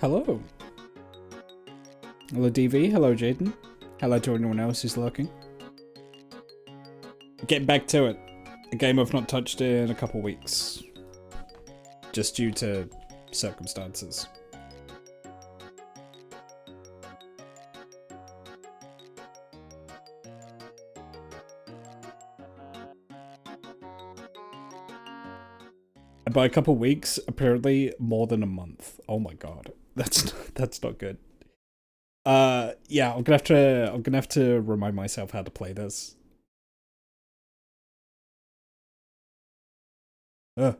hello. Hello, DV. Hello, Jaden. Hello to anyone else who's lurking. Getting back to it. A game I've not touched in a couple weeks. Just due to circumstances. And by a couple weeks, apparently more than a month. Oh my god. That's not good. Yeah, I'm gonna have to remind myself how to play this. My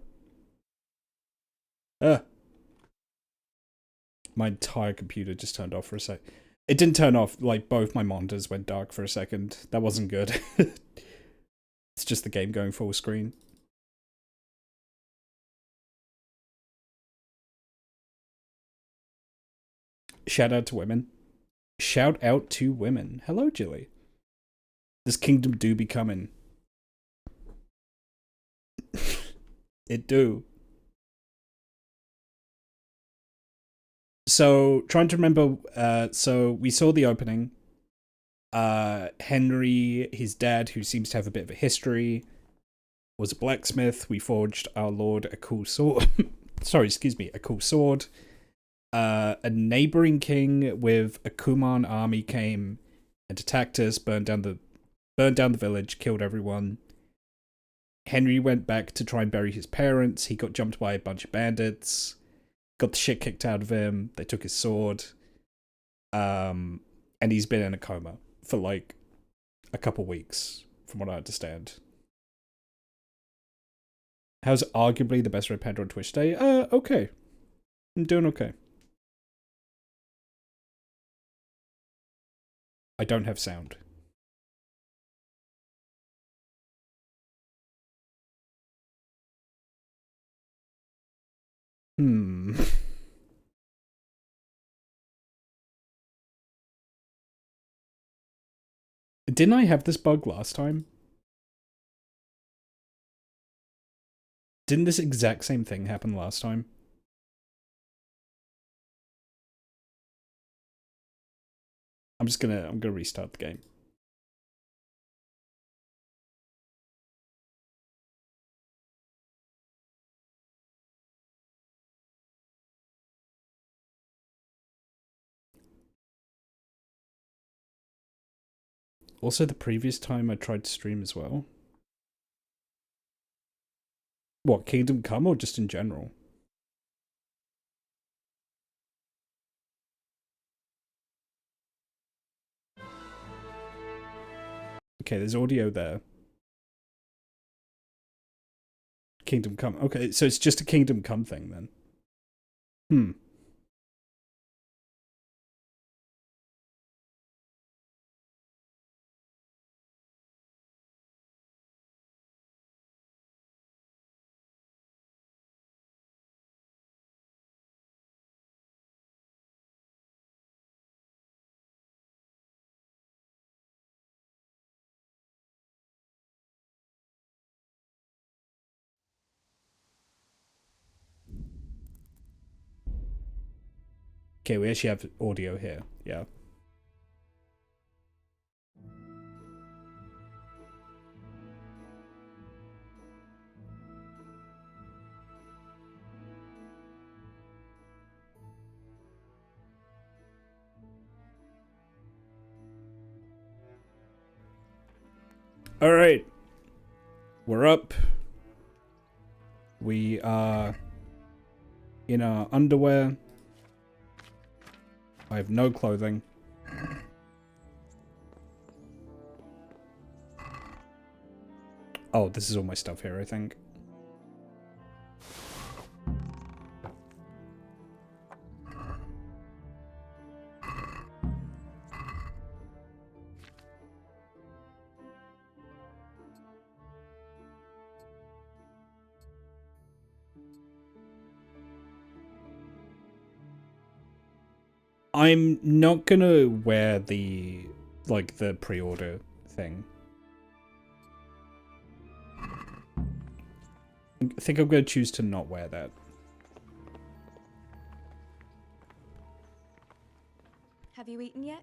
entire computer just turned off for a sec. It didn't turn off, like both my monitors went dark for a second. That wasn't good. It's just the game going full screen. Shout out to women. Shout out to women. Hello, Jilly. This kingdom do be coming. It do. So, trying to remember, so we saw the opening. Henry, his dad, who seems to have a bit of a history, was a blacksmith. We forged our lord a cool sword. Sorry, excuse me, a cool sword. A neighboring king with a Kuman army came and attacked us, burned down the village, killed everyone. Henry went back to try and bury his parents. He got jumped by a bunch of bandits. Got the shit kicked out of him. They took his sword. And he's been in a coma for like a couple weeks, from what I understand. How's arguably the best Red Panda on Twitch today? Okay. I'm doing okay. I don't have sound. Didn't I have this bug last time? Didn't this exact same thing happen last time? I'm gonna restart the game. Also, the previous time I tried to stream as well. What, Kingdom Come or just in general? Okay, there's audio there. Kingdom Come. Okay, so it's just a Kingdom Come thing then. Okay, we actually have audio here. Yeah. Alright. We're up. We are in our underwear. I have no clothing. Oh, this is all my stuff here, I think. I'm not gonna wear the, like, the pre-order thing. I think I'm gonna choose to not wear that. Have you eaten yet?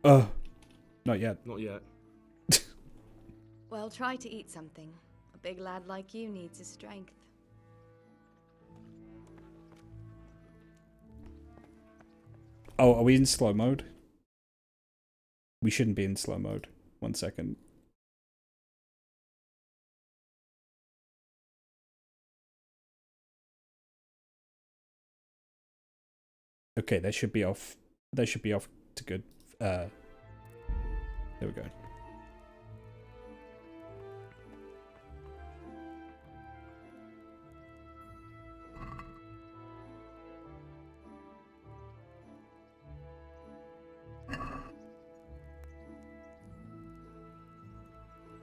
Not yet. Not yet. Well, try to eat something. A big lad like you needs his strength. Oh, are we in slow mode? We shouldn't be in slow mode. 1 second. Okay, that should be off. That should be off to good. There we go.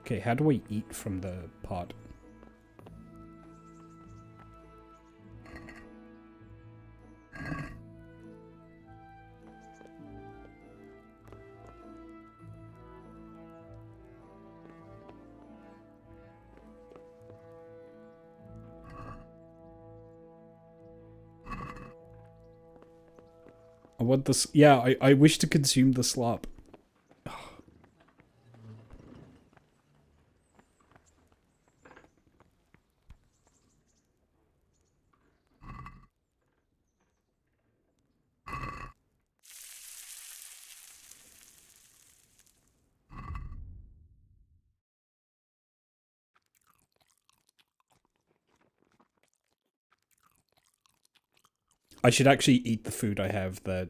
Okay, how do we eat from the pot? I want this. Yeah, I wish to consume the slop. I should actually eat the food I have that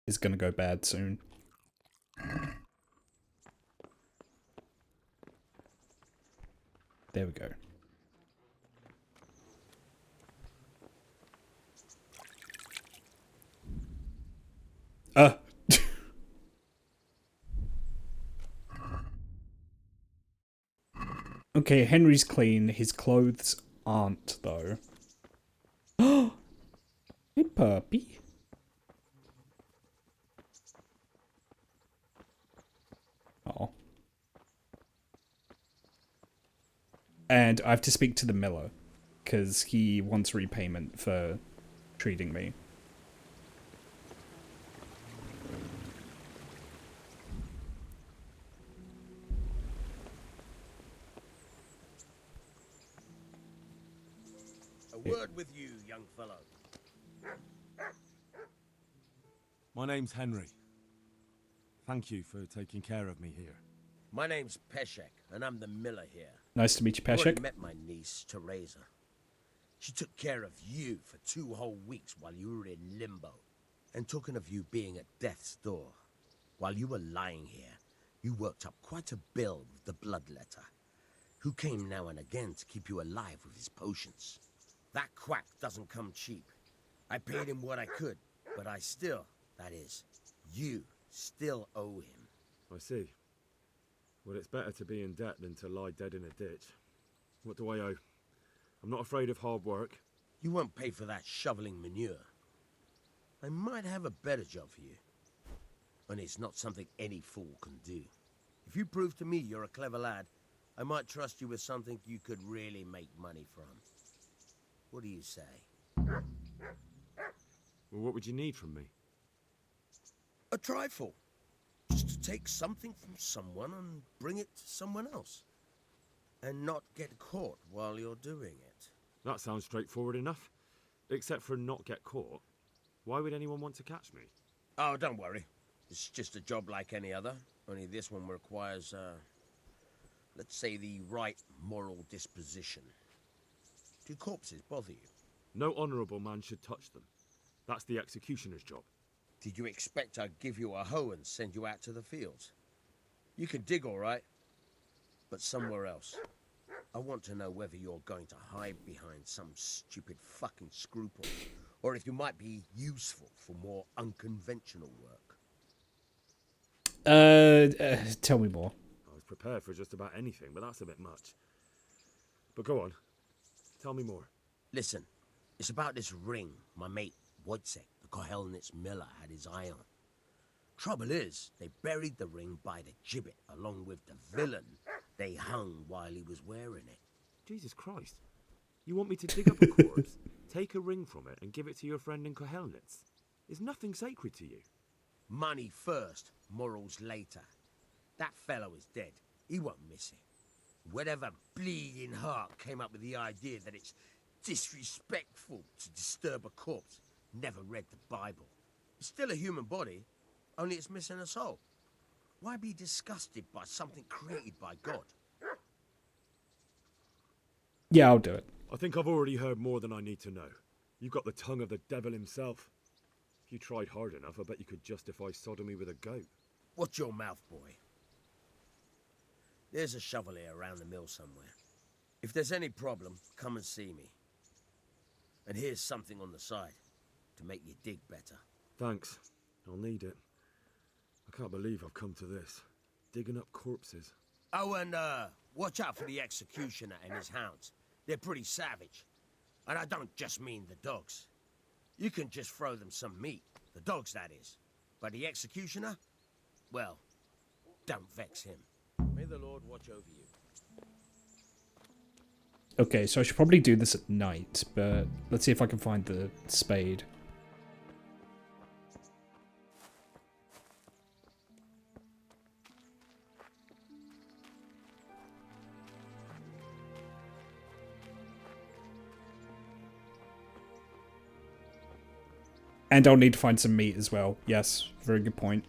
is gonna go bad soon. There we go. Okay, Henry's clean. His clothes aren't, though. Hey, puppy. Oh. And I have to speak to the miller, because he wants repayment for treating me. A word with you, young fellow. My name's Henry. Thank you for taking care of me here. My name's Peshek, and I'm the miller here. Nice to meet you, I've already Peshek. met my niece, Teresa. She took care of you for 2 whole weeks while you were in limbo. And talking of you being at death's door, while you were lying here, you worked up quite a bill with the bloodletter, who came now and again to keep you alive with his potions. That quack doesn't come cheap. I paid him what I could, but I still, that is, you still owe him. I see. Well, it's better to be in debt than to lie dead in a ditch. What do I owe? I'm not afraid of hard work. You won't pay for that shoveling manure. I might have a better job for you. And it's not something any fool can do. If you prove to me you're a clever lad, I might trust you with something you could really make money from. What do you say? Well, what would you need from me? A trifle. Just to take something from someone and bring it to someone else. And not get caught while you're doing it. That sounds straightforward enough. Except for not get caught. Why would anyone want to catch me? Oh, don't worry. It's just a job like any other. Only this one requires, let's say, the right moral disposition. Do corpses bother you? No honourable man should touch them. That's the executioner's job. Did you expect I'd give you a hoe and send you out to the fields? You can dig all right, but somewhere else. I want to know whether you're going to hide behind some stupid fucking scruple, or if you might be useful for more unconventional work. Tell me more. I was prepared for just about anything, but that's a bit much. But go on. Tell me more. Listen, it's about this ring my mate Wojciech, the Kohelnitz miller, had his eye on. Trouble is, they buried the ring by the gibbet along with the villain they hung while he was wearing it. Jesus Christ. You want me to dig up a corpse, take a ring from it, and give it to your friend in Kohelnitz? Is nothing sacred to you? Money first, morals later. That fellow is dead. He won't miss it. Whatever bleeding heart came up with the idea that it's disrespectful to disturb a corpse never read the Bible. It's still a human body, only it's missing a soul. Why be disgusted by something created by God? Yeah, I'll do it. I think I've already heard more than I need to know. You've got the tongue of the devil himself. If you tried hard enough, I bet you could justify sodomy with a goat. Watch your mouth, boy. There's a shovel here around the mill somewhere. If there's any problem, come and see me. And here's something on the side to make you dig better. Thanks. I'll need it. I can't believe I've come to this. Digging up corpses. Oh, and watch out for the executioner and his hounds. They're pretty savage. And I don't just mean the dogs. You can just throw them some meat. The dogs, that is. But the executioner? Well, don't vex him. May the Lord watch over you. Okay, so I should probably do this at night, but let's see if I can find the spade. And I'll need to find some meat as well. Yes, very good point.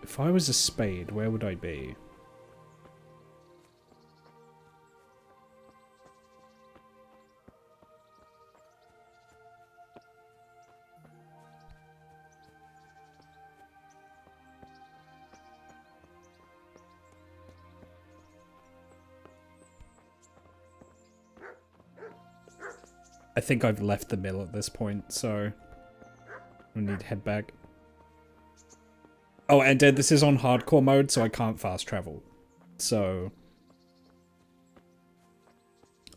If I was a spade, where would I be? I think I've left the mill at this point, so I need to head back. Oh, and this is on hardcore mode, so I can't fast travel. So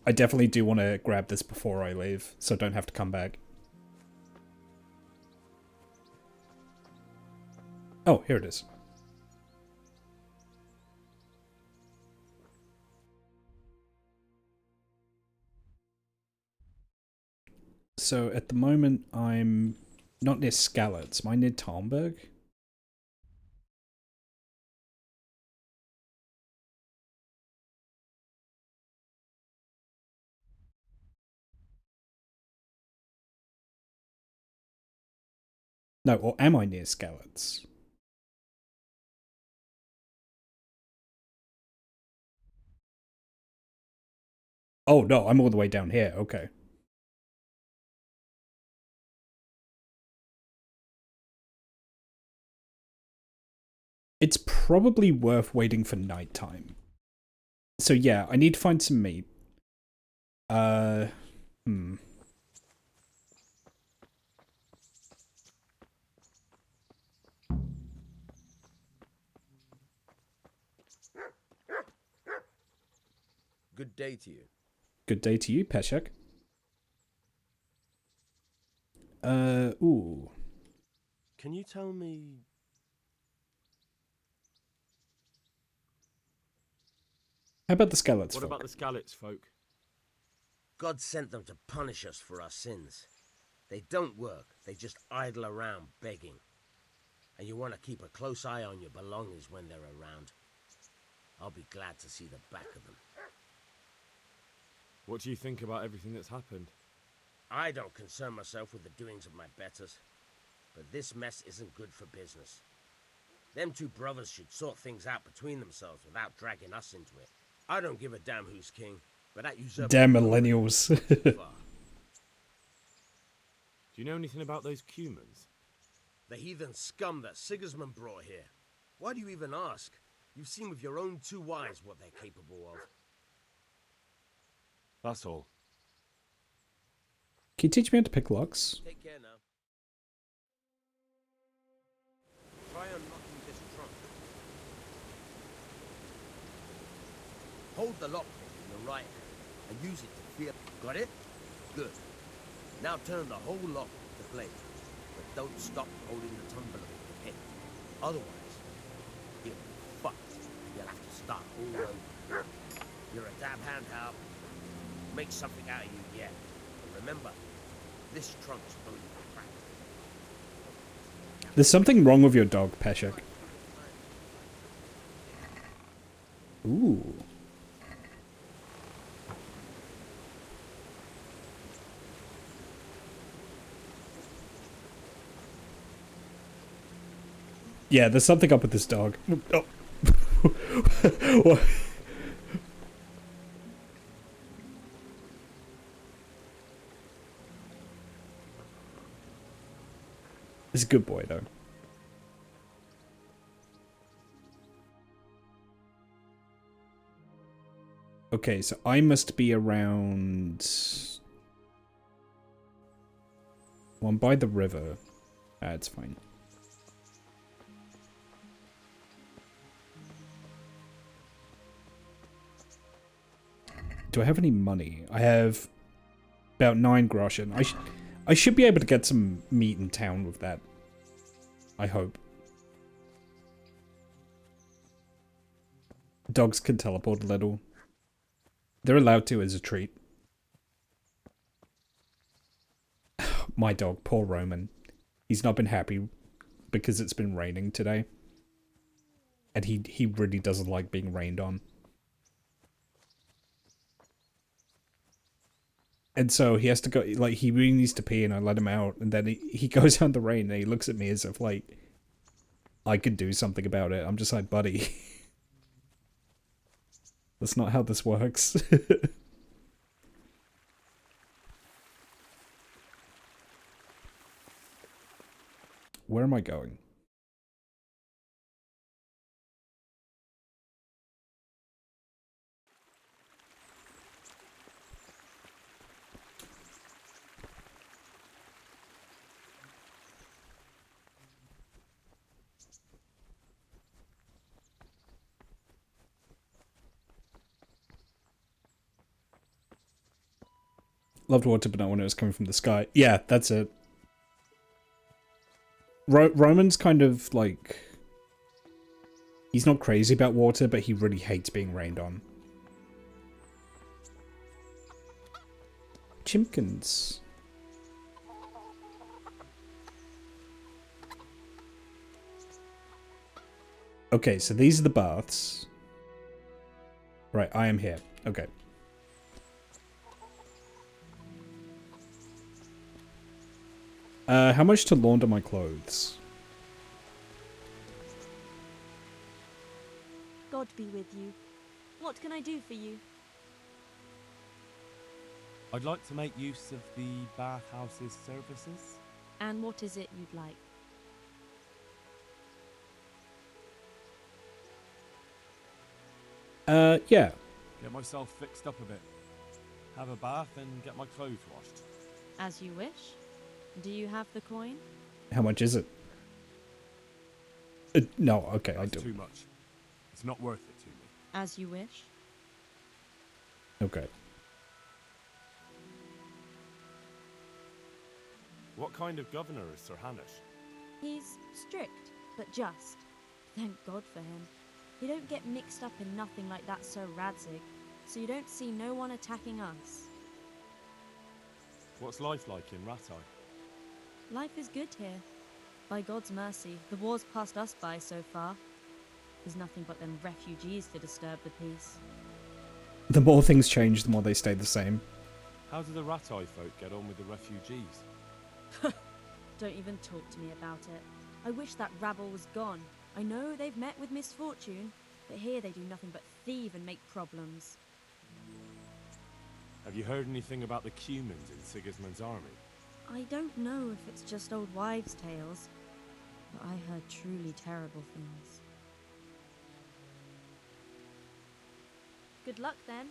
I definitely do want to grab this before I leave, so I don't have to come back. Oh, here it is. So at the moment, I'm not near Skalitz. Am I near Talmberg? No, or am I near Skalitz? Oh no, I'm all the way down here. Okay. It's probably worth waiting for nighttime. So yeah, I need to find some meat. Good day to you. Good day to you, Peshek. Ooh. Can you tell me... How about the Skalitz What folk? about the Skalitz folk? God sent them to punish us for our sins. They don't work, they just idle around begging. And you want to keep a close eye on your belongings when they're around. I'll be glad to see the back of them. What do you think about everything that's happened? I don't concern myself with the doings of my betters. But this mess isn't good for business. Them two brothers should sort things out between themselves without dragging us into it. I don't give a damn who's king, but that usurper... Damn millennials. Do you know anything about those Cumans? The heathen scum that Sigismund brought here. Why do you even ask? You've seen with your own two eyes what they're capable of. That's all. Can you teach me how to pick locks? Take care now. Try unlocking this trunk. Hold the lockpick in your right hand and use it to feel. Got it? Good. Now turn the whole lock to play, but don't stop holding the tumbler with the pin. Otherwise, you'll be fucked. You'll have to start all over. You're a damn hand, Hal. Make something out of you yet. But remember, this trunk's only for practice. There's something wrong with your dog, Peshek. Ooh. Yeah, there's something up with this dog. Oh. What? He's a good boy, though. Okay, so I must be around... Well, I'm by the river. It's fine. Do I have any money? I have about 9 groschen. I should be able to get some meat in town with that. I hope. Dogs can teleport a little. They're allowed to as a treat. My dog, poor Roman. He's not been happy because it's been raining today. And he really doesn't like being rained on. And so he has to go, like, he really needs to pee and I let him out. And then he goes out in the rain and he looks at me as if, like, I could do something about it. I'm just like, buddy. That's not how this works. Where am I going? Loved water, but not when it was coming from the sky. Yeah, that's it. Roman's kind of like... He's not crazy about water, but he really hates being rained on. Chimkins. Okay, so these are the baths. Right, I am here. Okay. How much to launder my clothes? God be with you. What can I do for you? I'd like to make use of the bathhouse's services. And what is it you'd like? Yeah. Get myself fixed up a bit. Have a bath and get my clothes washed. As you wish. Do you have the coin? How much is it? No, okay, I do. Too much. It's not worth it to me. As you wish. Okay. What kind of governor is Sir Hanush? He's strict, but just. Thank God for him. You don't get mixed up in nothing like that Sir Radzig, so you don't see no one attacking us. What's life like in Rattay? Life is good here. By God's mercy, the war's passed us by so far. There's nothing but them refugees to disturb the peace. The more things change, the more they stay the same. How do the Rattay folk get on with the refugees? Don't even talk to me about it. I wish that rabble was gone. I know they've met with misfortune, but here they do nothing but thieve and make problems. Have you heard anything about the Cumans in Sigismund's army? I don't know if it's just old wives' tales. but I heard truly terrible things. Good luck then.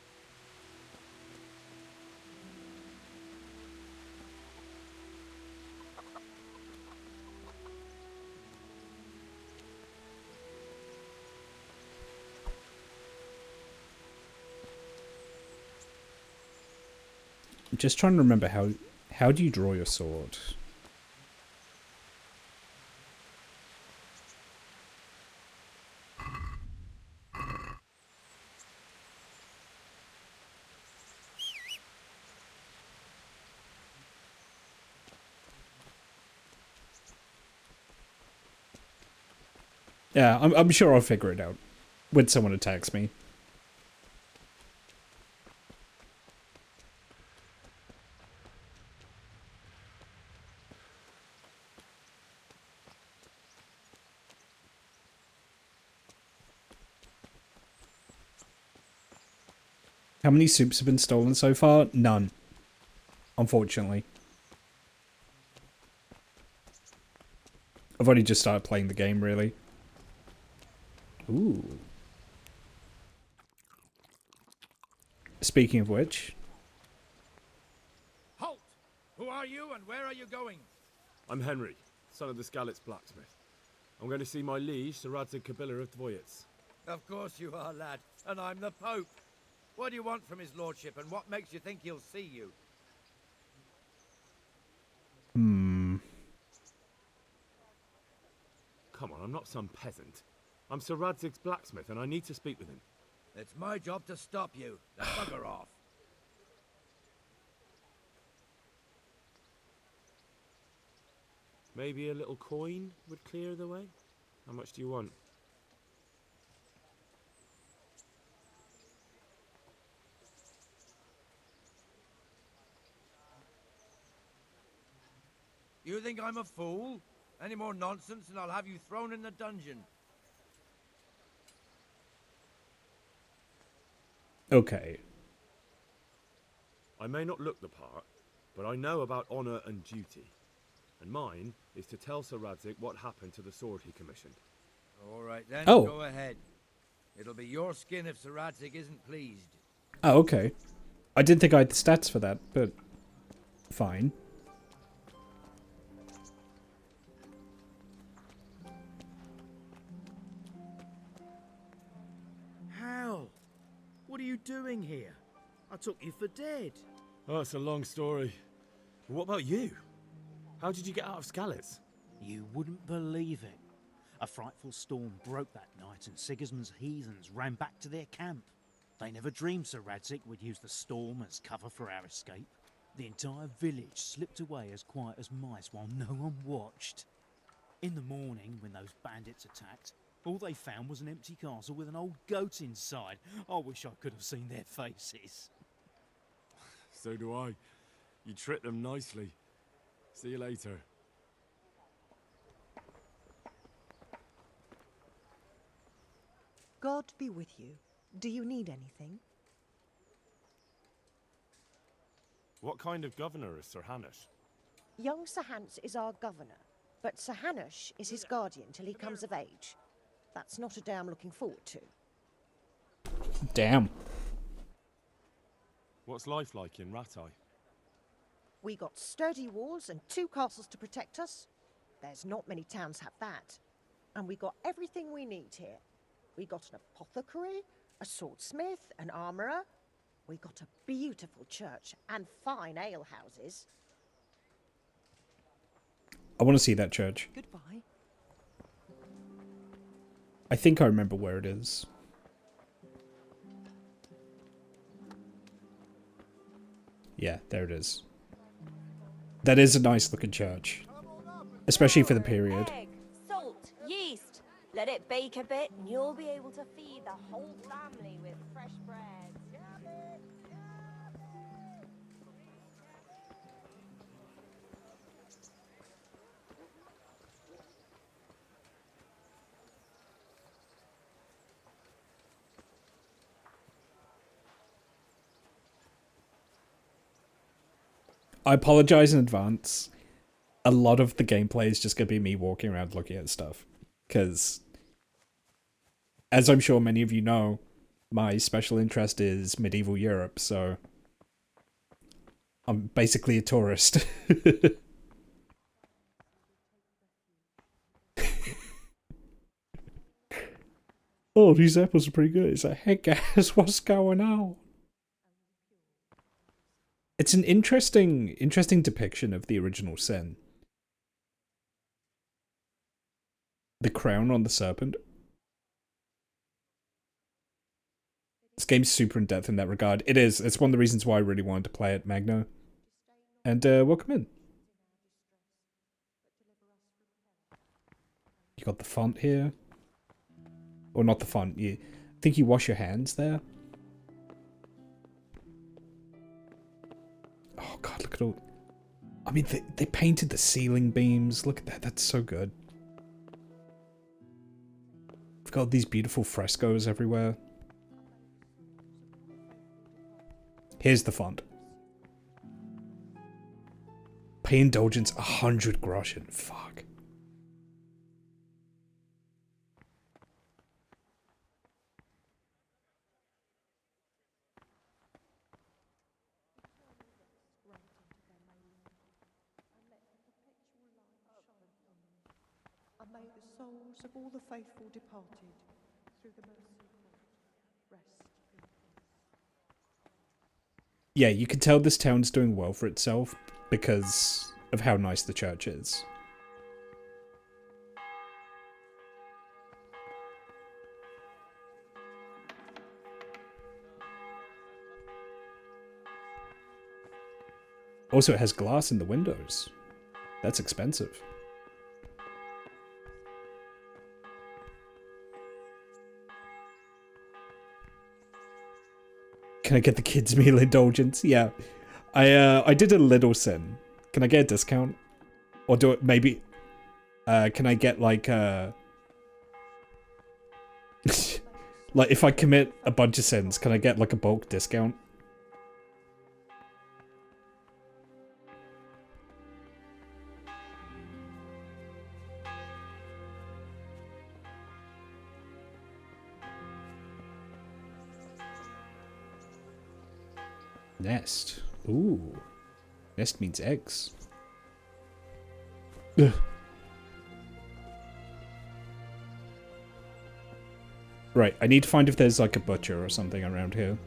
I'm just trying to remember how do you draw your sword? Yeah, I'm sure I'll figure it out when someone attacks me. How many soups have been stolen so far? None. Unfortunately. I've only just started playing the game, really. Ooh. Speaking of which... Halt! Who are you and where are you going? I'm Henry, son of the Skalitz blacksmith. I'm going to see my liege, Sir Radzig Kobyla of Dvoyitz. Of course you are, lad, and I'm the Pope. What do you want from his lordship, and what makes you think he'll see you? Come on, I'm not some peasant. I'm Sir Radzig's blacksmith, and I need to speak with him. It's my job to stop you. Now bugger off. Maybe a little coin would clear the way? How much do you want? You think I'm a fool? Any more nonsense and I'll have you thrown in the dungeon. Okay. I may not look the part, but I know about honor and duty. And mine is to tell Sir Radzig what happened to the sword he commissioned. All right then, Oh. go ahead. It'll be your skin if Sir Radzig isn't pleased. Oh, okay. I didn't think I had the stats for that, but... fine. Hal, what are you doing here? I took you for dead. Oh, it's a long story. What about you? How did you get out of Skalitz? You wouldn't believe it. A frightful storm broke that night and Sigismund's heathens ran back to their camp. They never dreamed Sir Radzig would use the storm as cover for our escape. The entire village slipped away as quiet as mice while no one watched. In the morning, when those bandits attacked, all they found was an empty castle with an old goat inside. I wish I could have seen their faces. So do I. You tricked them nicely. See you later. God be with you. Do you need anything? What kind of governor is Sir Hanush? Young Sir Hans is our governor, but Sir Hanush is his guardian till he comes of age. That's not a day I'm looking forward to. Damn. What's life like in Rattay? We got sturdy walls and 2 castles to protect us. There's not many towns have that. And we got everything we need here. We got an apothecary, a swordsmith, an armourer. We got a beautiful church and fine alehouses. I want to see that church. Goodbye. I think I remember where it is. Yeah, there it is. That is a nice looking church. Especially for the period. Egg, salt, yeast. Let it bake a bit and you'll be able to feed the whole family with fresh bread. I apologize in advance. a lot of the gameplay is just going to be me walking around looking at stuff. Because, as I'm sure many of you know, my special interest is medieval Europe, so I'm basically a tourist. Oh, these apples are pretty good. It's like, hey guys, what's going on? It's an interesting depiction of the original sin. The crown on the serpent. This game's super in depth in that regard. It is. It's one of the reasons why I really wanted to play it, Magno. And welcome in. You got the font here. Or not the font. I think you wash your hands there. Oh god, look at all... I mean, they painted the ceiling beams. Look at that. That's so good. We've got these beautiful frescoes everywhere. Here's the font. Pay indulgence 100 groschen. Fuck. And may the souls of all the faithful departed through the mercy of God rest in peace. Yeah, you can tell this town's doing well for itself because of how nice the church is. Also, it has glass in the windows. That's expensive. Can I get the kids' meal indulgence? Yeah. I did a little sin. Can I get a discount? Or do it maybe... can I get like like if I commit a bunch of sins, can I get like a bulk discount? Nest. Ooh. Nest means eggs. Ugh. Right, I need to find if there's like a butcher or something around here.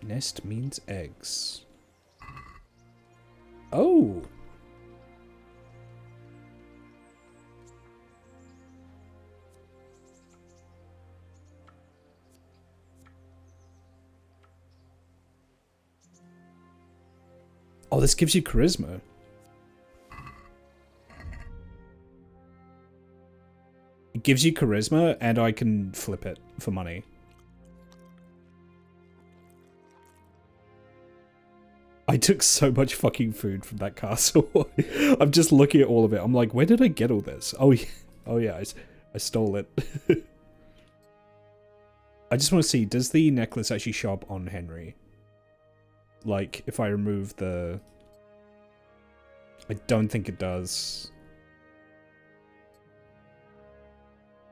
Nest means eggs. Oh! Oh, this gives you charisma. It gives you charisma, and I can flip it for money. I took so much fucking food from that castle. I'm just looking at all of it. I'm like, where did I get all this? Oh, yeah, oh, yeah, I stole it. I just want to see, does the necklace actually show up on Henry? Like, if I remove the... I don't think it does.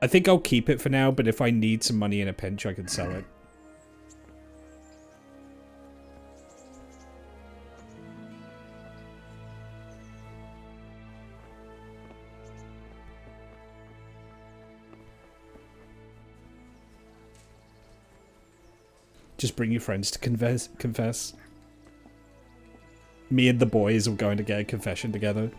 I think I'll keep it for now, but if I need some money in a pinch, I can sell it. Just bring your friends to confess. Me and the boys are going to get a confession together.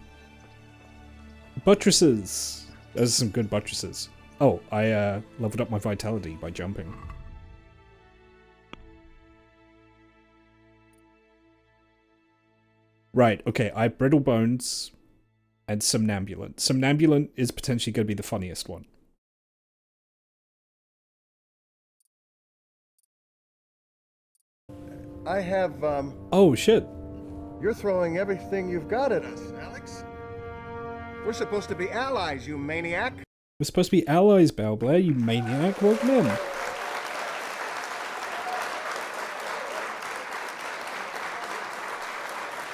Buttresses! Those are some good buttresses. Oh, I leveled up my vitality by jumping. Right, okay, I have brittle bones and somnambulant. Somnambulant is potentially going to be the funniest one. I have, Oh, shit. You're throwing everything you've got at us, Alex. We're supposed to be allies, you maniac. We're supposed to be allies, Bell Blair, you maniac. Welcome in.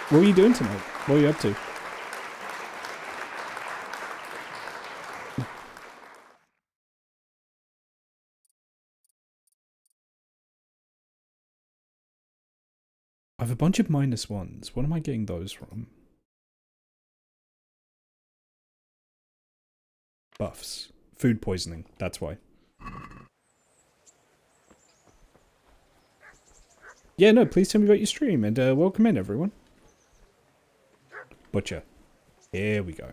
What were you doing tonight? What were you up to? I have a bunch of -1s. What am I getting those from? Buffs. Food poisoning. That's why. Yeah, no, please tell me about your stream, and welcome in, everyone. Butcher. Here we go.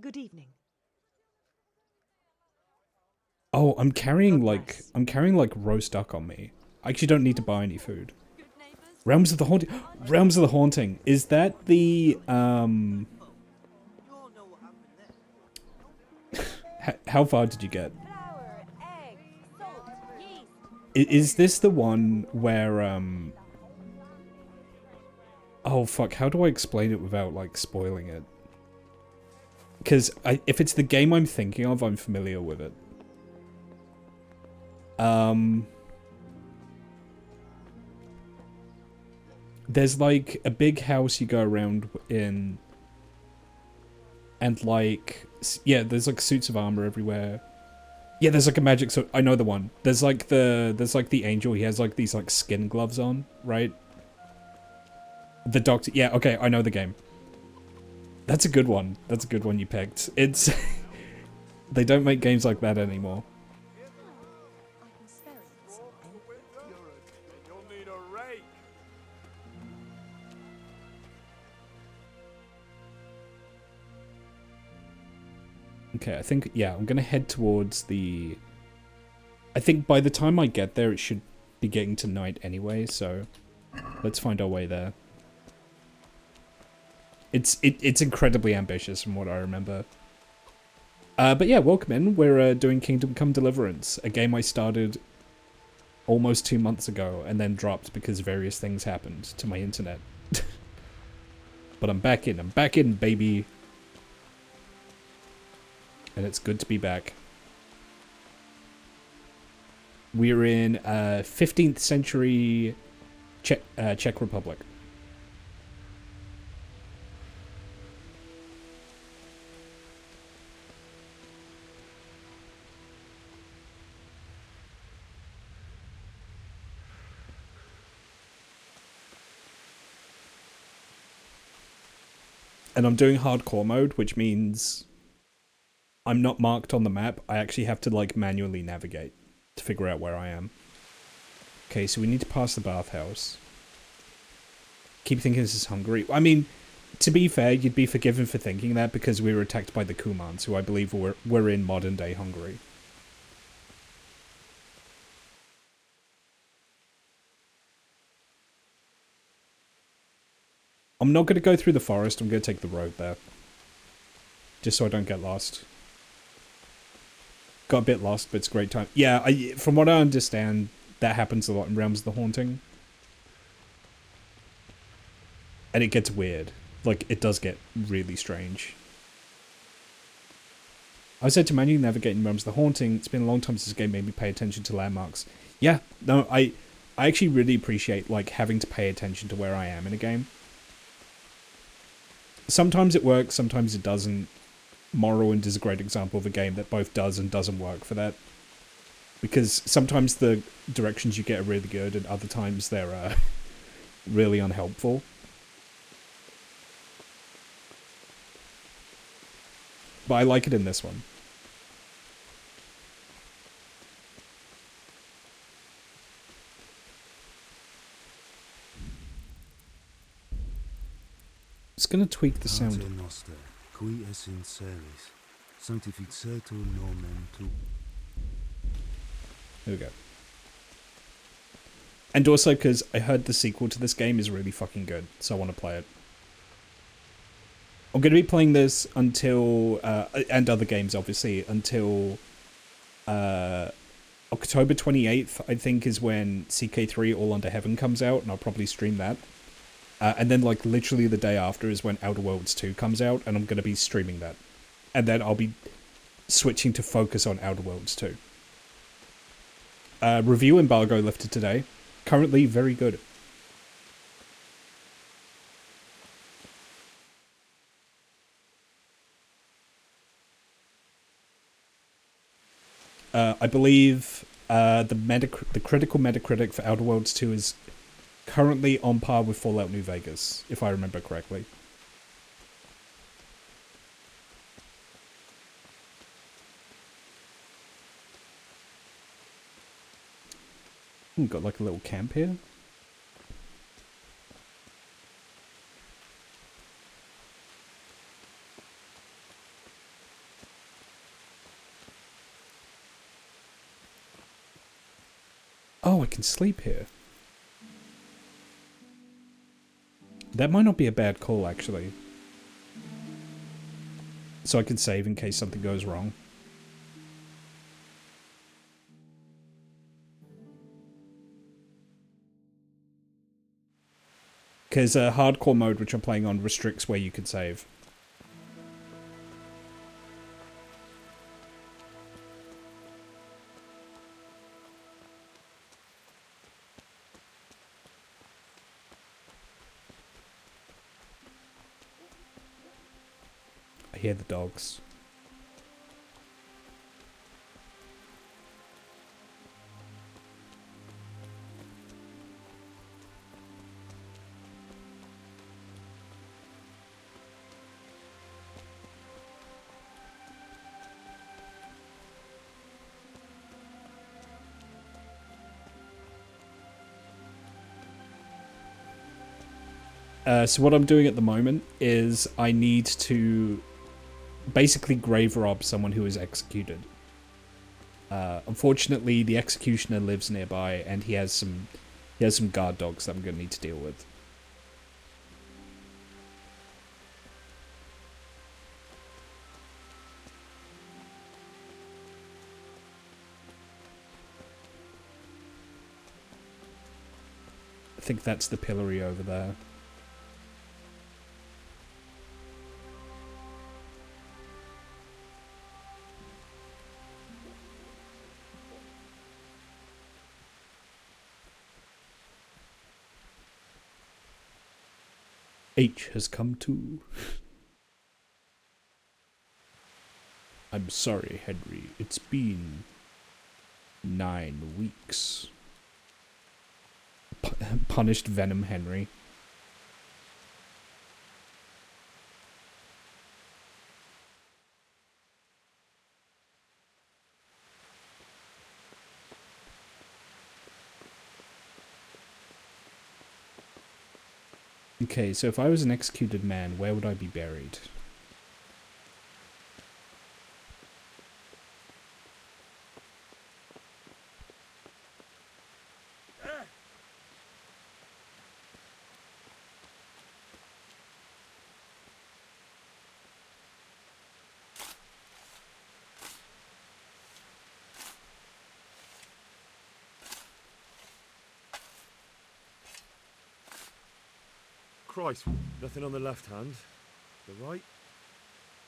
Good evening. Oh, I'm carrying like roast duck on me. I actually don't need to buy any food. Realms of the Haunting. Realms of the Haunting. Is that the How far did you get? Is this the one where oh fuck, how do I explain it without like spoiling it? Because if it's the game I'm thinking of, I'm familiar with it. There's like a big house you go around in, and like, yeah, there's like suits of armor everywhere. Yeah, there's like a magic suit. I know the one. There's like the angel. He has like these like skin gloves on, right? The doctor. Yeah, okay, I know the game. That's a good one. That's a good one you picked. It's they don't make games like that anymore. Okay, I think, yeah, I'm gonna head towards the... I think by the time I get there, it should be getting to night anyway, so let's find our way there. It's incredibly ambitious from what I remember. But yeah, welcome in. We're doing Kingdom Come Deliverance, a game I started almost 2 months ago and then dropped because various things happened to my internet. But I'm back in, baby. And it's good to be back. We're in 15th century Czech Republic. And I'm doing hardcore mode, which means I'm not marked on the map. I actually have to like manually navigate to figure out where I am. Okay, so we need to pass the bathhouse. Keep thinking this is Hungary. I mean, to be fair, you'd be forgiven for thinking that because we were attacked by the Kumans, who I believe were in modern day Hungary. I'm not going to go through the forest, I'm going to take the road there. Just so I don't get lost. Got a bit lost, but it's a great time. Yeah, from what I understand, that happens a lot in Realms of the Haunting. And it gets weird. Like, it does get really strange. I said to manually navigate in Realms of the Haunting, it's been a long time since this game made me pay attention to landmarks. Yeah, no, I actually really appreciate, like, having to pay attention to where I am in a game. Sometimes it works, sometimes it doesn't. Morrowind is a great example of a game that both does and doesn't work for that. Because sometimes the directions you get are really good, and other times they're really unhelpful. But I like it in this one. It's gonna tweak the sound. Qui es in celis, sanctificetur nomen tu. There we go. And also because I heard the sequel to this game is really fucking good, so I want to play it. I'm going to be playing this until, and other games obviously, until October 28th, I think, is when CK3 All Under Heaven comes out, and I'll probably stream that. And then, like, literally the day after is when Outer Worlds 2 comes out, and I'm going to be streaming that. And then I'll be switching to focus on Outer Worlds 2. Review embargo lifted today. Currently very good. I believe the critical Metacritic for Outer Worlds 2 is currently on par with Fallout New Vegas, if I remember correctly. Got like a little camp here. Oh, I can sleep here. That might not be a bad call, actually. So I can save in case something goes wrong. Because hardcore mode, which I'm playing on, restricts where you can save. I hear the dogs. So what I'm doing at the moment is I need to basically grave rob someone who is executed. Unfortunately, the executioner lives nearby, and he has some guard dogs that I'm going to need to deal with. I think that's the pillory over there. H has come to. I'm sorry, Henry. It's been 9 weeks. Punished Venom Henry. Okay, so if I was an executed man, where would I be buried? Christ, nothing on the left hand. The right?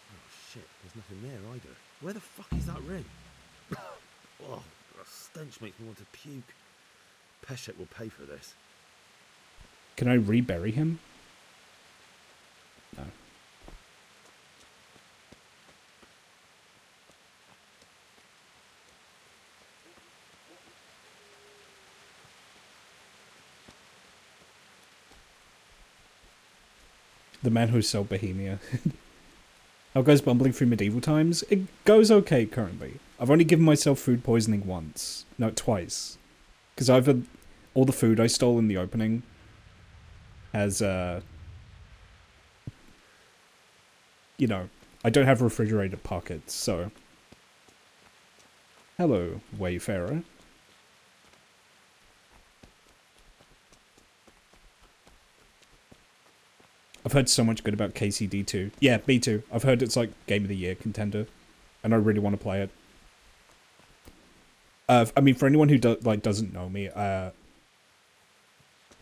Oh shit, there's nothing there either. Where the fuck is that ring? Oh, the stench makes me want to puke. Peshek will pay for this. Can I rebury him? No. The man who sold Bohemia. How goes bumbling through medieval times? It goes okay currently. I've only given myself food poisoning once. No, twice. Because either all the food I stole in the opening has, you know, I don't have refrigerator pockets, so. Hello, Wayfarer. I've heard so much good about KCD2. Yeah, me too. I've heard it's like Game of the Year contender, and I really want to play it. I mean, for anyone who doesn't know me,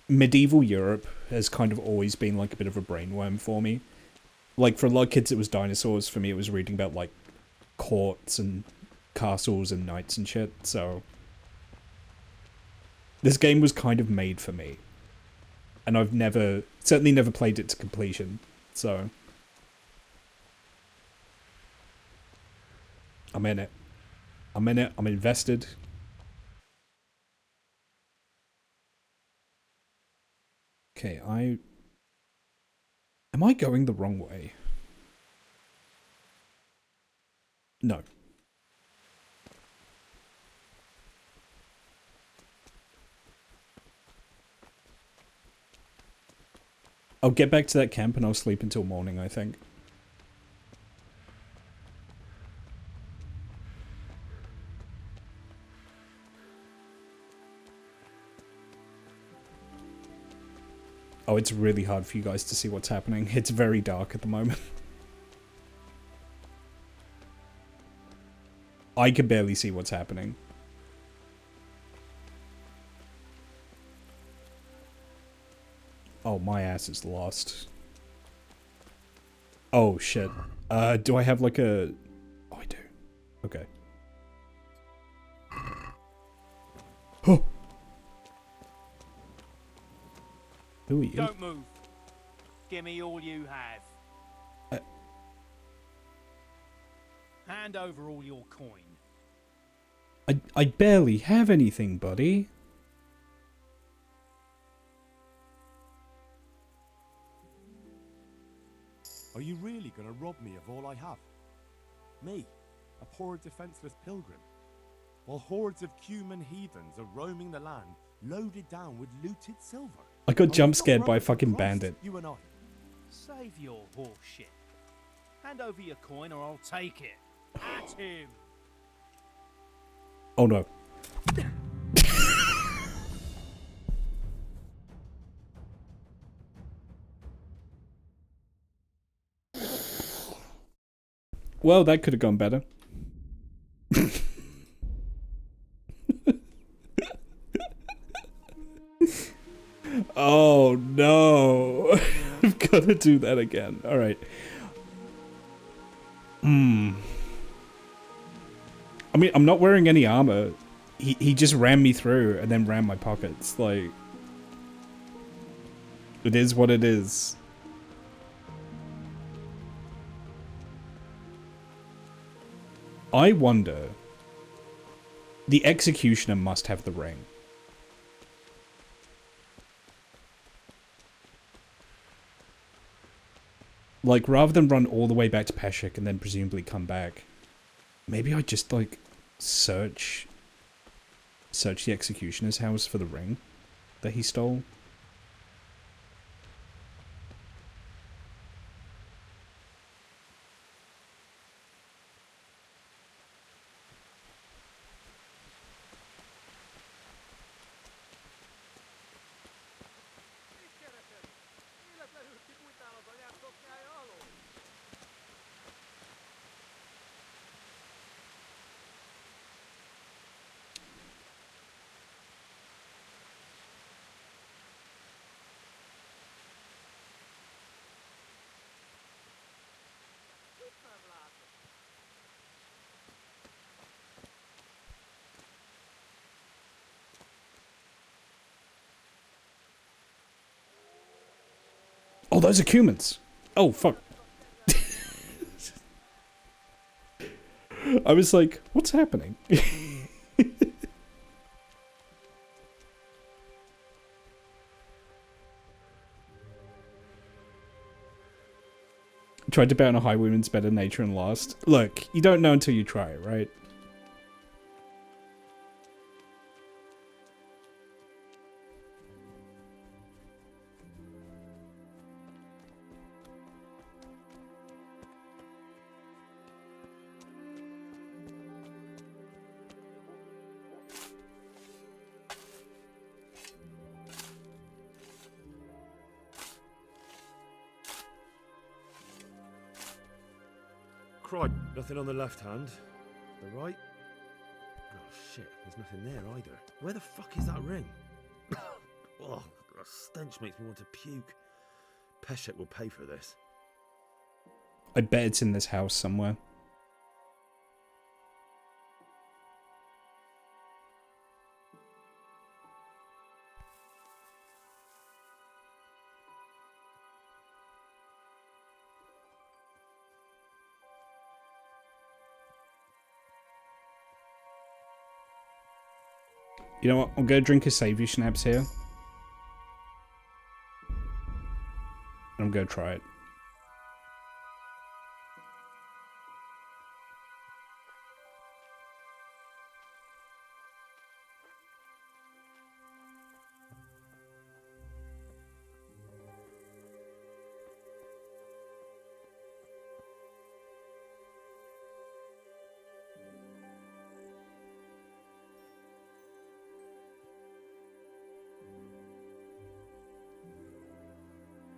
medieval Europe has kind of always been like a bit of a brainworm for me. Like for a lot of kids, it was dinosaurs. For me, it was reading about like courts and castles and knights and shit, so this game was kind of made for me. And I've certainly never played it to completion, so I'm in it. I'm invested. Okay, am I going the wrong way? No. I'll get back to that camp and I'll sleep until morning, I think. Oh, it's really hard for you guys to see what's happening. It's very dark at the moment. I can barely see what's happening. Oh, my ass is lost. Oh, shit. Do I have like a... Oh, I do. Okay. Oh! Who are you? Don't move. Give me all you have. Hand over all your coin. I barely have anything, buddy. Are you really gonna rob me of all I have? Me, a poor defenseless pilgrim? While hordes of human heathens are roaming the land, loaded down with looted silver. I got jump scared by a fucking bandit. You and I. Save your horse shit. Hand over your coin or I'll take it. At him. Oh no. Well, that could have gone better. Oh no. I've got to do that again. Alright. I mean, I'm not wearing any armor. He just ran me through and then ran my pockets. Like, it is what it is. I wonder... The executioner must have the ring. Like, rather than run all the way back to Peshek and then presumably come back, maybe I just, like, search the executioner's house for the ring that he stole. Oh, those are Cumans. Oh, fuck. I was like, what's happening? Tried to bet on a highwayman's better nature and lost. Look, you don't know until you try, right? Crikey, nothing on the left hand. The right? Oh shit, there's nothing there either. Where the fuck is that ring? Oh, the stench makes me want to puke. Peshek will pay for this. I bet it's in this house somewhere. You know what? I'm gonna drink a Saviour Schnapps here. I'm gonna try it.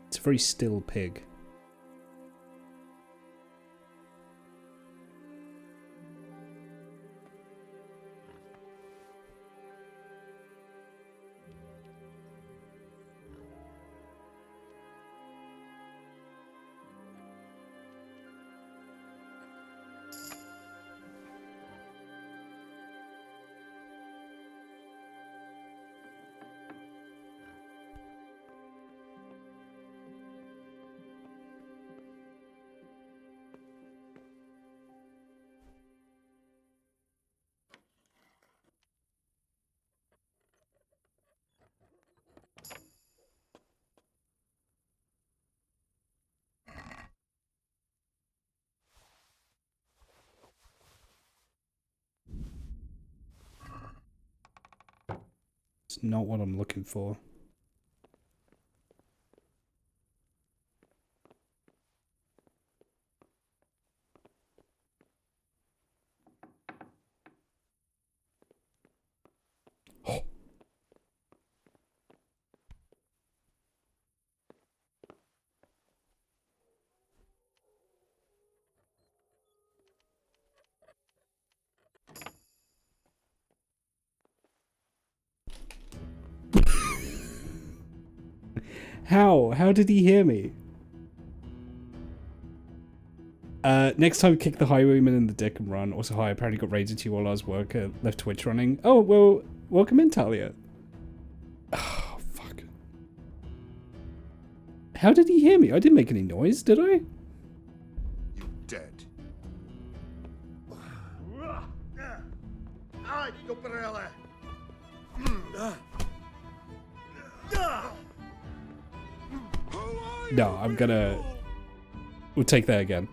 It's a very still pig. It's not what I'm looking for. How? How did he hear me? Next time, kick the highwayman in the dick and run. Also, hi, apparently got raided to you while I was working. Left Twitch running. Oh, well, welcome in, Talia. Oh, fuck. How did he hear me? I didn't make any noise, did I? You dead. Ai, Duperella! No, I'm gonna... We'll take that again.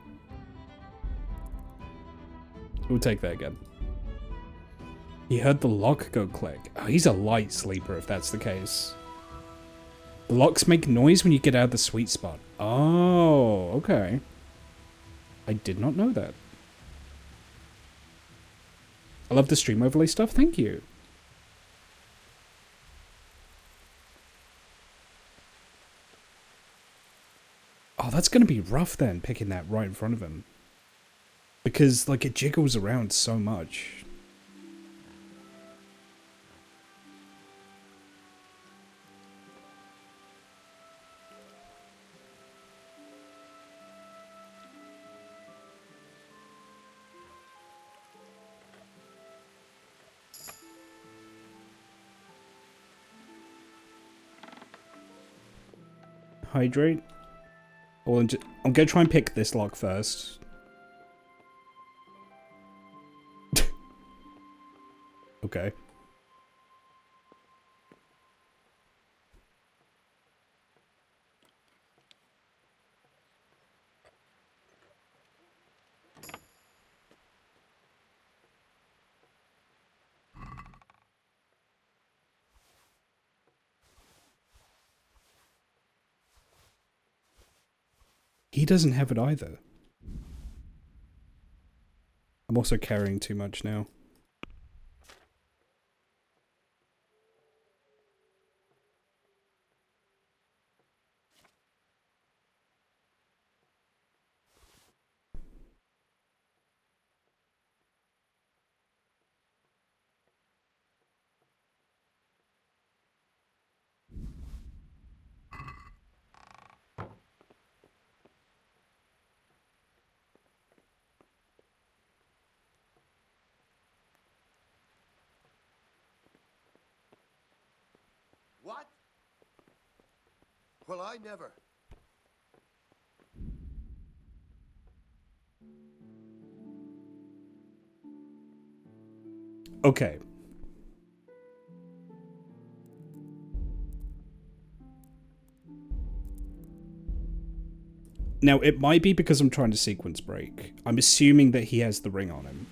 We'll take that again. He heard the lock go click. Oh, he's a light sleeper if that's the case. The locks make noise when you get out of the sweet spot. Oh, okay. I did not know that. I love the stream overlay stuff. Thank you. Oh, that's going to be rough then, picking that right in front of him. Because, like, it jiggles around so much. Hydrate. Well, I'm gonna try and pick this lock first. Okay. He doesn't have it either. I'm also carrying too much now. What? Well, I never. Okay. Now, it might be because I'm trying to sequence break. I'm assuming that he has the ring on him.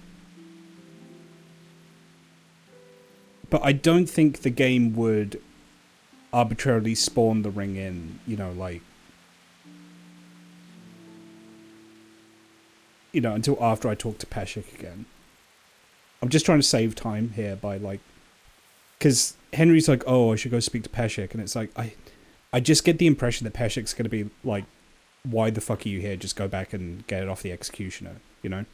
But I don't think the game would arbitrarily spawn the ring in, you know, like... You know, until after I talk to Peshek again. I'm just trying to save time here by, like... Because Henry's like, oh, I should go speak to Peshek. And it's like, I just get the impression that Peshek's going to be like, why the fuck are you here? Just go back and get it off the executioner, you know?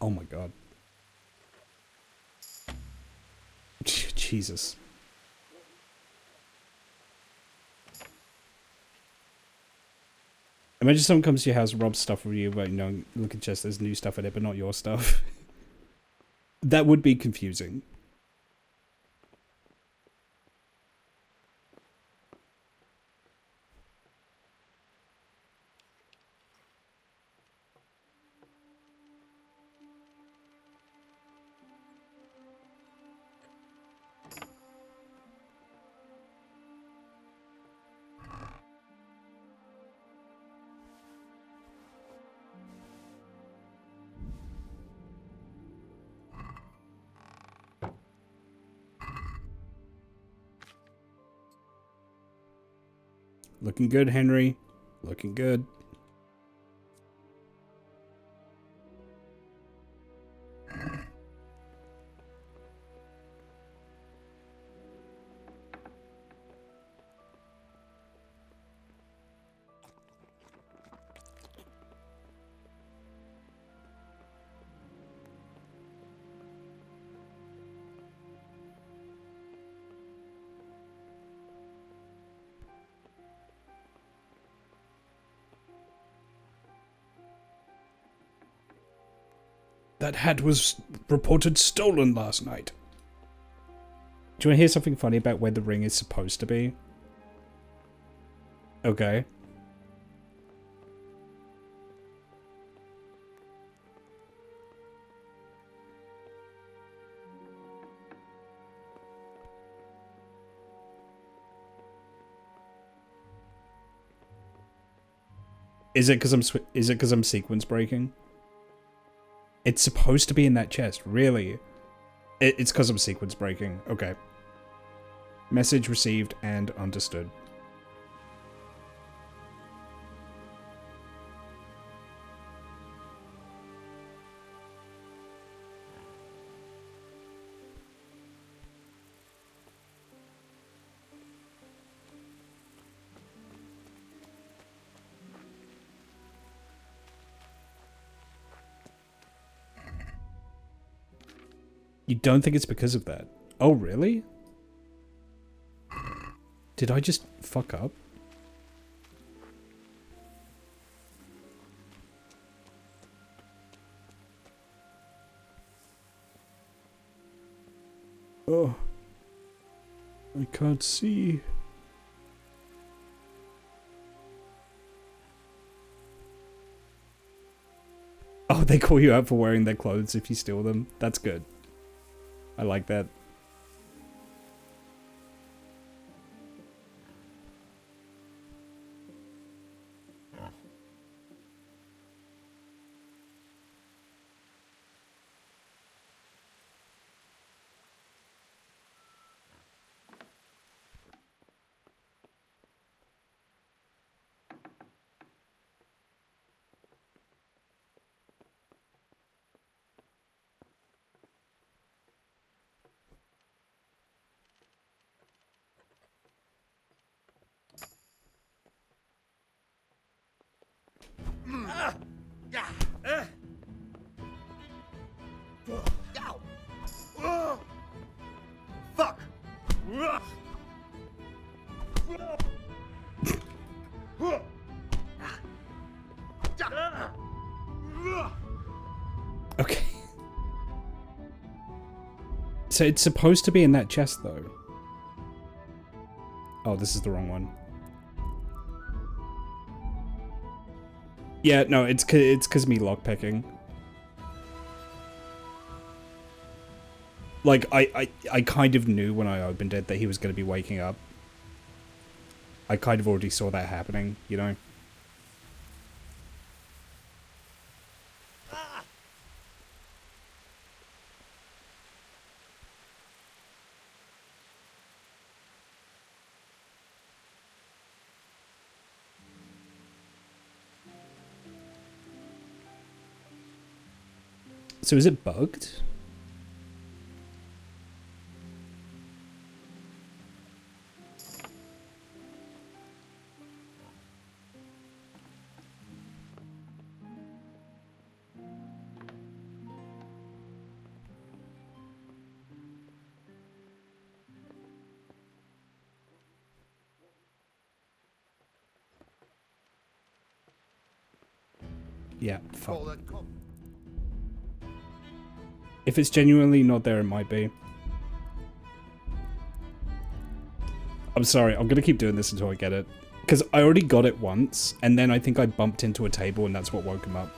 Oh my god. Jesus. Imagine someone comes to your house and robs stuff from you, but, you know, look at chest, there's new stuff in it, but not your stuff. That would be confusing. Looking good, Henry. Looking good. That hat was reported stolen last night. Do you want to hear something funny about where the ring is supposed to be? Okay. Is it because I'm sequence breaking? It's supposed to be in that chest, really? It's because I'm sequence breaking. Okay. Message received and understood. You don't think it's because of that? Oh, really? Did I just fuck up? Oh. I can't see. Oh, they call you out for wearing their clothes if you steal them. That's good. I like that. So it's supposed to be in that chest, though. Oh, this is the wrong one. Yeah, no, it's because of me lockpicking. Like, I kind of knew when I opened it that he was going to be waking up. I kind of already saw that happening, you know? So is it bugged? Yeah, fuck. If it's genuinely not there, it might be. I'm sorry, I'm gonna keep doing this until I get it. Because I already got it once, and then I think I bumped into a table and that's what woke him up.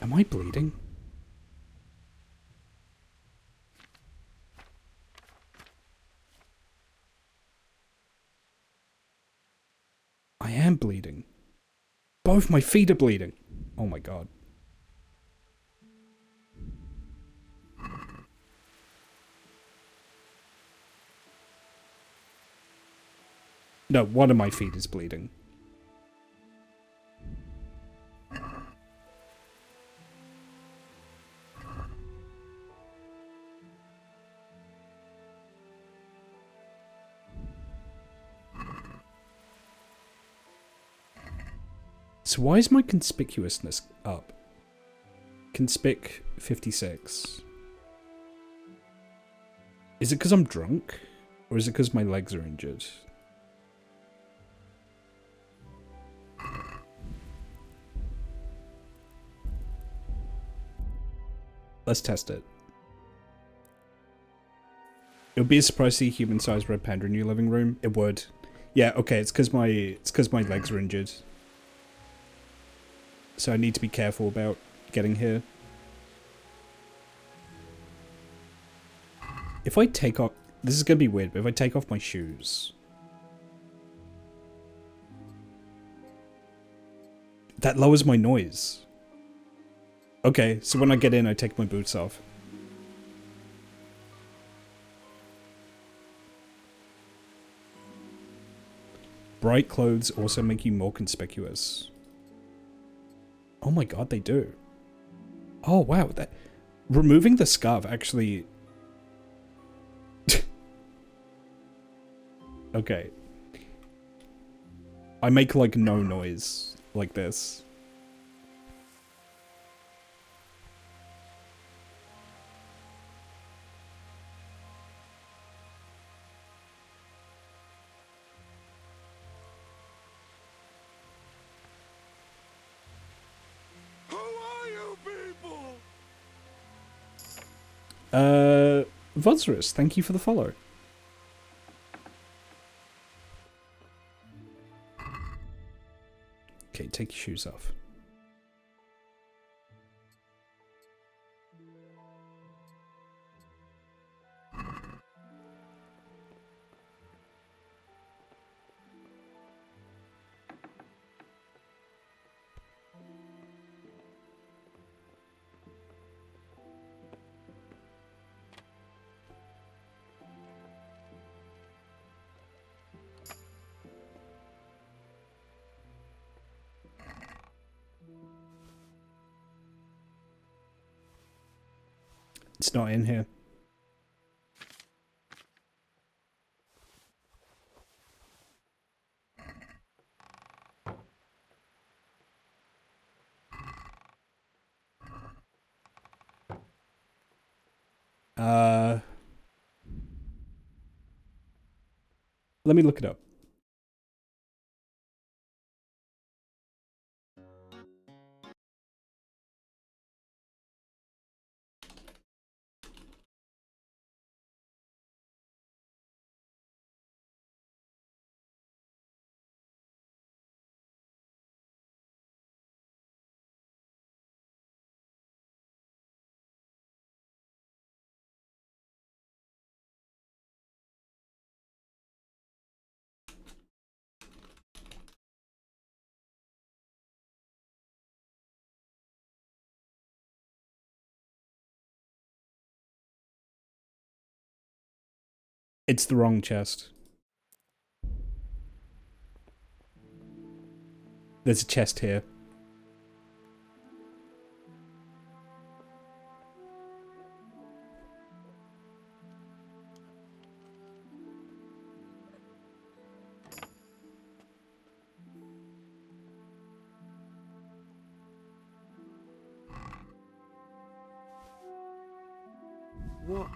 Am I bleeding? I am bleeding. Both my feet are bleeding. Oh my god. No, one of my feet is bleeding. So why is my conspicuousness up? Conspic 56. Is it because I'm drunk? Or is it because my legs are injured? Let's test it. It would be a surprise to see a human-sized red panda in your living room. It would. Yeah, okay, it's because my legs are injured. So I need to be careful about getting here. If I take off... This is going to be weird, but if I take off my shoes... That lowers my noise. Okay, so when I get in, I take my boots off. Bright clothes also make you more conspicuous. Oh my god, they do. Oh wow, that removing the scarf actually... Okay. I make like no noise like this. Vozerus, thank you for the follow. Okay, take your shoes off. It's not in here. Let me look it up. It's the wrong chest. There's a chest here. What?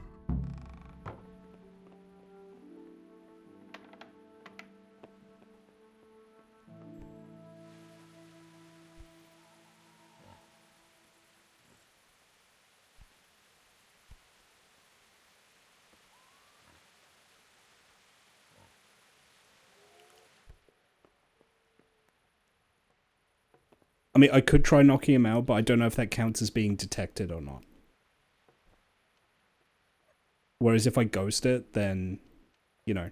I mean, I could try knocking him out, but I don't know if that counts as being detected or not. Whereas if I ghost it, then, you know.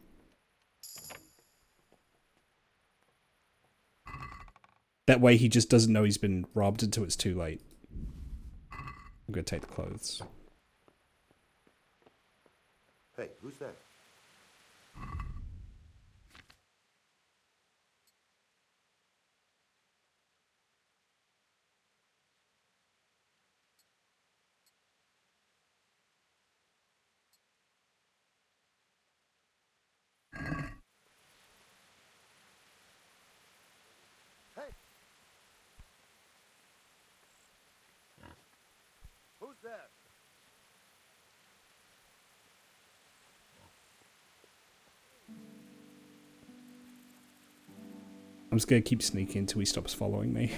That way he just doesn't know he's been robbed until it's too late. I'm gonna take the clothes. Hey, who's that? Who's there? I'm just gonna keep sneaking until he stops following me.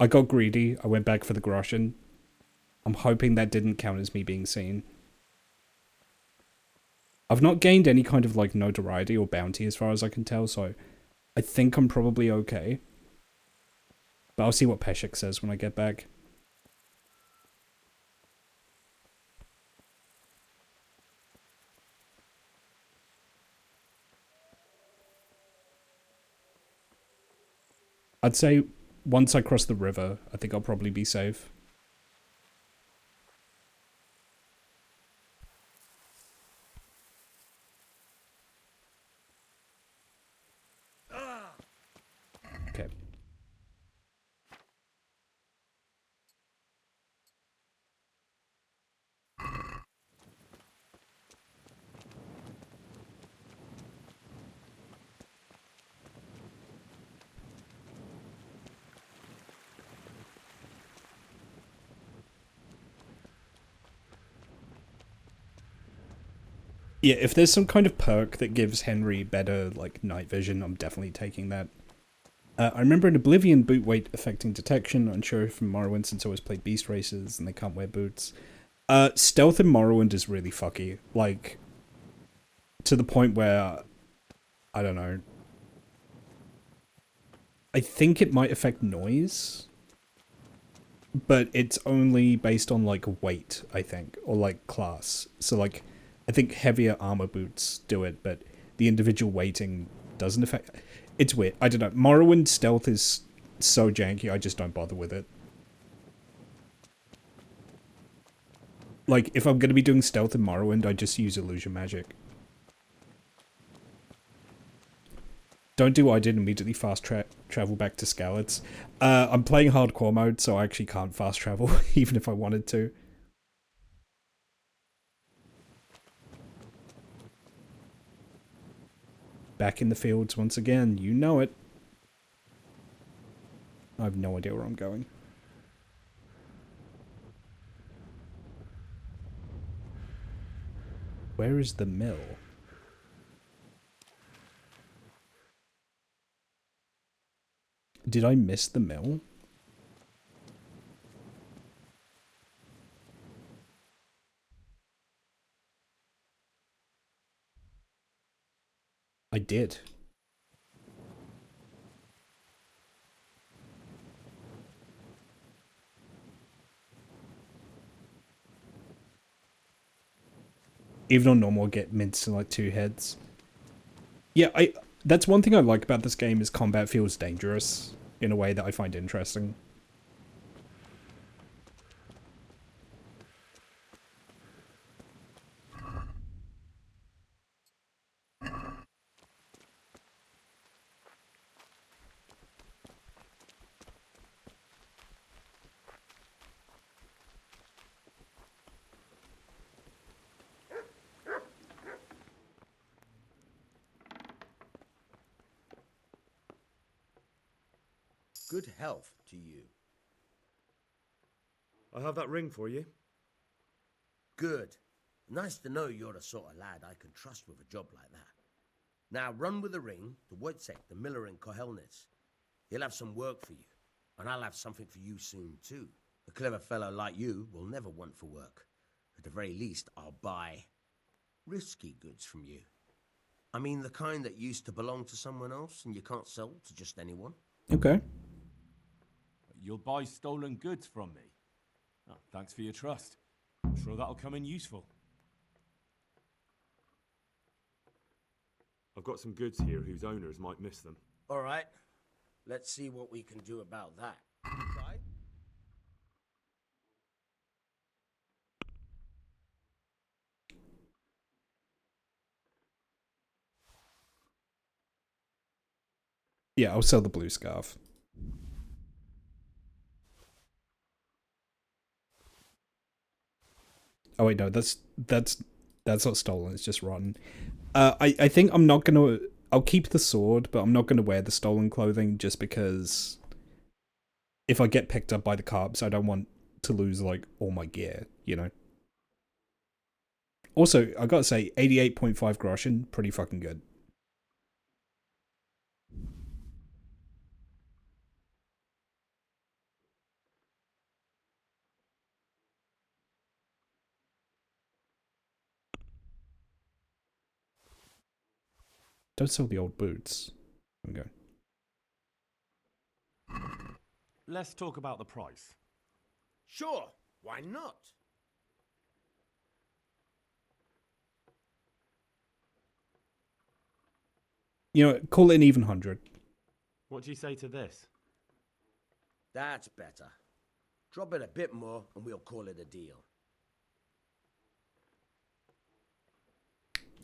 I got greedy. I went back for the groschen. I'm hoping that didn't count as me being seen. I've not gained any kind of like notoriety or bounty as far as I can tell, so I think I'm probably okay. But I'll see what Peshek says when I get back. I'd say once I cross the river, I think I'll probably be safe. Okay. Yeah, if there's some kind of perk that gives Henry better, like, night vision, I'm definitely taking that. I remember in Oblivion, boot weight affecting detection. Unsure if Morrowind, since I always played Beast Races and they can't wear boots. Stealth in Morrowind is really fucky. Like, to the point where, I don't know. I think it might affect noise. But it's only based on, like, weight, I think. Or, like, class. So, like, I think heavier armor boots do it, but the individual weighting doesn't affect... It's weird. I don't know. Morrowind stealth is so janky, I just don't bother with it. Like, if I'm going to be doing stealth in Morrowind, I just use illusion magic. Don't do what I did, immediately fast travel back to Skalitz. I'm playing hardcore mode, so I actually can't fast travel, even if I wanted to. Back in the fields once again, you know it. I have no idea where I'm going. Where is the mill? Did I miss the mill? I did. Even on normal, I get minced to like 2 heads. Yeah, that's one thing I like about this game is combat feels dangerous in a way that I find interesting. Good health to you. I have that ring for you. Good. Nice to know you're the sort of lad I can trust with a job like that. Now run with the ring to Wojciech, the miller in Kohelnitz. He'll have some work for you, and I'll have something for you soon too. A clever fellow like you will never want for work. At the very least, I'll buy risky goods from you. I mean the kind that used to belong to someone else and you can't sell to just anyone. Okay. You'll buy stolen goods from me. Oh, thanks for your trust. I'm sure that'll come in useful. I've got some goods here whose owners might miss them. All right. Let's see what we can do about that. Right? Yeah, I'll sell the blue scarf. Oh wait, no, that's not stolen. It's just rotten. I think I'm not gonna. I'll keep the sword, but I'm not gonna wear the stolen clothing just because if I get picked up by the cops, I don't want to lose like all my gear. You know. Also, I gotta say, 88.5 groschen, pretty fucking good. Don't sell the old boots. Okay. Let's talk about the price. Sure, why not? You know, call it an even 100. What do you say to this? That's better. Drop it a bit more and we'll call it a deal.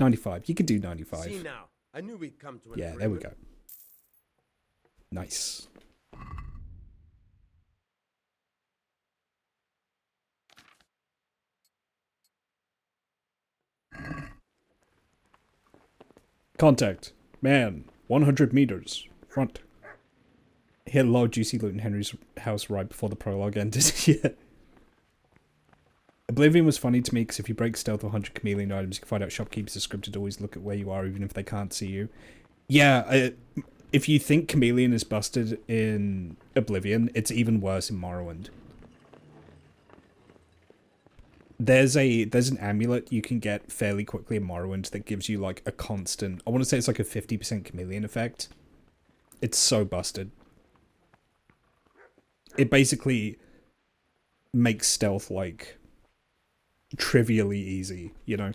95. You could do 95. See now, I knew we'd come to an Yeah, agreement. there we go. Nice. Contact. Man, 100 meters. Front. Hit a lot of juicy loot in Henry's house right before the prologue ended. Yeah. Oblivion was funny to me because if you break stealth 100 chameleon items, you can find out shopkeepers are scripted to always look at where you are even if they can't see you. Yeah, if you think chameleon is busted in Oblivion, it's even worse in Morrowind. There's an amulet you can get fairly quickly in Morrowind that gives you like a constant, I want to say it's like a 50% chameleon effect. It's so busted. It basically makes stealth like trivially easy, you know?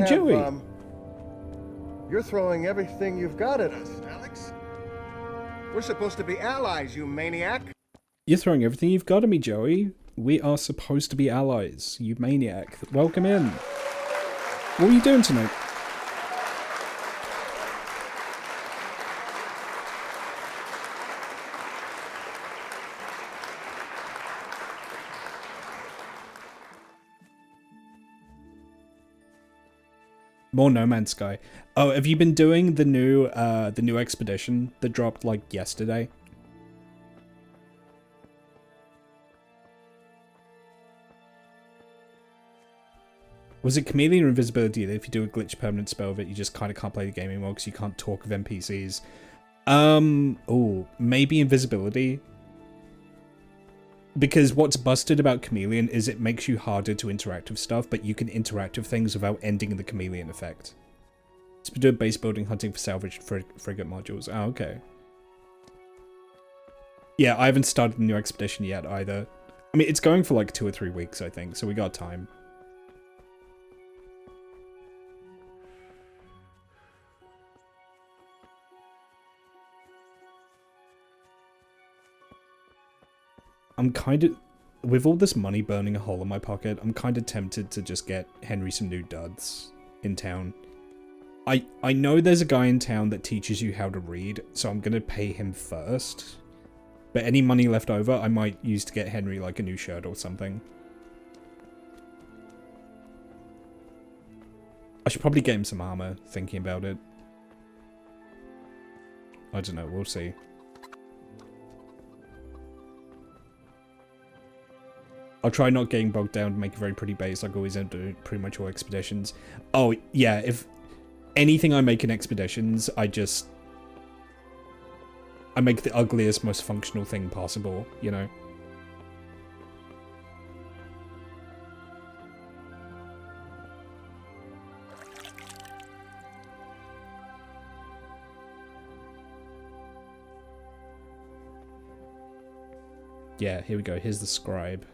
Joey. You're throwing everything you've got at us, Alex. We're supposed to be allies, you maniac. You're throwing everything you've got at me, Joey. We are supposed to be allies, you maniac. Welcome in. What are you doing tonight? More No Man's Sky. Oh, have you been doing the new expedition that dropped like yesterday? Was it Chameleon or Invisibility that if you do a glitch permanent spell of it, you just kind of can't play the game anymore because you can't talk with NPCs? Oh, maybe invisibility. Because what's busted about Chameleon is it makes you harder to interact with stuff, but you can interact with things without ending the Chameleon effect. It's been doing base building, hunting for salvaged frigate modules. Oh, okay. Yeah, I haven't started a new expedition yet either. I mean, it's going for like 2 or 3 weeks, I think, so we got time. I'm kind of, with all this money burning a hole in my pocket, I'm kind of tempted to just get Henry some new duds in town. I know there's a guy in town that teaches you how to read, so I'm going to pay him first. But any money left over, I might use to get Henry like a new shirt or something. I should probably get him some armor, thinking about it. I don't know, we'll see. I'll try not getting bogged down to make a very pretty base like I always end up doing pretty much all expeditions. Oh, yeah, if anything I make in expeditions, I make the ugliest, most functional thing possible, you know? Yeah, here we go. Here's the scribe.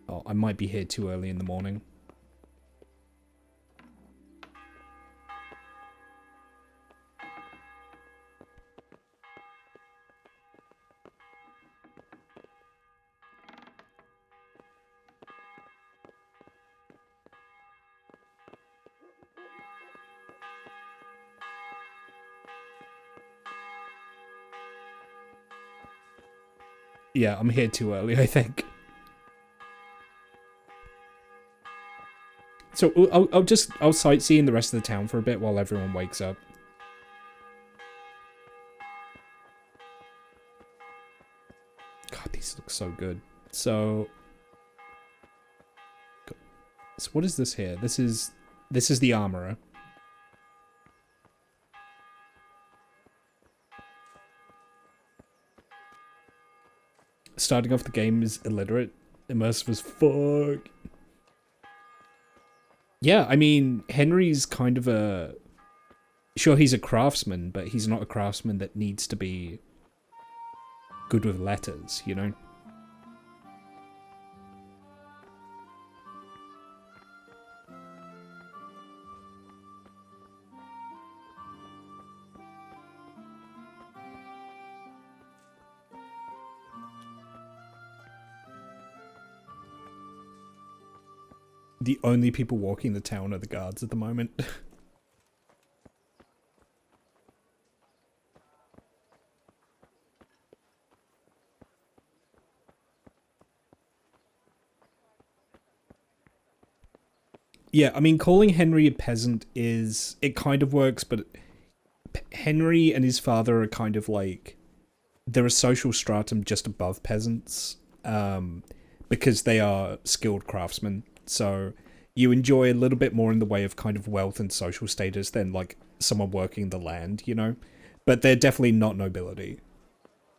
Oh, I might be here too early in the morning. Yeah, I'm here too early, I think. So I'll sightsee in the rest of the town for a bit while everyone wakes up. God, these look so good. So what is this here? This is the armorer. Starting off the game is illiterate, immersive as fuck. Yeah, I mean, Henry's kind of a... Sure, he's a craftsman, but he's not a craftsman that needs to be good with letters, you know? The only people walking the town are the guards at the moment. Yeah, I mean, calling Henry a peasant it kind of works, but Henry and his father are kind of like, they're a social stratum just above peasants, because they are skilled craftsmen. So you enjoy a little bit more in the way of kind of wealth and social status than like someone working the land, you know? But they're definitely not nobility.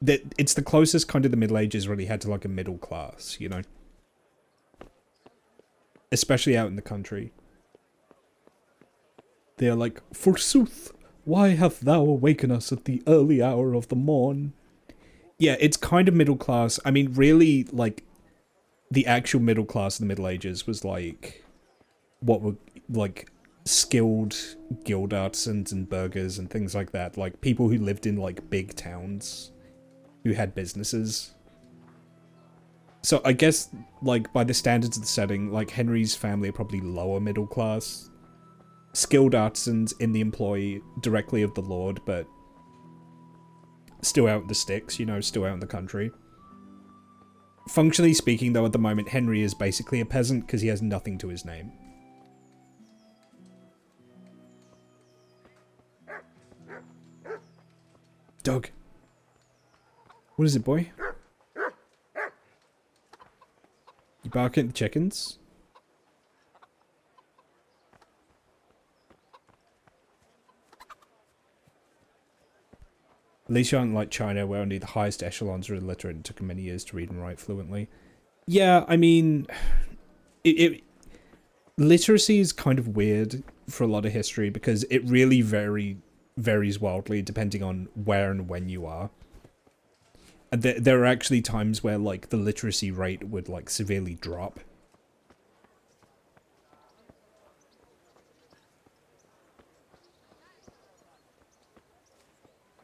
It's the closest kind of the Middle Ages really had to like a middle class, you know? Especially out in the country. They're like, "Forsooth, why hast thou awakened us at the early hour of the morn?" Yeah, it's kind of middle class. I mean, really, like, the actual middle class of the Middle Ages was like what were like skilled guild artisans and burghers and things like that, like people who lived in like big towns who had businesses. So I guess like by the standards of the setting, like Henry's family are probably lower middle class, skilled artisans in the employ directly of the lord, but still out in the sticks, you know, still out in the country. Functionally speaking, though, at the moment, Henry is basically a peasant because he has nothing to his name. Dog. What is it, boy? You barking at the chickens? least you aren't like China, where only the highest echelons are illiterate and took them many years to read and write fluently. Yeah, I mean, literacy is kind of weird for a lot of history because it really varies wildly depending on where and when you are. And there are actually times where like the literacy rate would like severely drop.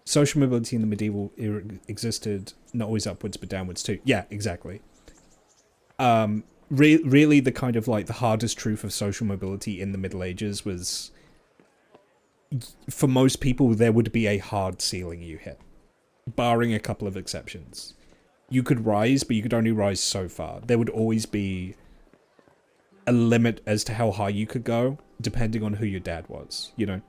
Social mobility in the medieval era existed, not always upwards but downwards too. Yeah, exactly. Really the kind of like the hardest truth of social mobility in the Middle Ages was, for most people, there would be a hard ceiling you hit, barring a couple of exceptions. You could rise, but you could only rise so far. There would always be a limit as to how high you could go, depending on who your dad was, you know?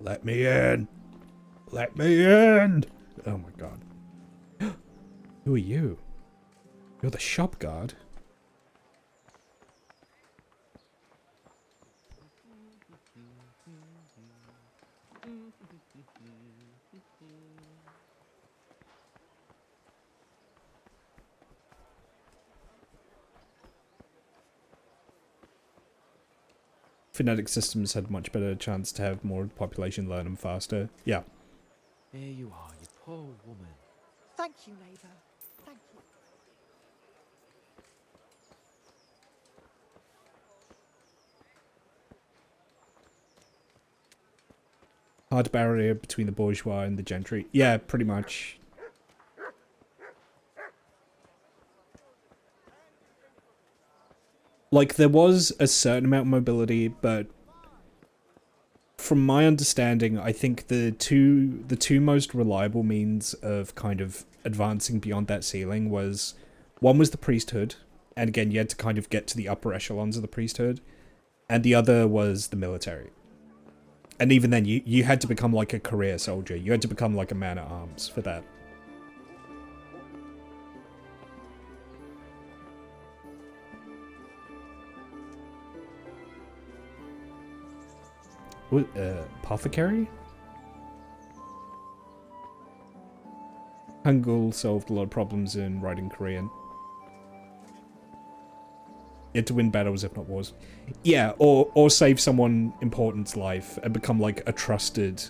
Let me in! Let me in! Oh my god. Who are you? You're the shop guard. Phonetic systems had much better chance to have more population learn them faster. Yeah. Here you are, you poor woman. Thank you, neighbour. Thank you. Hard barrier between the bourgeois and the gentry. Yeah, pretty much. Like, there was a certain amount of mobility, but from my understanding, I think the two most reliable means of kind of advancing beyond that ceiling was, one was the priesthood, and again, you had to kind of get to the upper echelons of the priesthood, and the other was the military. And even then, you had to become like a career soldier. You had to become like a man-at-arms for that. What, apothecary? Hangul solved a lot of problems in writing Korean. You had to win battles, if not wars. Yeah, or save someone important's life and become like a trusted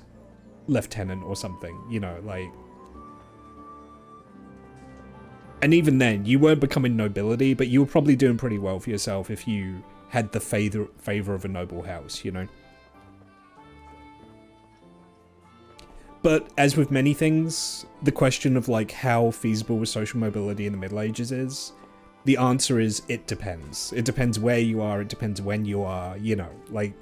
lieutenant or something, you know, like. And even then, you weren't becoming nobility, but you were probably doing pretty well for yourself if you had the favor of a noble house, you know. But as with many things, the question of like how feasible was social mobility in the Middle Ages is, the answer is it depends. It depends where you are, it depends when you are, you know, like...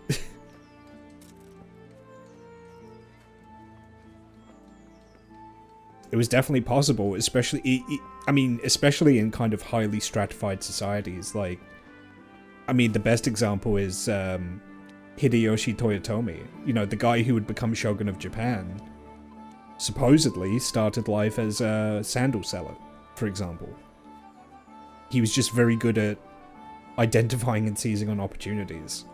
It was definitely possible, especially, I mean, especially in kind of highly stratified societies, like, I mean, the best example is Hideyoshi Toyotomi, you know, the guy who would become shogun of Japan. Supposedly started life as a sandal seller, for example. He was just very good at identifying and seizing on opportunities.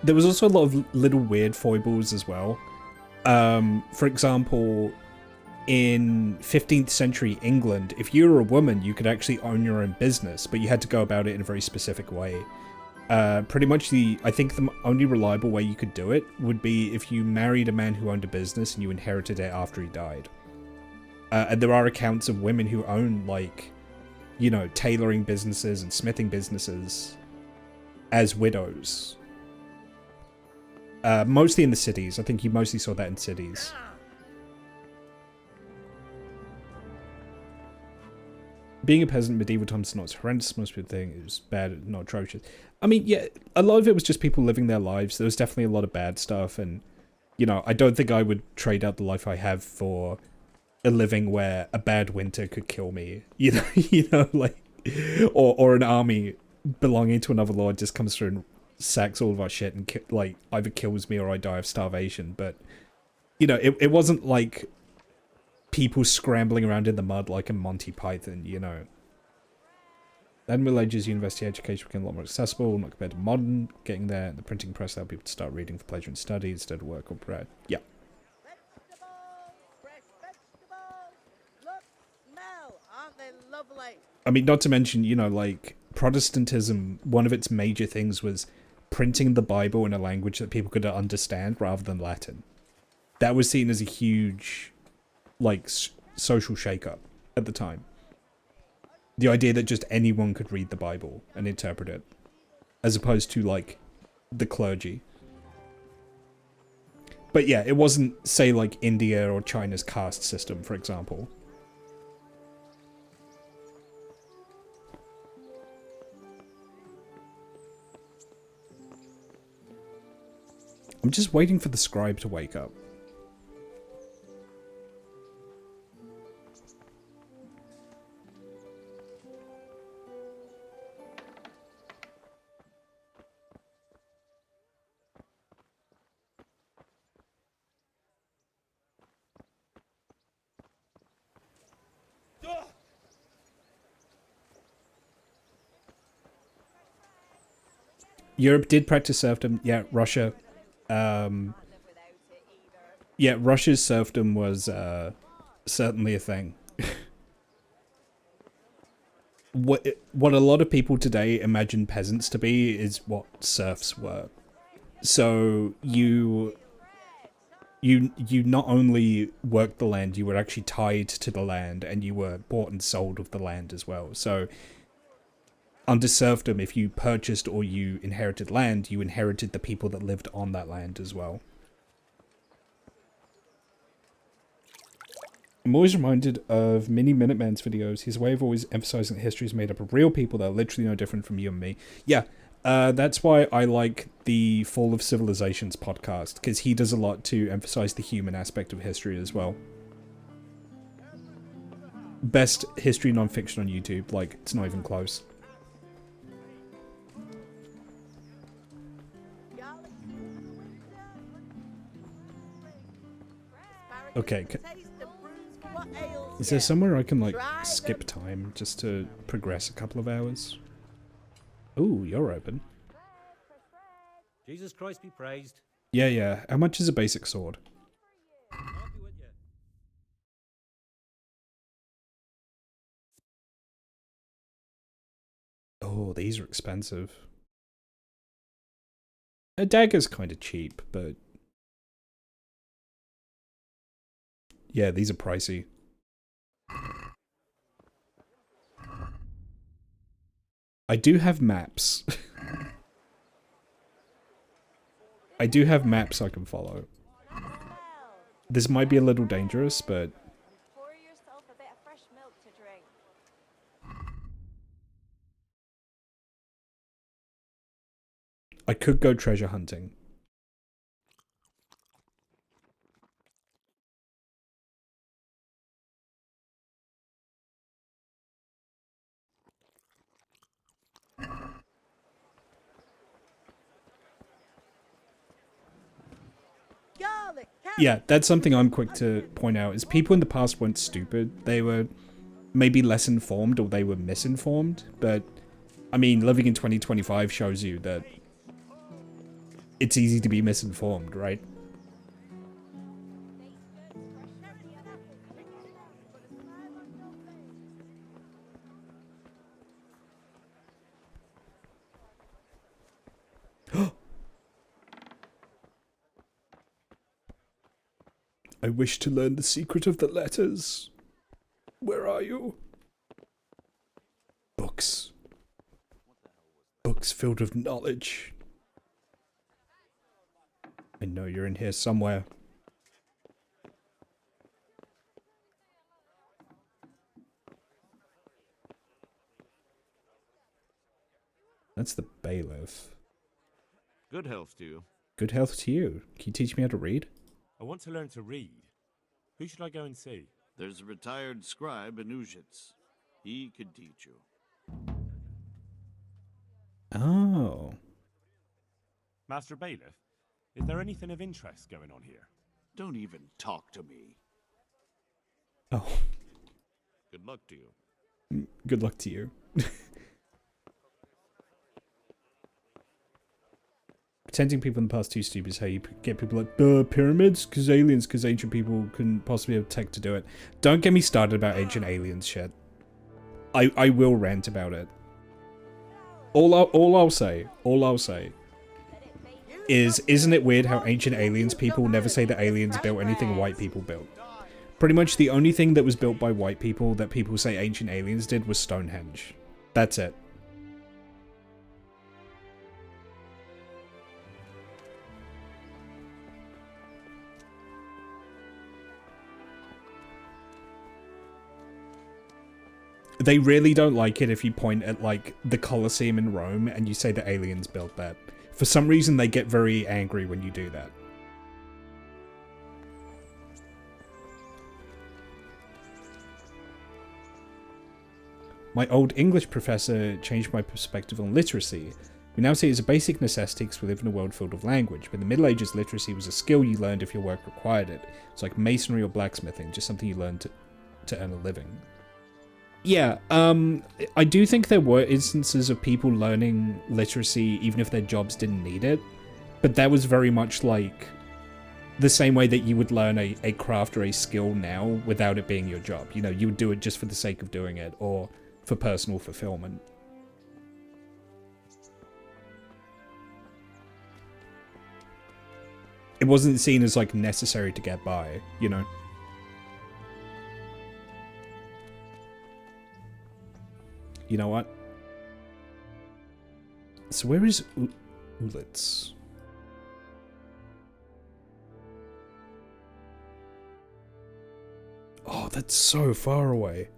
There was also a lot of little weird foibles as well. For example, in 15th century England, if you were a woman, you could actually own your own business, but you had to go about it in a very specific way. Pretty much I think the only reliable way you could do it would be if you married a man who owned a business and you inherited it after he died. And there are accounts of women who own, like, you know, tailoring businesses and smithing businesses as widows. Mostly in the cities. I think you mostly saw that in cities. Being a peasant in medieval times is not so horrendous. Most people think it was bad, not atrocious. I mean, yeah, a lot of it was just people living their lives. There was definitely a lot of bad stuff, and, you know, I don't think I would trade out the life I have for a living where a bad winter could kill me. You know, like, or an army belonging to another lord just comes through and sacks all of our shit and like either kills me or I die of starvation. But you know, it wasn't like people scrambling around in the mud like a Monty Python, you know. Then Middle Ages university education became a lot more accessible, not compared to modern. Getting there, the printing press allowed people to start reading for pleasure and study instead of work or bread. Yeah. I mean, not to mention, you know, like, Protestantism, one of its major things was printing the Bible in a language that people could understand rather than Latin. That was seen as a huge, like, social shake-up at the time. The idea that just anyone could read the Bible and interpret it, as opposed to, like, the clergy. But yeah, it wasn't, say, like, India or China's caste system, for example. I'm just waiting for the scribe to wake up. Europe did practice serfdom. Yeah, Russia. Yeah, Russia's serfdom was certainly a thing. What a lot of people today imagine peasants to be is what serfs were. So you not only worked the land, you were actually tied to the land, and you were bought and sold of the land as well. So under serfdom, if you purchased or you inherited land, you inherited the people that lived on that land as well. I'm always reminded of Mini Minuteman's videos. His way of always emphasizing that history is made up of real people that are literally no different from you and me. Yeah, that's why I like the Fall of Civilizations podcast, because he does a lot to emphasize the human aspect of history as well. Best history non-fiction on YouTube, like, it's not even close. Okay, is there somewhere I can, like, skip time just to progress a couple of hours? Ooh, you're open. Jesus Christ be praised. Yeah. How much is a basic sword? Oh, these are expensive. A dagger's kind of cheap, but yeah, these are pricey. I do have maps. I do have maps I can follow. This might be a little dangerous, but Pour yourself a bit of fresh milk to drink. I could go treasure hunting. Yeah, that's something I'm quick to point out, is people in the past weren't stupid. They were maybe less informed, or they were misinformed, but I mean, living in 2025 shows you that it's easy to be misinformed, right? I wish to learn the secret of the letters. Where are you? Books. Books filled with knowledge. I know you're in here somewhere. That's the bailiff. Good health to you. Good health to you. Can you teach me how to read? I want to learn to read. Who should I go and see? There's a retired scribe in Uzhitz. He could teach you. Oh. Master Bailiff, is there anything of interest going on here? Don't even talk to me. Oh. Good luck to you. Good luck to you. Pretending people in the past too stupid is how you get people like, pyramids? Because aliens, because ancient people couldn't possibly have tech to do it. Don't get me started about ancient aliens shit. I will rant about it. All I'll say is, isn't it weird how ancient aliens people never say that aliens built anything white people built? Pretty much the only thing that was built by white people that people say ancient aliens did was Stonehenge. That's it. They really don't like it if you point at, like, the Colosseum in Rome and you say the aliens built that. For some reason, they get very angry when you do that. My old English professor changed my perspective on literacy. We now see it as a basic necessity because we live in a world filled with language, but in the Middle Ages, literacy was a skill you learned if your work required it. It's like masonry or blacksmithing, just something you learned to earn a living. Yeah, I do think there were instances of people learning literacy even if their jobs didn't need it, but that was very much like the same way that you would learn a craft or a skill now without it being your job. You know, you would do it just for the sake of doing it or for personal fulfillment. It wasn't seen as, like, necessary to get by, you know? You know what? So where is Ulitz? Oh, that's so far away.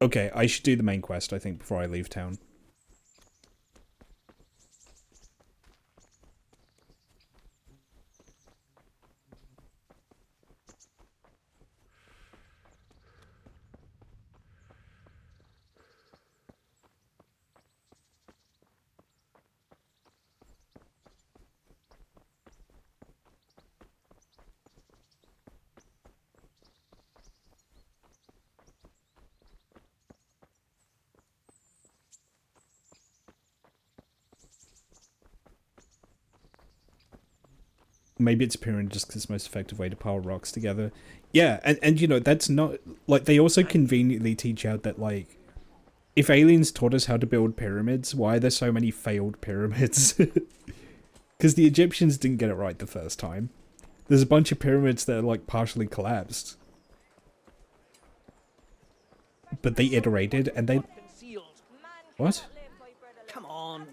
Okay, I should do the main quest, I think, before I leave town. Maybe it's pyramid just because it's the most effective way to pile rocks together. Yeah, and you know, that's not... Like, they also conveniently teach out that, like, if aliens taught us how to build pyramids, why are there so many failed pyramids? Because the Egyptians didn't get it right the first time. There's a bunch of pyramids that are, like, partially collapsed. But they iterated, and they... What? Come on.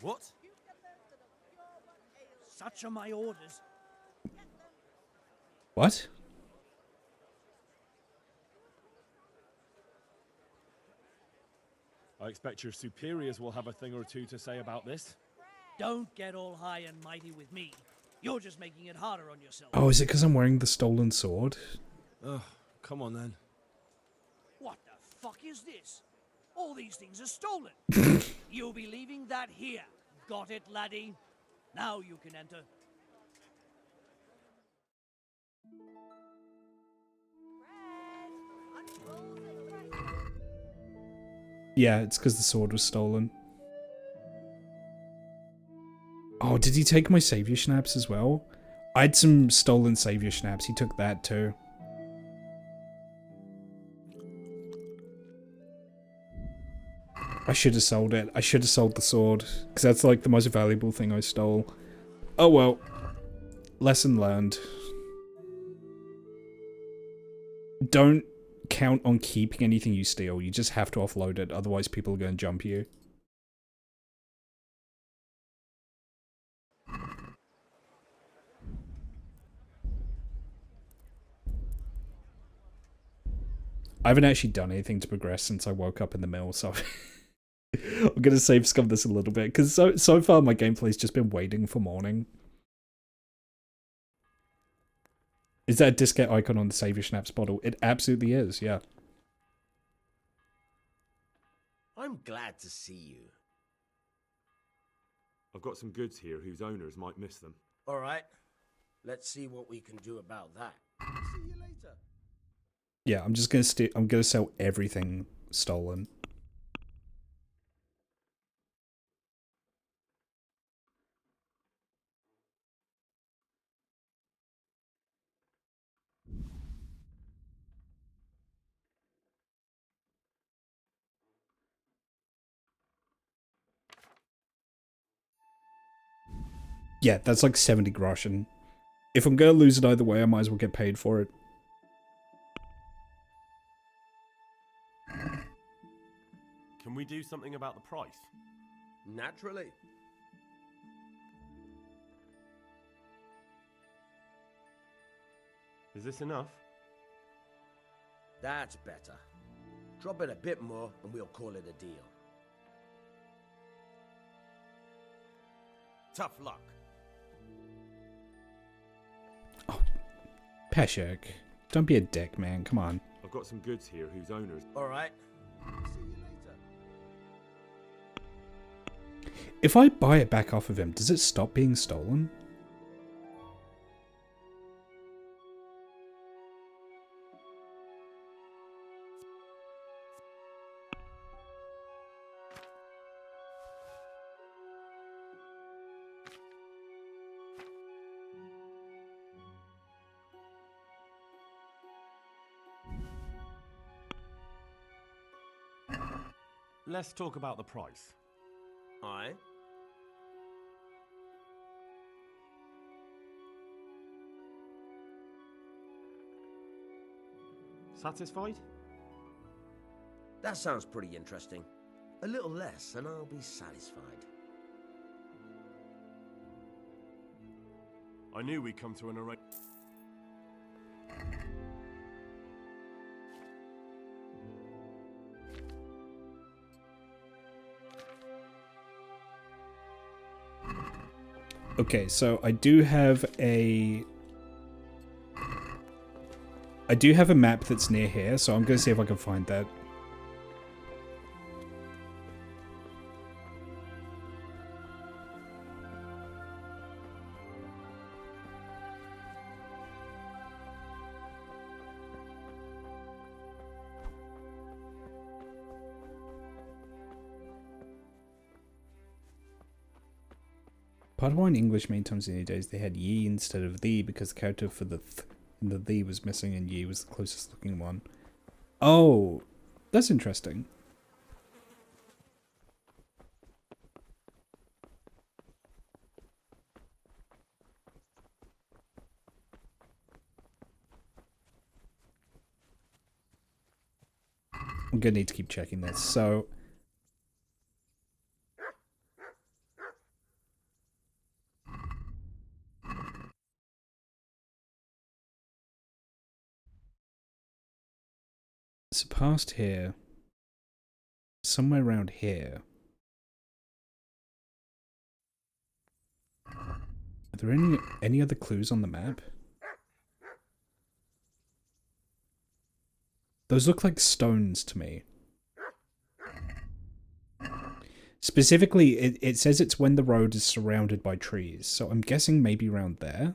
What? Such are my orders. What? I expect your superiors will have a thing or two to say about this. Don't get all high and mighty with me. You're just making it harder on yourself. Oh, is it because I'm wearing the stolen sword? Oh, come on then. What the fuck is this? All these things are stolen. You'll be leaving that here. Got it, laddie? Now you can enter. Yeah, it's because the sword was stolen. Oh, did he take my savior schnapps as well? I had some stolen savior schnapps. He took that too. I should have sold it. I should have sold the sword. Because that's like the most valuable thing I stole. Oh well. Lesson learned. Don't count on keeping anything you steal. You just have to offload it. Otherwise people are going to jump you. I haven't actually done anything to progress since I woke up in the mill, so... I'm gonna save scum this a little bit, because so far my gameplay's just been waiting for morning. Is that a discount icon on the Savior Schnapps bottle? It absolutely is, yeah. I'm glad to see you. I've got some goods here whose owners might miss them. All right. Let's see what we can do about that. See you later. Yeah, I'm just gonna I'm gonna sell everything stolen. Yeah, that's like 70 groschen. If I'm gonna lose it either way, I might as well get paid for it. Can we do something about the price? Naturally. Is this enough? That's better. Drop it a bit more and we'll call it a deal. Tough luck. Peshek, don't be a dick, man. Come on. I've got some goods here whose owners... All right. If I buy it back off of him, does it stop being stolen? Let's talk about the price. Aye. Satisfied? That sounds pretty interesting. A little less and I'll be satisfied. I knew we'd come to an arrangement. Okay, so I do have a map that's near here, so I'm going to see if I can find that. Part of why in English many times in the days they had ye instead of thee because the character for the th in the thee was missing and ye was the closest looking one. Oh, that's interesting. I'm gonna need to keep checking this. So so past here, somewhere around here. Are there any other clues on the map? Those look like stones to me. Specifically, it says it's when the road is surrounded by trees, so I'm guessing maybe around there.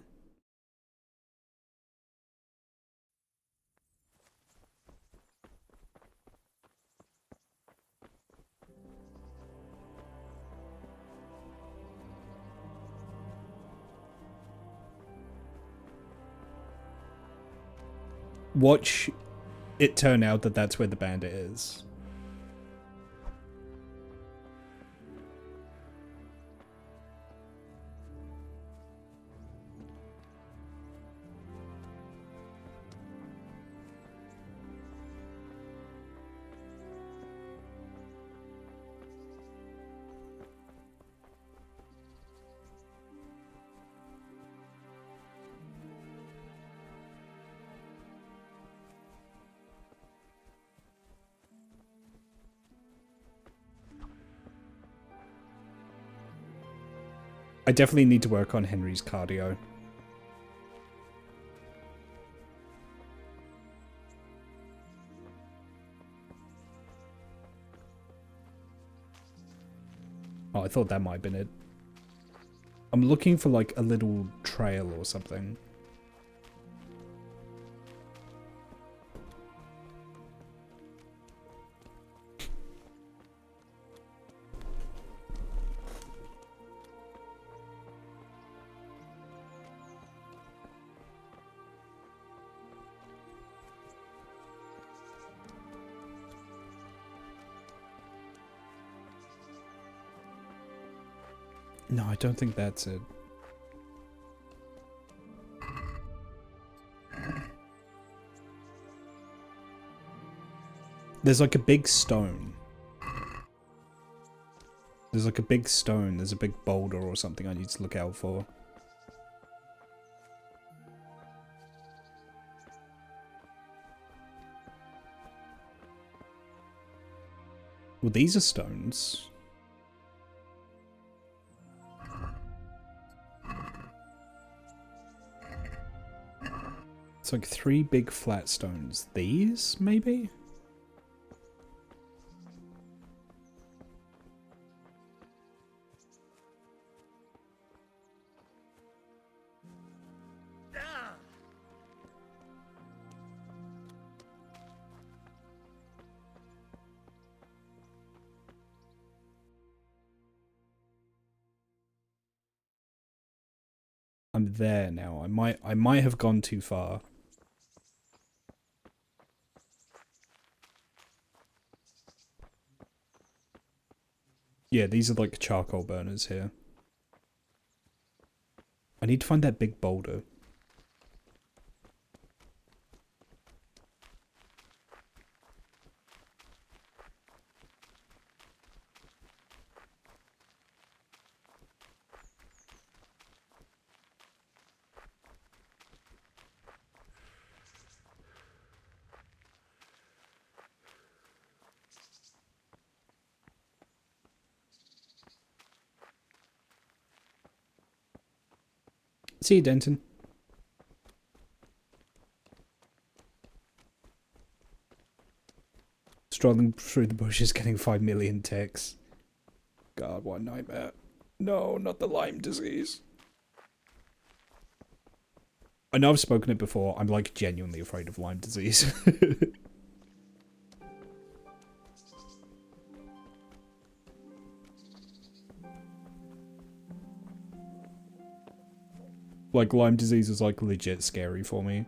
Watch it turn out that that's where the bandit is. I definitely need to work on Henry's cardio. Oh, I thought that might have been it. I'm looking for like a little trail or something. No, I don't think that's it. There's like a big stone. There's like a big stone. There's a big boulder or something I need to look out for. Well, these are stones. It's like 3 big flat stones. These, maybe? I'm there now. I might have gone too far. Yeah, these are like charcoal burners here. I need to find that big boulder. See you, Denton. Strolling through the bushes, getting 5 million ticks. God, what a nightmare. No, not the Lyme disease. I know I've spoken it before. I'm like genuinely afraid of Lyme disease. Like, Lyme disease is like legit scary for me.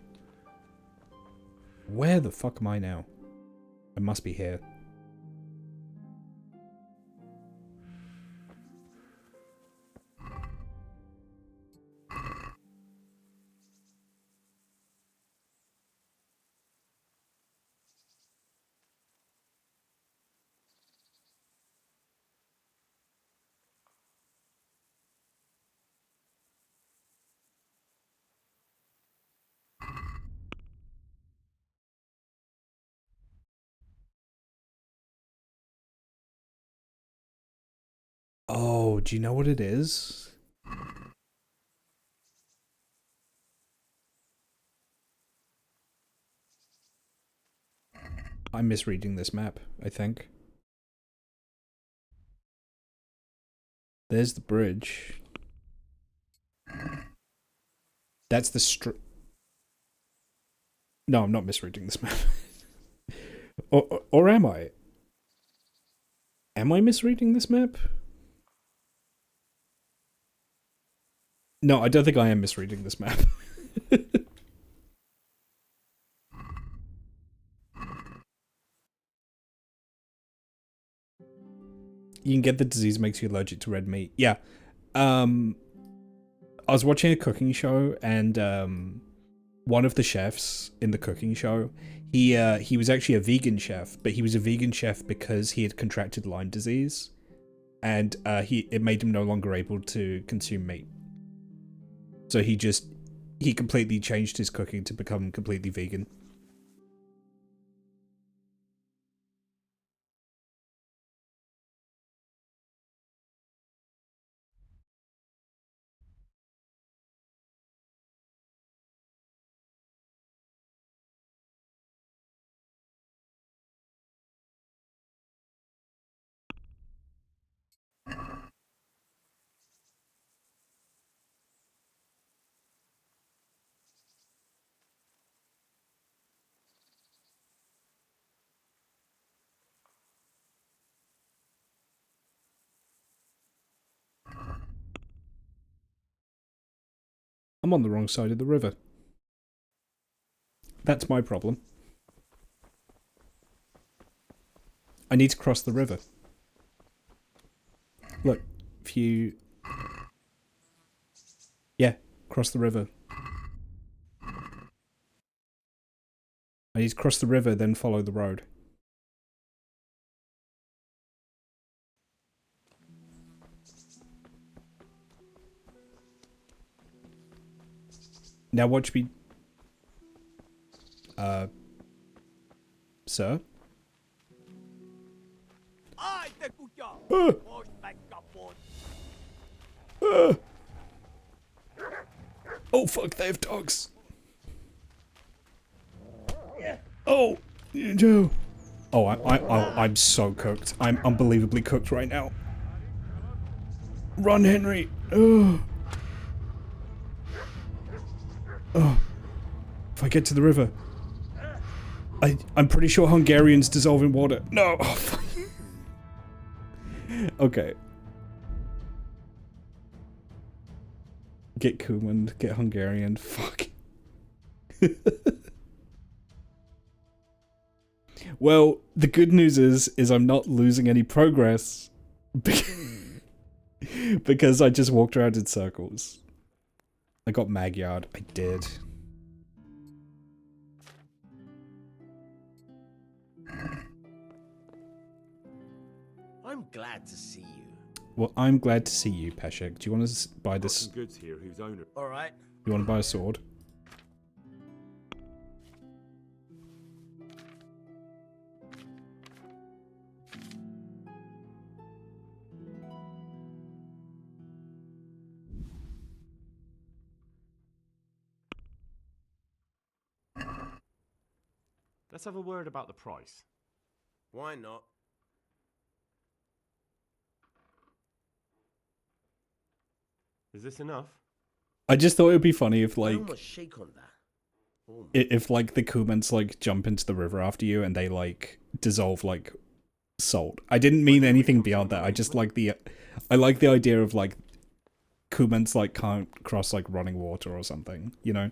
Where the fuck am I now? I must be here. Oh, do you know what it is? I'm misreading this map, I think. There's the bridge. That's the No, I'm not misreading this map. or am I? Am I misreading this map? No, I don't think I am misreading this map. You can get the disease makes you allergic to red meat. Yeah. I was watching a cooking show and one of the chefs in the cooking show, he was actually a vegan chef, but he was a vegan chef because he had contracted Lyme disease, and it made him no longer able to consume meat. So he completely changed his cooking to become completely vegan. I'm on the wrong side of the river. That's my problem. I need to cross the river. Look, if you... Yeah, cross the river. I need to cross the river, then follow the road. Now watch me... Sir? Oh fuck, they have dogs. Oh, no. Oh, I'm so cooked. I'm unbelievably cooked right now. Run, Henry. Oh. Oh. If I get to the river. I'm pretty sure Hungarians dissolve in water. No. Oh, fuck. Okay. Get Cuman, get Hungarian. Fuck. Well, the good news is I'm not losing any progress because I just walked around in circles. I got Magyard. I did. I'm glad to see you. Well, I'm glad to see you, Peshek. Do you want to buy this? Some goods here. Whose owner? All right. You want to buy a sword? Let's have a word about the price. Why not? Is this enough? I just thought it would be funny if, I like, almost shake on that. Oh, if like the Kumans like jump into the river after you and they like dissolve like salt. I didn't mean anything beyond that. I just like I like the idea of like Kumans like can't cross like running water or something, you know?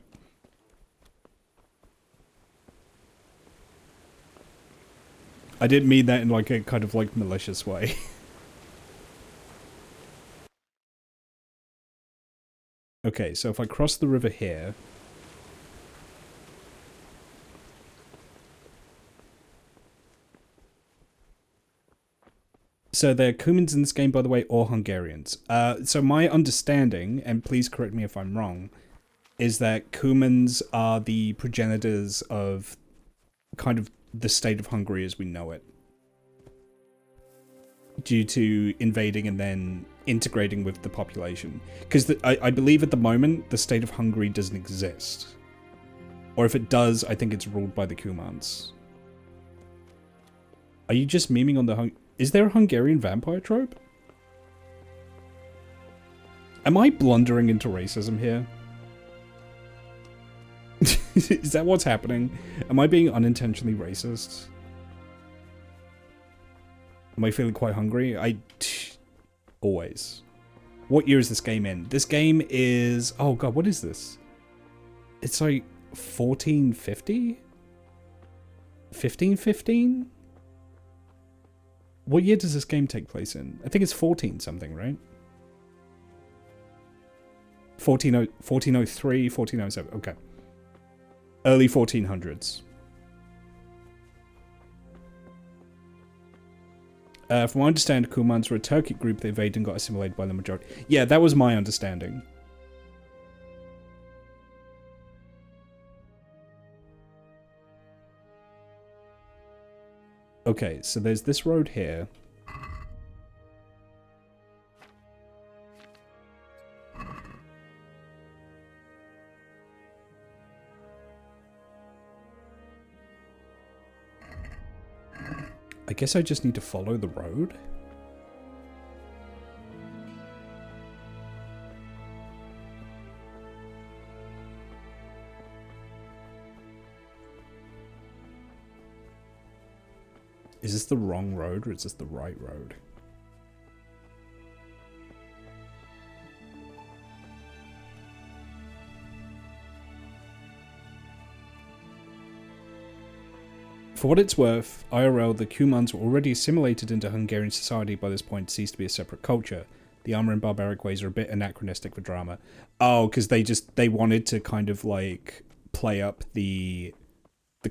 I didn't mean that in like a kind of like malicious way. Okay, so if I cross the river here... So they're Cumans in this game, by the way, or Hungarians. So my understanding, and please correct me if I'm wrong, is that Cumans are the progenitors of kind of the state of Hungary as we know it. Due to invading and then integrating with the population. Because I believe at the moment, the state of Hungary doesn't exist. Or if it does, I think it's ruled by the Cumans. Are you just memeing on the Is there a Hungarian vampire trope? Am I blundering into racism here? Is that what's happening? Am I being unintentionally racist? Am I feeling quite hungry? Always. What year is this game in? This game is... Oh god, what is this? It's like 1450? 1515? What year does this game take place in? I think it's 14 something, right? 1403, 1407, okay. Early 1400s. From what I understand, Cumans were a Turkic group that invaded and got assimilated by the majority. Yeah, that was my understanding. Okay, so there's this road here. I guess I just need to follow the road. Is this the wrong road or is this the right road? For what it's worth, IRL, the Cumans were already assimilated into Hungarian society by this point, ceased to be a separate culture. The armor and barbaric ways are a bit anachronistic for drama. Oh, because they wanted to kind of like play up the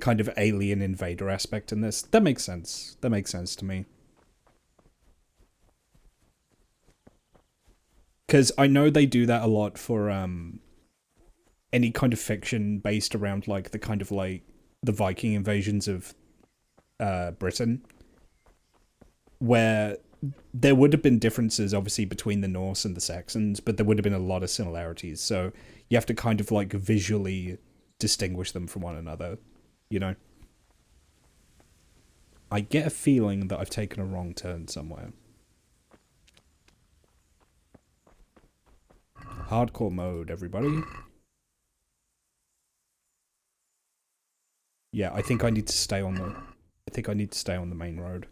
kind of alien invader aspect in this. That makes sense. That makes sense to me. Because I know they do that a lot for any kind of fiction based around like the kind of like the Viking invasions of Britain, where there would have been differences obviously between the Norse and the Saxons, but there would have been a lot of similarities. So you have to kind of like visually distinguish them from one another, you know? I get a feeling that I've taken a wrong turn somewhere. Hardcore mode, everybody. Yeah, I think I need to stay on the main road.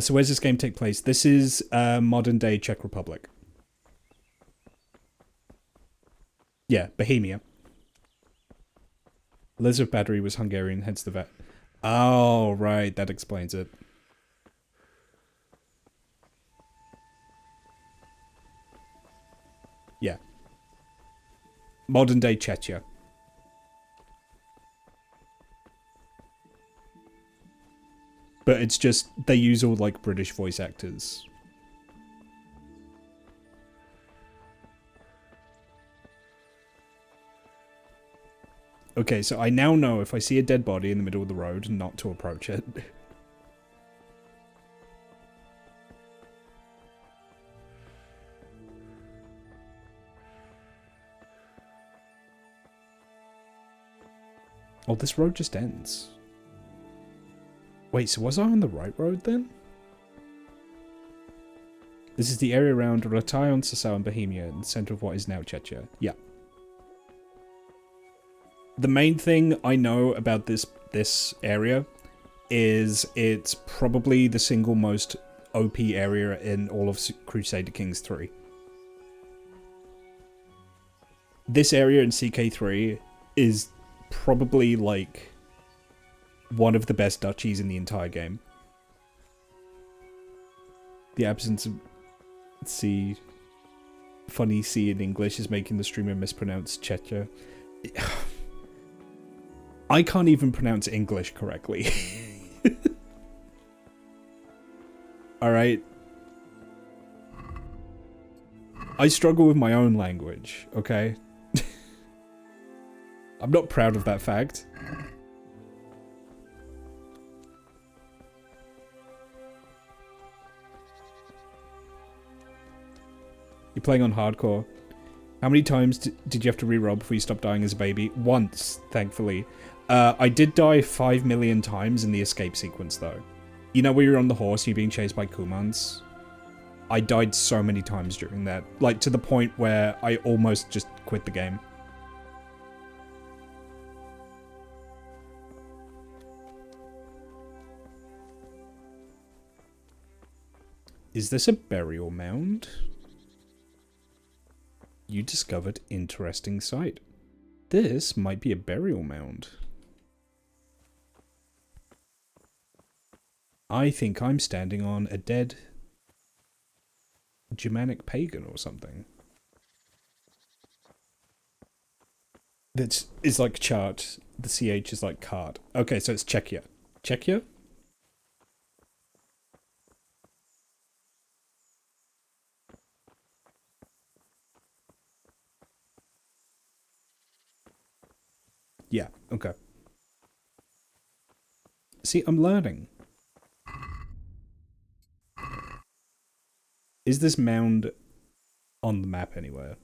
So where's this game take place? This is modern day Czech Republic. Yeah, Bohemia. Elizabeth Battery was Hungarian, hence the vet. Oh, right, that explains it. Yeah. Modern day Czechia. But it's just, they use all like British voice actors. Okay, so I now know if I see a dead body in the middle of the road, not to approach it. Oh, this road just ends. Wait, so was I on the right road then? This is the area around Ratayon, Sasau, and Bohemia, in the center of what is now Czechia. Yeah. The main thing I know about this area is it's probably the single most OP area in all of Crusader Kings 3. This area in CK3 is probably like one of the best duchies in the entire game. The absence of funny C in English is making the streamer mispronounce Czechia. I can't even pronounce English correctly. Alright. I struggle with my own language, okay? I'm not proud of that fact. You're playing on hardcore. How many times did you have to reroll before you stopped dying as a baby? Once, thankfully. I did die 5 million times in the escape sequence, though. You know where you're on the horse and you're being chased by Cumans? I died so many times during that. Like, to the point where I almost just quit the game. Is this a burial mound? You discovered interesting site. This might be a burial mound. I think I'm standing on a dead Germanic pagan or something. That is like chart. The CH is like cart. Okay, so it's Czechia. Czechia? Yeah, okay. See, I'm learning. Is this mound on the map anywhere?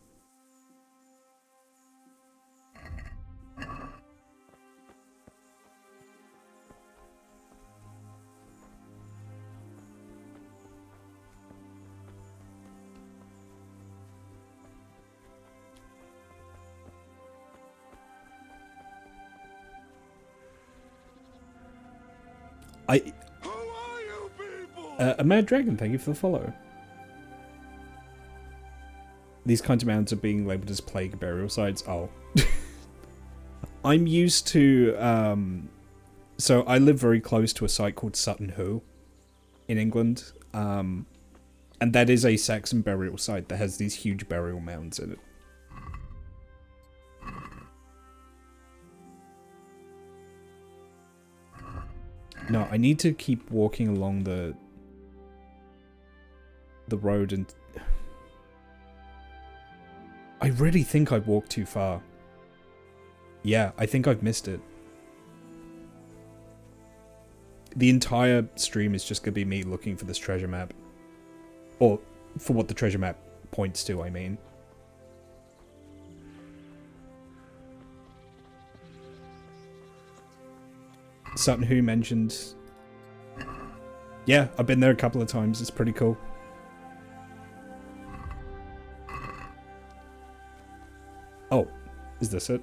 A Mad Dragon, thank you for the follow. These kinds of mounds are being labelled as plague burial sites. Oh. I'm used to, so I live very close to a site called Sutton Hoo in England, and that is a Saxon burial site that has these huge burial mounds in it. No, I need to keep walking along the road, and I really think I've walked too far. Yeah, I think I've missed it. The entire stream is just going to be me looking for this treasure map. Or, for what the treasure map points to, I mean. Sutton Hoo mentioned... Yeah, I've been there a couple of times. It's pretty cool. Oh, is this it?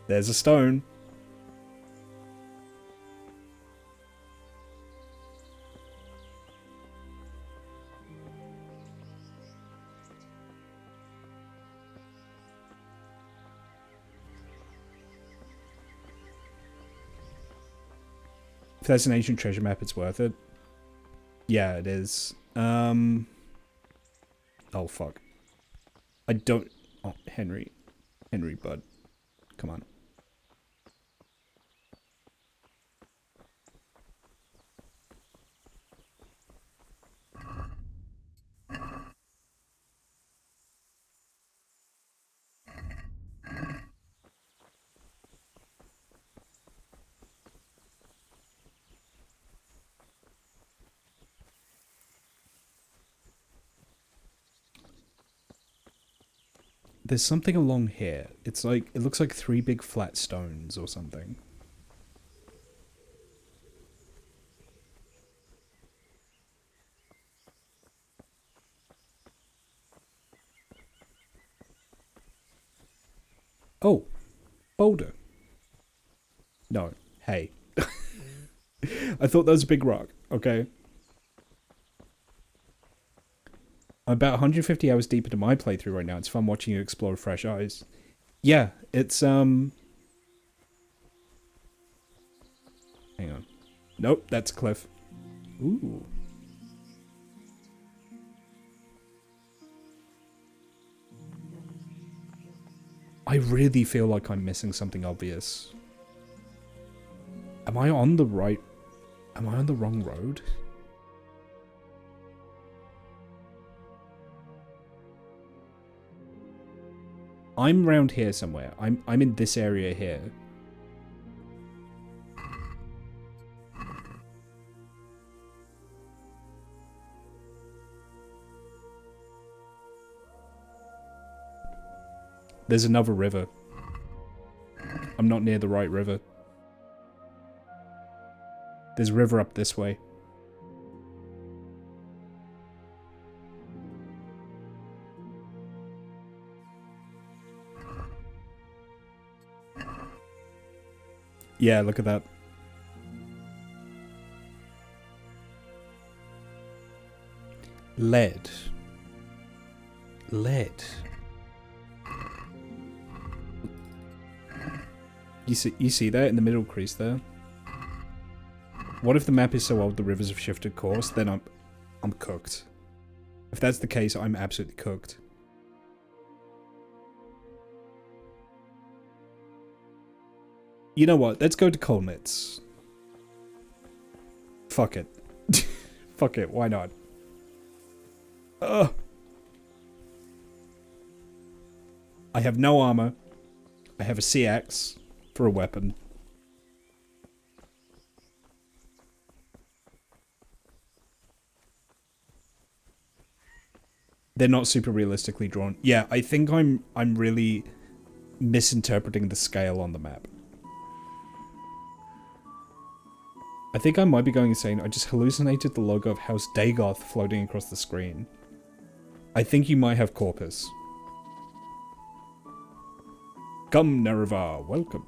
There's a stone. If that's an ancient treasure map, it's worth it. Yeah, it is. Oh, fuck. I don't... Oh, Henry. Henry, bud. Come on. There's something along here. It's like, it looks like 3 big flat stones or something. Oh, boulder. No, hey. I thought that was a big rock, okay? I'm about 150 hours deep into my playthrough right now. It's fun watching you explore with fresh eyes. Yeah, it's, hang on. Nope, that's a cliff. Ooh. I really feel like I'm missing something obvious. Am I on the right... Am I on the wrong road? I'm around here somewhere. I'm in this area here. There's another river. I'm not near the right river. There's a river up this way. Yeah, look at that. Lead. Lead. You see that in the middle crease there? What if the map is so old the rivers have shifted course? Then I'm cooked. If that's the case, I'm absolutely cooked. You know what? Let's go to Colnitz. Fuck it. Fuck it. Why not? Ugh. I have no armor. I have a CX for a weapon. They're not super realistically drawn. Yeah, I think I'm really misinterpreting the scale on the map. I think I might be going insane. I just hallucinated the logo of House Dagoth floating across the screen. I think you might have Corpus. Come, Nerevar, welcome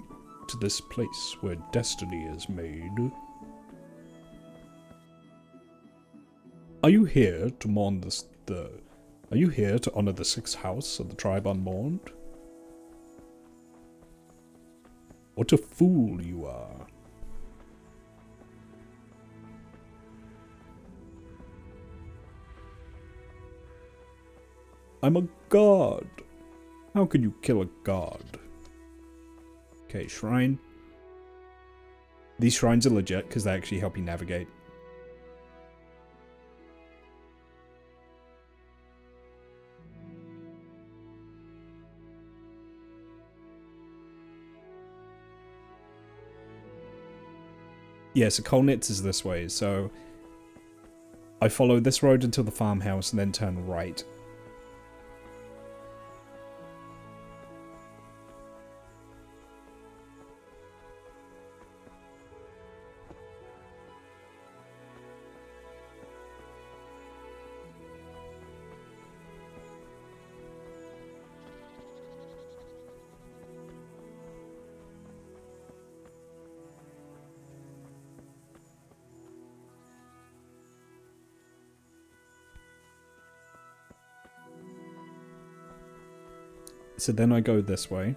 to this place where destiny is made. Are you here to mourn Are you here to honor the 6th house of the tribe unmourned? What a fool you are. I'm a god. How can you kill a god? Okay, shrine. These shrines are legit because they actually help you navigate. Yeah, so Kolnitz is this way, so I follow this road until the farmhouse and then turn right. So then I go this way.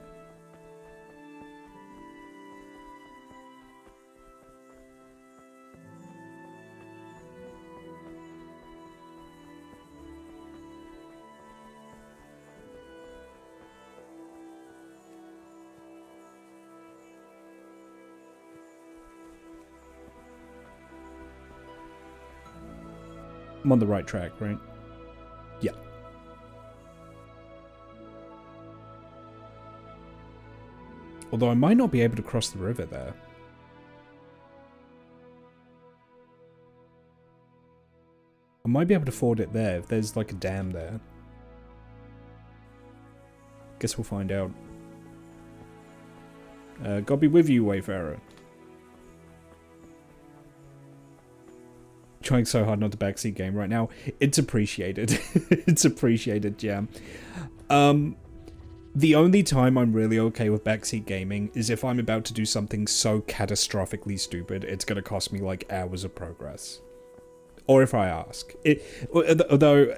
I'm on the right track, right? Yeah. Although I might not be able to cross the river there. I might be able to ford it there if there's like a dam there. Guess we'll find out. God be with you, Wayfarer. Trying so hard not to backseat game right now. It's appreciated. It's appreciated, Jam. The only time I'm really okay with backseat gaming is if I'm about to do something so catastrophically stupid it's going to cost me like hours of progress. Or if I ask. Although,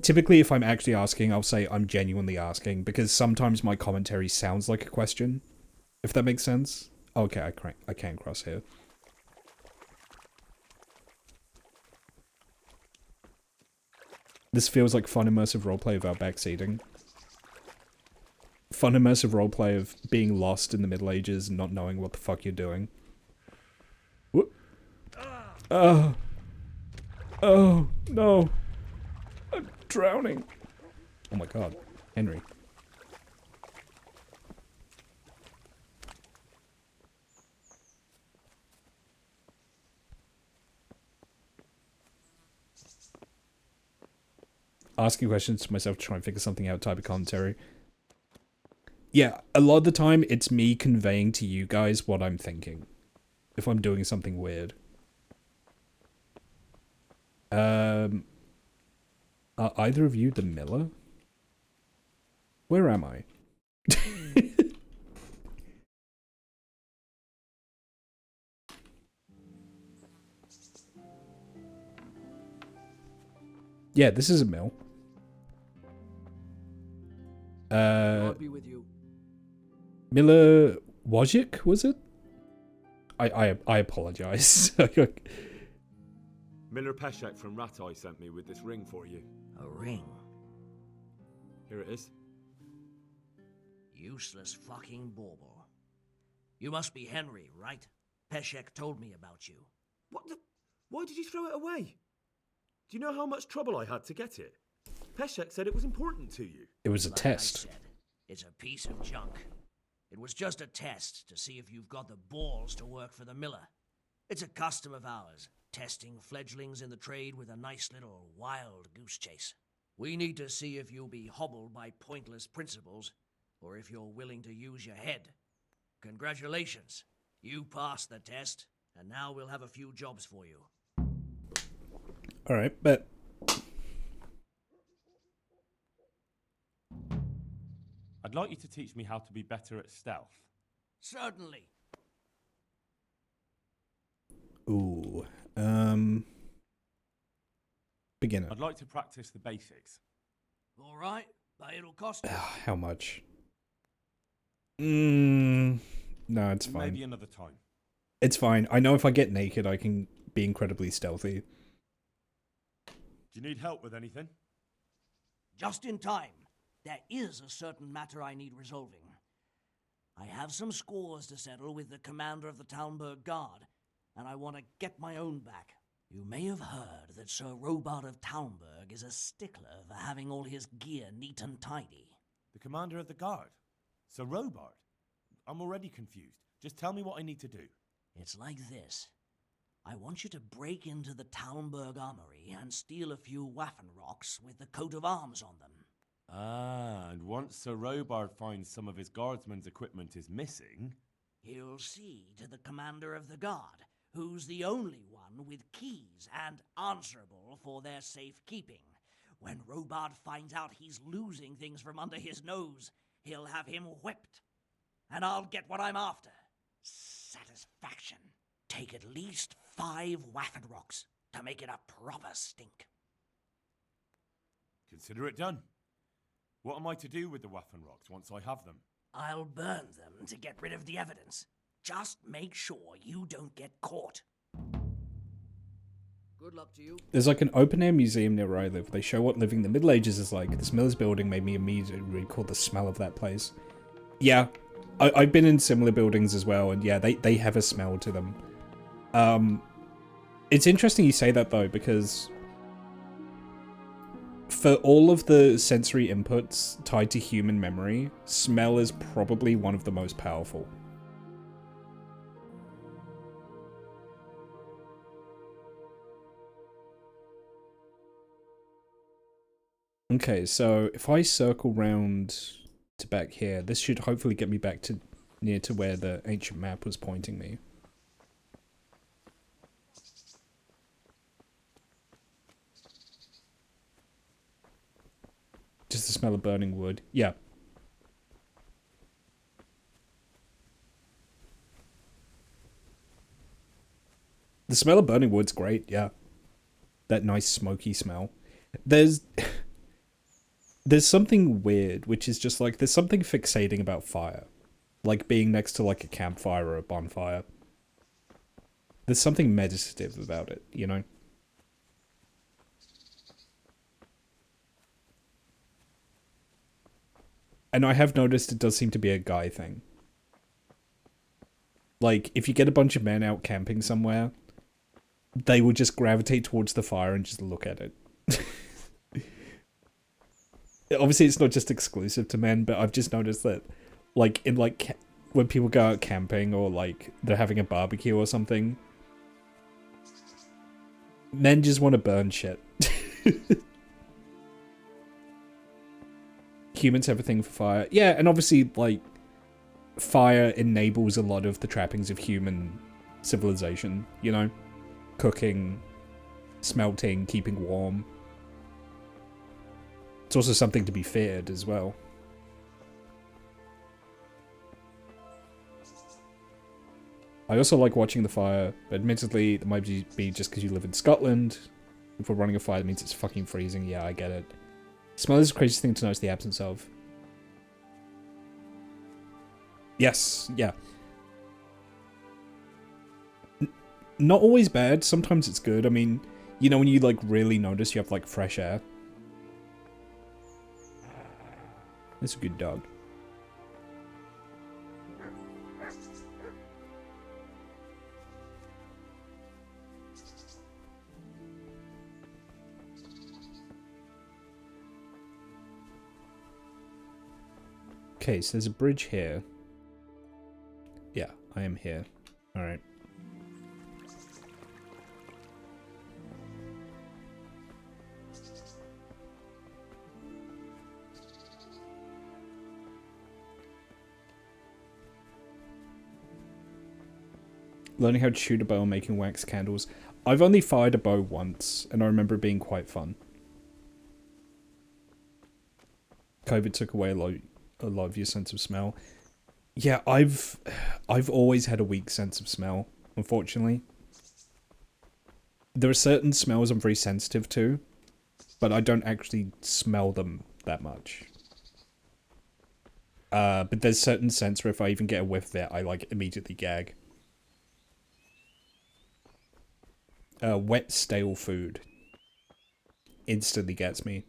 typically if I'm actually asking, I'll say I'm genuinely asking, because sometimes my commentary sounds like a question. If that makes sense. Okay, I can cross here. This feels like fun immersive roleplay without backseating. Fun immersive roleplay of being lost in the Middle Ages and not knowing what the fuck you're doing. Whoop. Oh. Oh, no. I'm drowning. Oh my god. Henry. Asking questions to myself to try and figure something out type of commentary. Yeah, a lot of the time it's me conveying to you guys what I'm thinking. If I'm doing something weird. Are either of you the miller? Where am I? Yeah, this is a mill. I'll be with you. Miller Wojcik, was it? I apologize. Miller Peshek from Ratai sent me with this ring for you. A ring? Here it is. Useless fucking bauble. You must be Henry, right? Peshek told me about you. What the? Why did you throw it away? Do you know how much trouble I had to get it? Peshek said it was important to you. It was a test. I said, it's a piece of junk. It was just a test to see if you've got the balls to work for the miller. It's a custom of ours, testing fledglings in the trade with a nice little wild goose chase. We need to see if you'll be hobbled by pointless principles, or if you're willing to use your head. Congratulations. You passed the test, and now we'll have a few jobs for you. Alright, but... I'd like you to teach me how to be better at stealth. Certainly. Ooh, beginner. I'd like to practice the basics. All right, but it'll cost you. How much? No, it's fine. Maybe another time. It's fine. I know if I get naked, I can be incredibly stealthy. Do you need help with anything? Just in time. There is a certain matter I need resolving. I have some scores to settle with the commander of the Talmberg Guard, and I want to get my own back. You may have heard that Sir Robard of Talmberg is a stickler for having all his gear neat and tidy. The commander of the guard? Sir Robard? I'm already confused. Just tell me what I need to do. It's like this. I want you to break into the Talmberg armory and steal a few Waffen rocks with the coat of arms on them. Ah, and once Sir Robard finds some of his guardsmen's equipment is missing... He'll see to the commander of the guard, who's the only one with keys and answerable for their safekeeping. When Robard finds out he's losing things from under his nose, he'll have him whipped. And I'll get what I'm after. Satisfaction. Take at least 5 Waffen rocks to make it a proper stink. Consider it done. What am I to do with the Waffen rocks once I have them? I'll burn them to get rid of the evidence. Just make sure you don't get caught. Good luck to you. There's like an open-air museum near where I live. They show what living in the Middle Ages is like. This Miller's building made me immediately recall the smell of that place. Yeah, I've been in similar buildings as well, and yeah, they have a smell to them. It's interesting you say that, though, because for all of the sensory inputs tied to human memory, smell is probably one of the most powerful. Okay, so if I circle round to back here, this should hopefully get me back to near to where the ancient map was pointing me. Just the smell of burning wood. Yeah. The smell of burning wood's great, yeah. That nice smoky smell. There's something weird, which is just like, there's something fixating about fire. Like being next to like a campfire or a bonfire. There's something meditative about it, you know? And I have noticed it does seem to be a guy thing. Like, if you get a bunch of men out camping somewhere, they will just gravitate towards the fire and just look at it. Obviously, it's not just exclusive to men, but I've just noticed that, like, in, like, when people go out camping or, like, they're having a barbecue or something, men just want to burn shit. Humans have a thing for fire. Yeah, and obviously, like, fire enables a lot of the trappings of human civilization, you know? Cooking, smelting, keeping warm. It's also something to be feared as well. I also like watching the fire, but admittedly, it might be just because you live in Scotland. If we're running a fire, it means it's fucking freezing. Yeah, I get it. Smell is the craziest thing to notice the absence of. Yes, yeah. Not always bad, sometimes it's good. I mean, you know when you like really notice you have like fresh air? That's a good dog. Okay, so there's a bridge here. Yeah, I am here. Alright. Learning how to shoot a bow and making wax candles. I've only fired a bow once, and I remember it being quite fun. COVID took away a lot of your sense of smell. Yeah, I've always had a weak sense of smell, unfortunately. There are certain smells I'm very sensitive to, but I don't actually smell them that much. But there's certain scents where if I even get a whiff of it, I like immediately gag. Wet, stale food instantly gets me.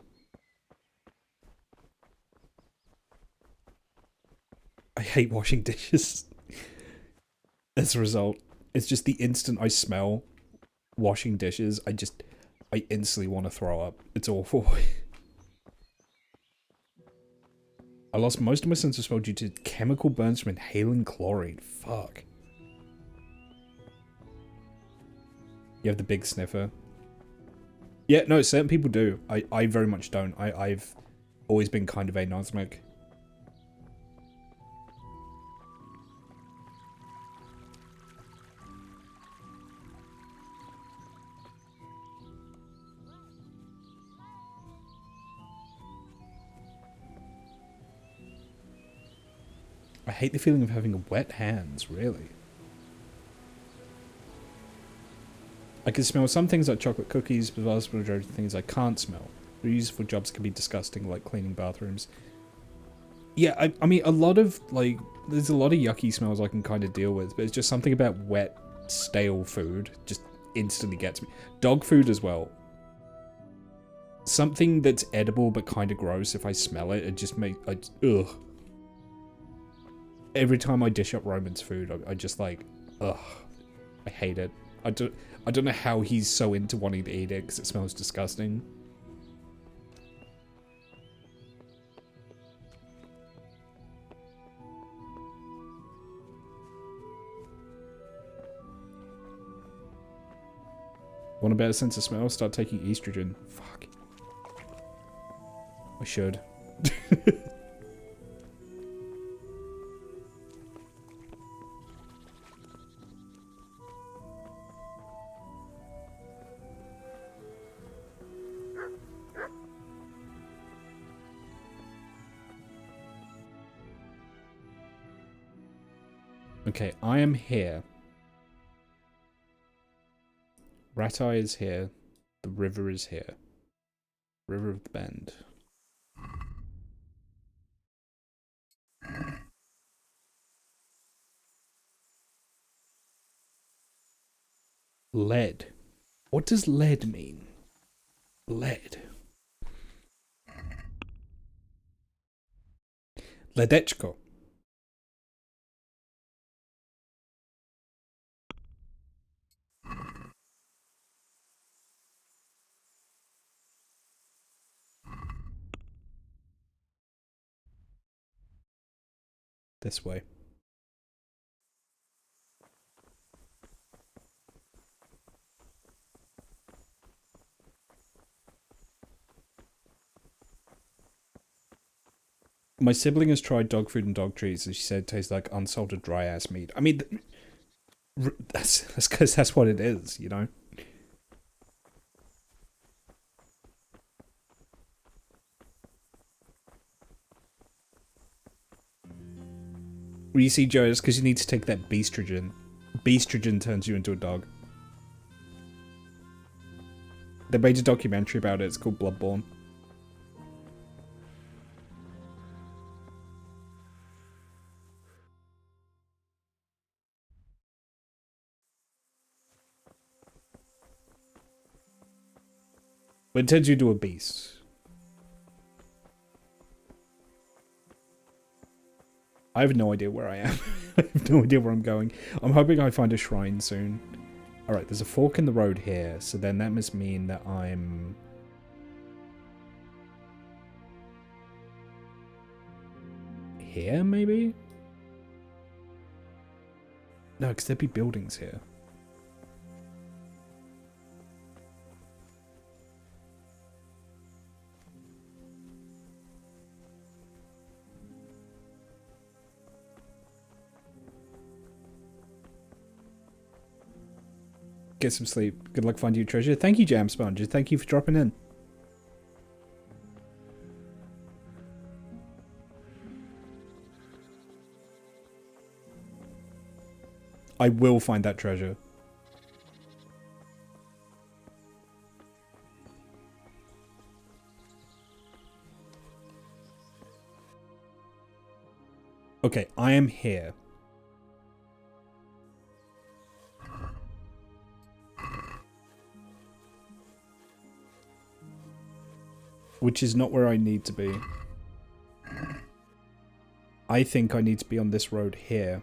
I hate washing dishes. As a result, it's just the instant I smell washing dishes, I instantly want to throw up. It's awful. I lost most of my sense of smell due to chemical burns from inhaling chlorine. Fuck. You have the big sniffer. Yeah, no, certain people do. I very much don't. I've always been kind of anosmic. I hate the feeling of having wet hands, really. I can smell some things like chocolate cookies, but the vast majority of things I can't smell. Their useful jobs can be disgusting, like cleaning bathrooms. Yeah, I mean, a lot of, like, there's a lot of yucky smells I can kind of deal with, but it's just something about wet, stale food just instantly gets me. Dog food as well. Something that's edible but kind of gross, if I smell it, it just makes, ugh. Every time I dish up Roman's food, I just like, ugh. I hate it. I don't know how he's so into wanting to eat it, because it smells disgusting. Want a better sense of smell? Start taking estrogen. Fuck. I should. Okay, I am here. Rat Eye is here. The river is here. River of the Bend. Lead. What does lead mean? Lead. Ledechko. This way. My sibling has tried dog food and dog treats, and she said it tastes like unsalted dry ass meat. I mean, that's because that's what it is, you know? Well, you see, Joe, it's because you need to take that beastrogen. Beastrogen turns you into a dog. They made a documentary about it. It's called Bloodborne. But it turns you into a beast. I have no idea where I am. I have no idea where I'm going. I'm hoping I find a shrine soon. Alright, there's a fork in the road here, so then that must mean that I'm... here, maybe? No, because there'd be buildings here. Get some sleep. Good luck finding your treasure. Thank you, Jam Sponge. Thank you for dropping in. I will find that treasure. Okay, I am here. Which is not where I need to be. I think I need to be on this road here.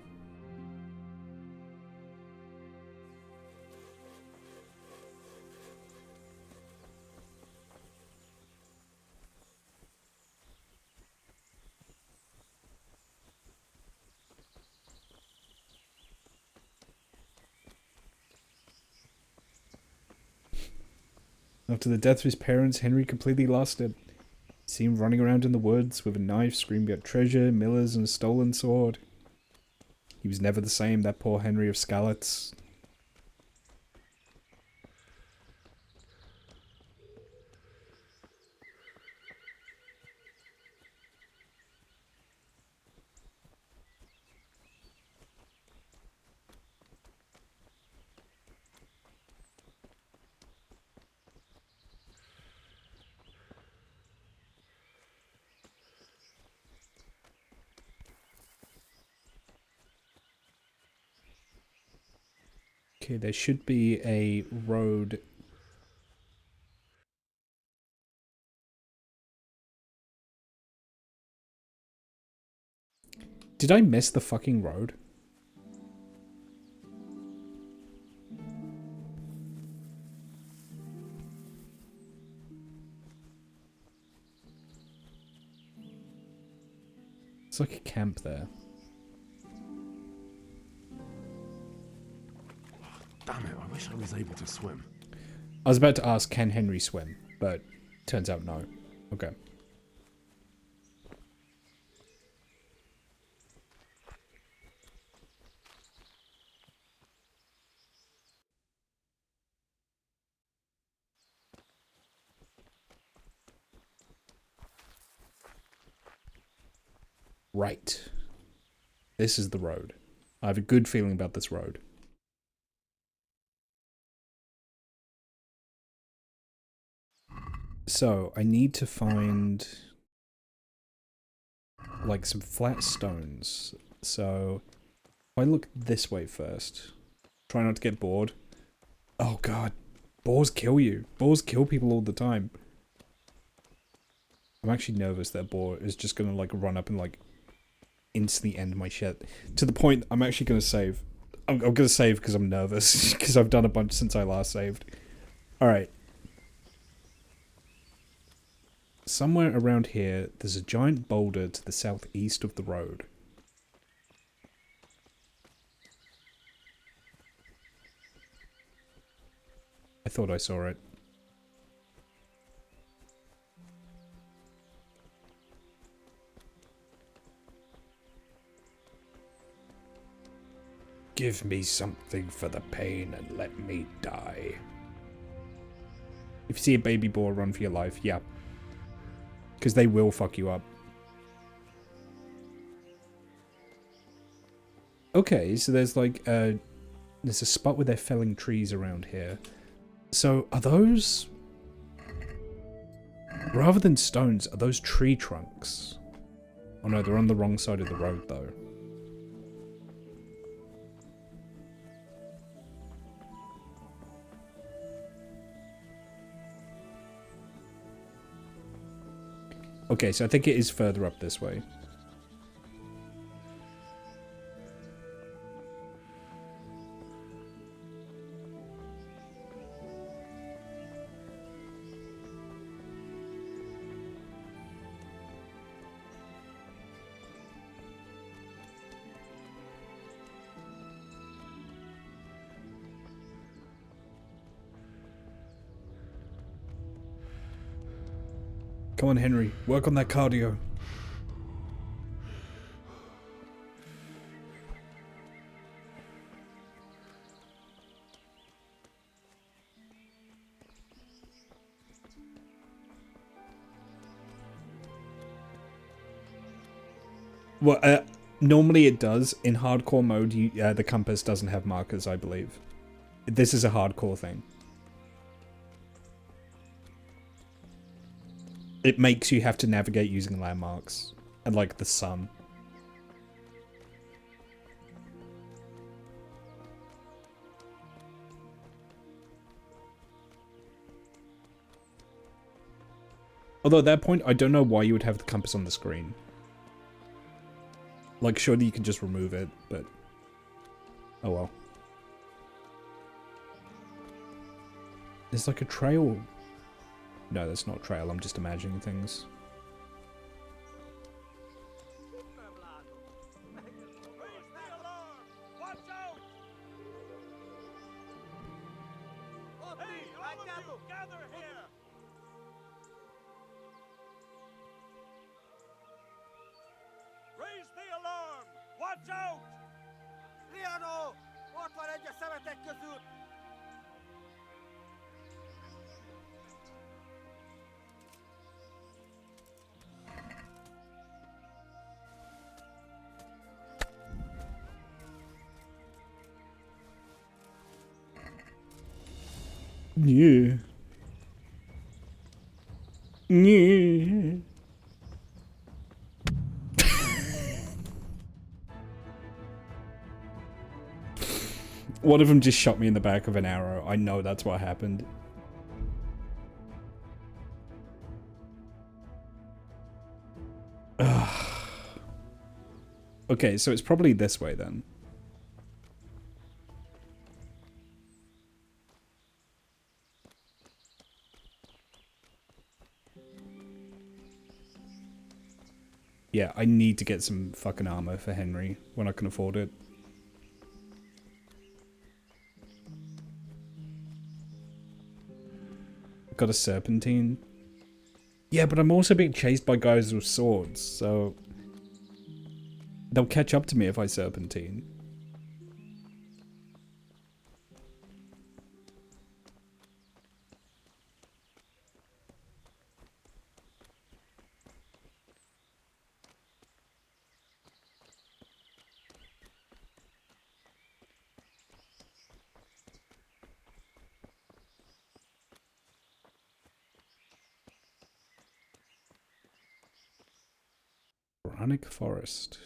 After the death of his parents, Henry completely lost it. See him running around in the woods with a knife, screaming about treasure, millers, and a stolen sword. He was never the same, that poor Henry of Skalitz. Okay, there should be a road. Did I miss the fucking road? It's like a camp there. Damn it, I wish I was able to swim. I was about to ask, can Henry swim? But turns out no. Okay. Right. This is the road. I have a good feeling about this road. So, I need to find like some flat stones. So, if I look this way first, try not to get bored. Oh god, boars kill you. Boars kill people all the time. I'm actually nervous that a boar is just gonna like run up and like instantly end my shit. To the point I'm actually gonna save. I'm gonna save because I'm nervous because I've done a bunch since I last saved. Alright. Somewhere around here, there's a giant boulder to the southeast of the road. I thought I saw it. Give me something for the pain and let me die. If you see a baby boar, run for your life. Yeah. Because they will fuck you up. Okay, so there's like there's a spot where they're felling trees around here. So are those, rather than stones, are those tree trunks? Oh no, they're on the wrong side of the road though. Okay, so I think it is further up this way. Come on, Henry. Work on that cardio. Well, normally it does. In hardcore mode, the compass doesn't have markers, I believe. This is a hardcore thing. It makes you have to navigate using landmarks and like the sun. Although at that point, I don't know why you would have the compass on the screen. Like, surely you can just remove it, but... Oh well. There's like a trail. No, that's not a trail, I'm just imagining things. Raise the alarm! Watch out! Liano! Ott van egy a szemetek közül! Yeah. Yeah. One of them just shot me in the back of an arrow. I know that's what happened. Okay, so it's probably this way then. Yeah, I need to get some fucking armor for Henry when I can afford it. Got a serpentine. Yeah, but I'm also being chased by guys with swords, so... They'll catch up to me if I serpentine. Quranic Forest.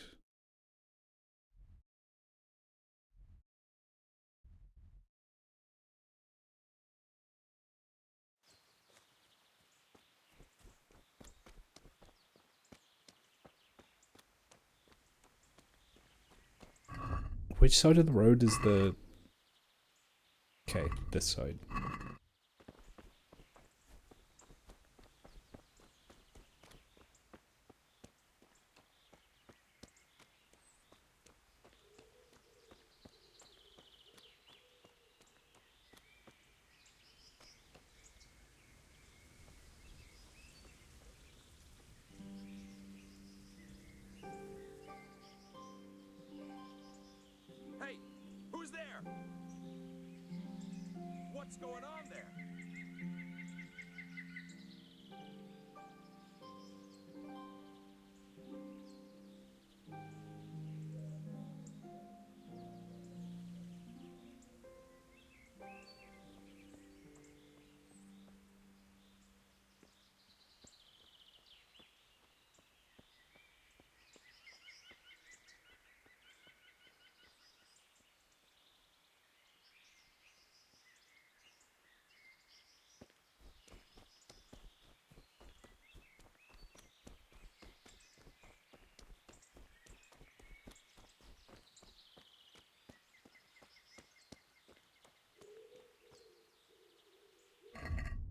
Which side of the road is the... Okay, this side. Hey, who's there? What's going on there?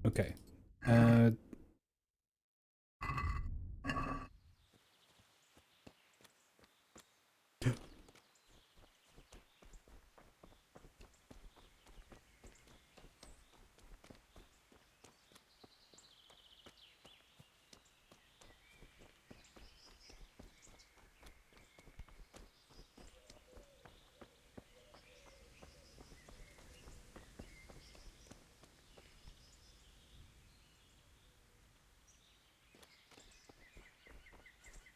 Okay.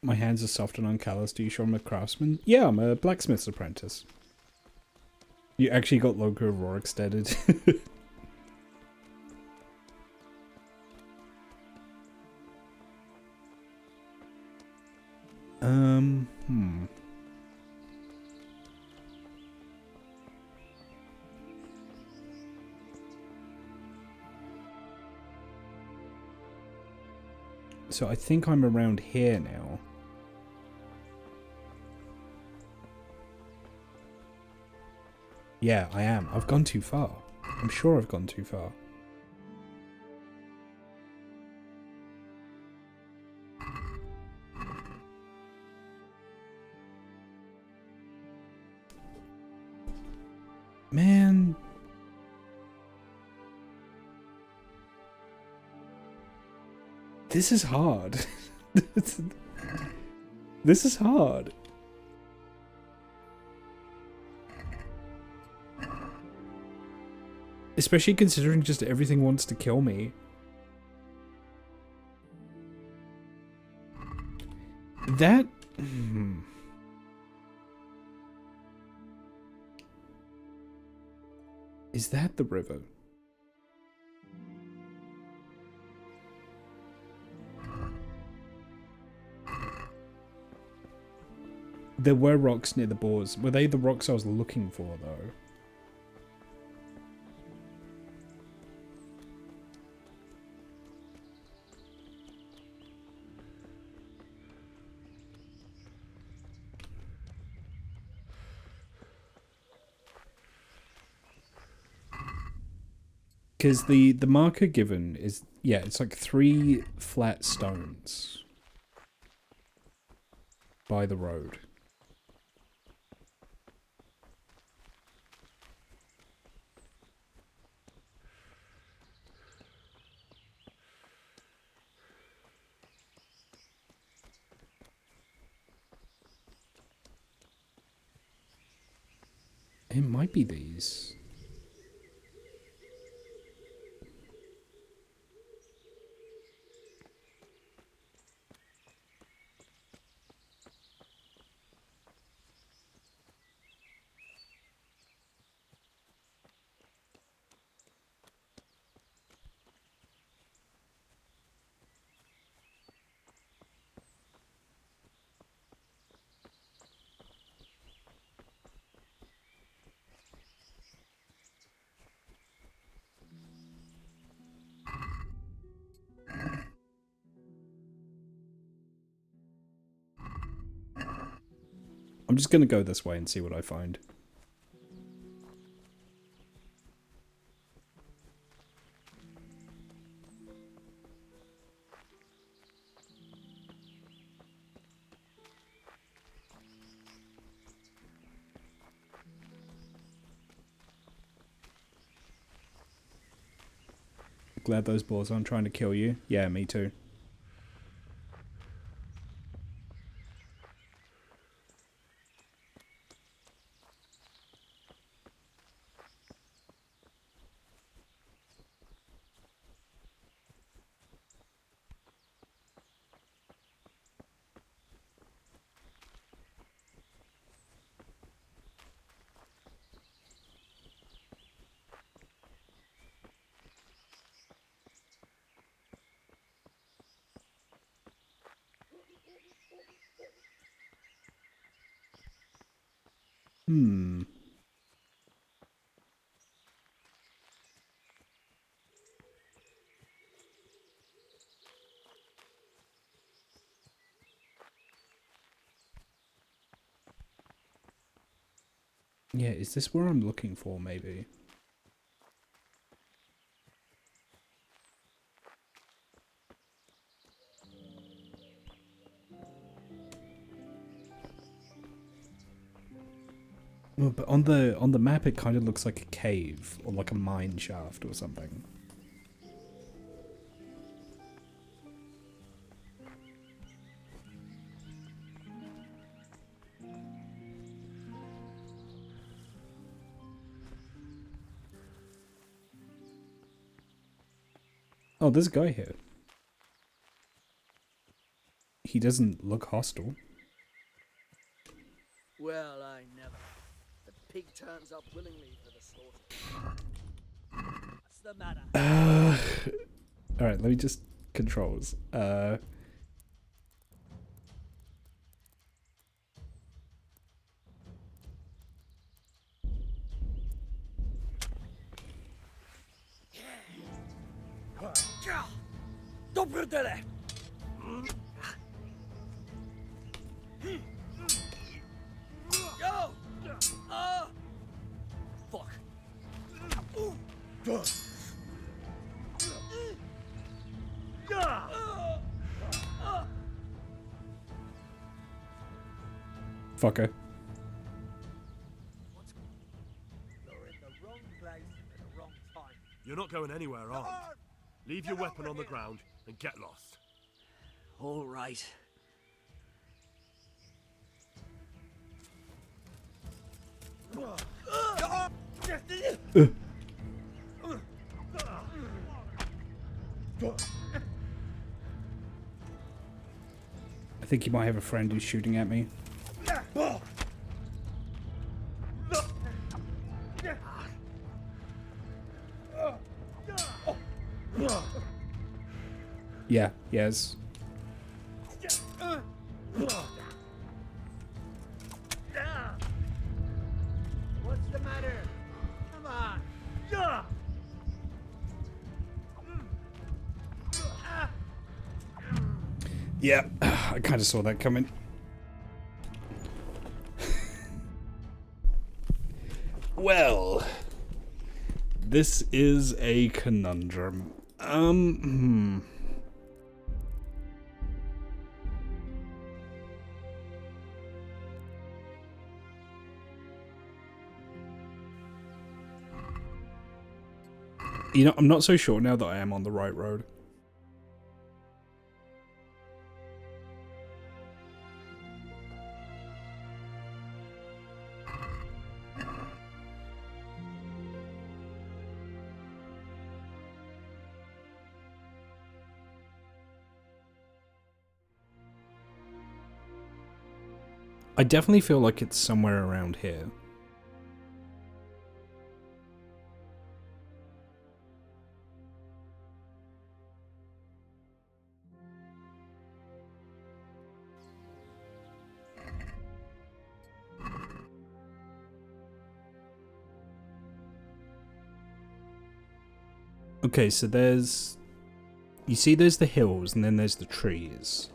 My hands are soft and uncalloused. Are you sure I'm a craftsman? Yeah, I'm a blacksmith's apprentice. You actually got Loco Rorik steaded. Hmm. So I think I'm around here now. Yeah, I am. I've gone too far. I'm sure I've gone too far. Man. This is hard. This is hard. Especially considering just everything wants to kill me. That... Is that the river? There were rocks near the boars. Were they the rocks I was looking for, though? Because the marker given is, yeah, it's like 3 flat stones by the road. It might be these. I'm just gonna go this way and see what I find. Glad those boars aren't trying to kill you. Yeah, me too. Yeah, is this where I'm looking for, maybe? Well, but on the map it kind of looks like a cave or like a mine shaft or something. Oh, there's a guy here. He doesn't look hostile. Well, I never. The pig turns up willingly for the slaughter. What's the matter? Alright, let me just... Controls. Fucker. You're in the wrong place at the wrong time. You're not going anywhere, are you? Leave your weapon on the ground and get lost. All right. I think you might have a friend who's shooting at me. Yeah, yes. What's the matter? Come on. Yeah, I kind of saw that coming. Well, this is a conundrum. You know, I'm not so sure now that I am on the right road. I definitely feel like it's somewhere around here. Okay, so there's... You see there's the hills and then there's the trees.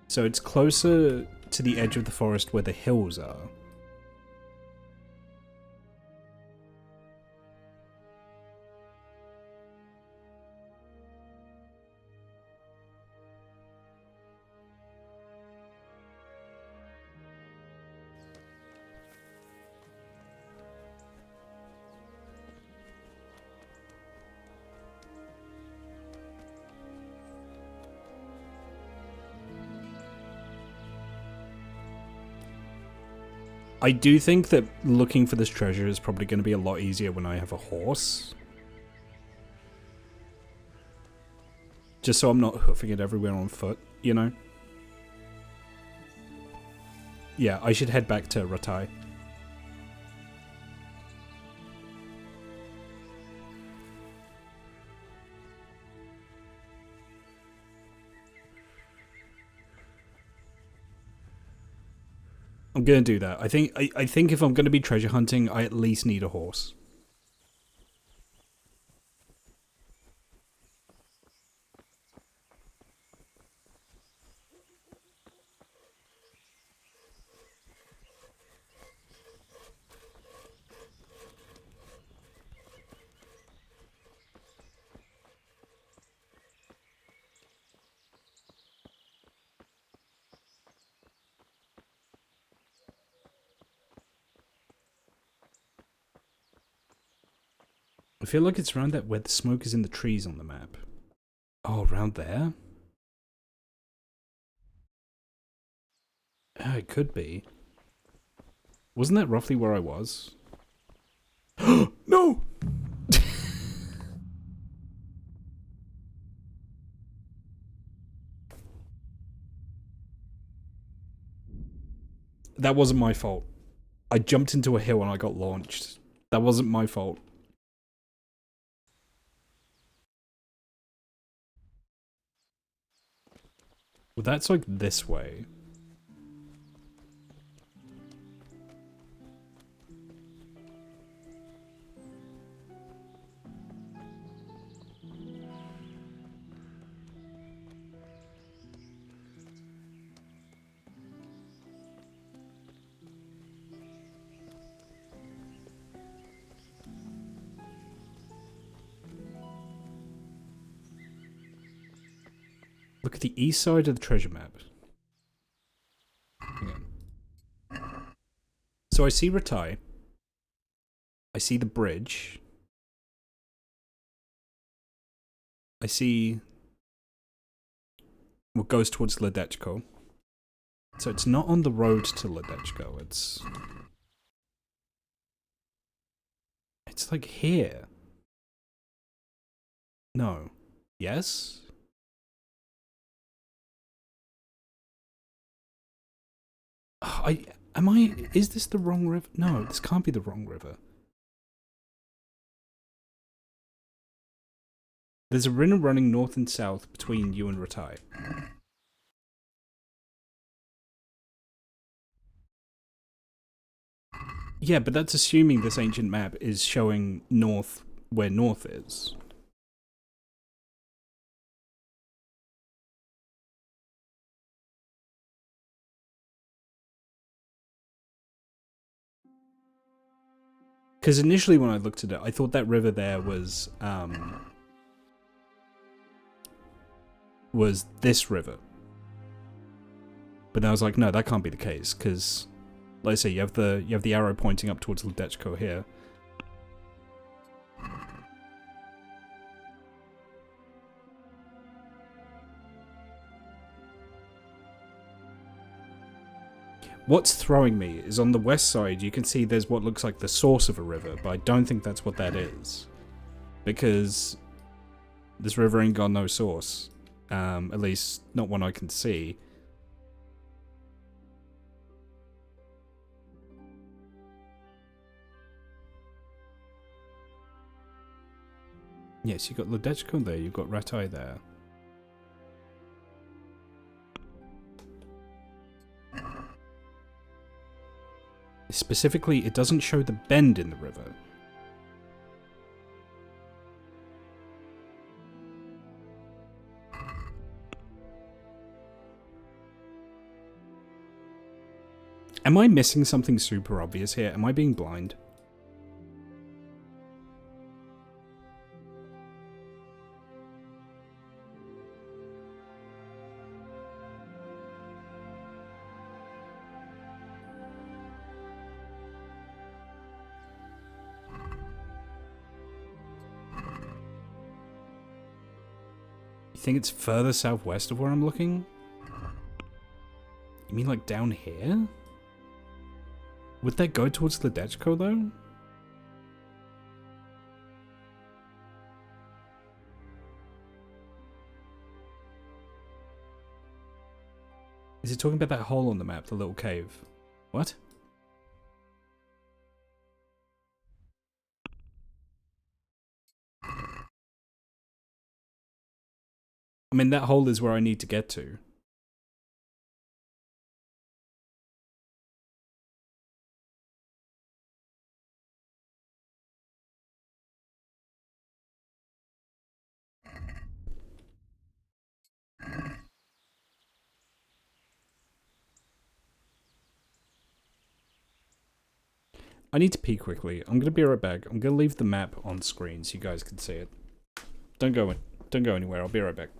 So it's closer to the edge of the forest where the hills are. I do think that looking for this treasure is probably going to be a lot easier when I have a horse. Just so I'm not hoofing it everywhere on foot, you know? Yeah, I should head back to Rattay. I'm gonna do that. I think if I'm gonna be treasure hunting, I at least need a horse. I feel like it's around that where the smoke is in the trees on the map. Oh, around there? It could be. Wasn't that roughly where I was? No! That wasn't my fault. I jumped into a hill and I got launched. That wasn't my fault. Well, that's like this way. Look at the east side of the treasure map. Hang on. So I see Rattay. I see the bridge. I see what goes towards Ledechko. So it's not on the road to Ledechko, it's like here. No. Yes? Is this the wrong river? No, this can't be the wrong river. There's a river running north and south between you and Rattay. Yeah, but that's assuming this ancient map is showing north where north is. Because initially when I looked at it, I thought that river there was this river. But then I was like, no, that can't be the case, because, like I say, you have the arrow pointing up towards Ledechko here. What's throwing me is on the west side, you can see there's what looks like the source of a river, but I don't think that's what that is. Because this river ain't got no source. At least, not one I can see. Yes, you've got Ledechko there, you've got Rattay there. Specifically, it doesn't show the bend in the river. Am I missing something super obvious here? Am I being blind? You think it's further southwest of where I'm looking? You mean like down here? Would that go towards Ledechko though? Is he talking about that hole on the map, the little cave? What? I mean, that hole is where I need to get to. I need to pee quickly. I'm gonna be right back. I'm gonna leave the map on screen so you guys can see it. Don't go anywhere. I'll be right back.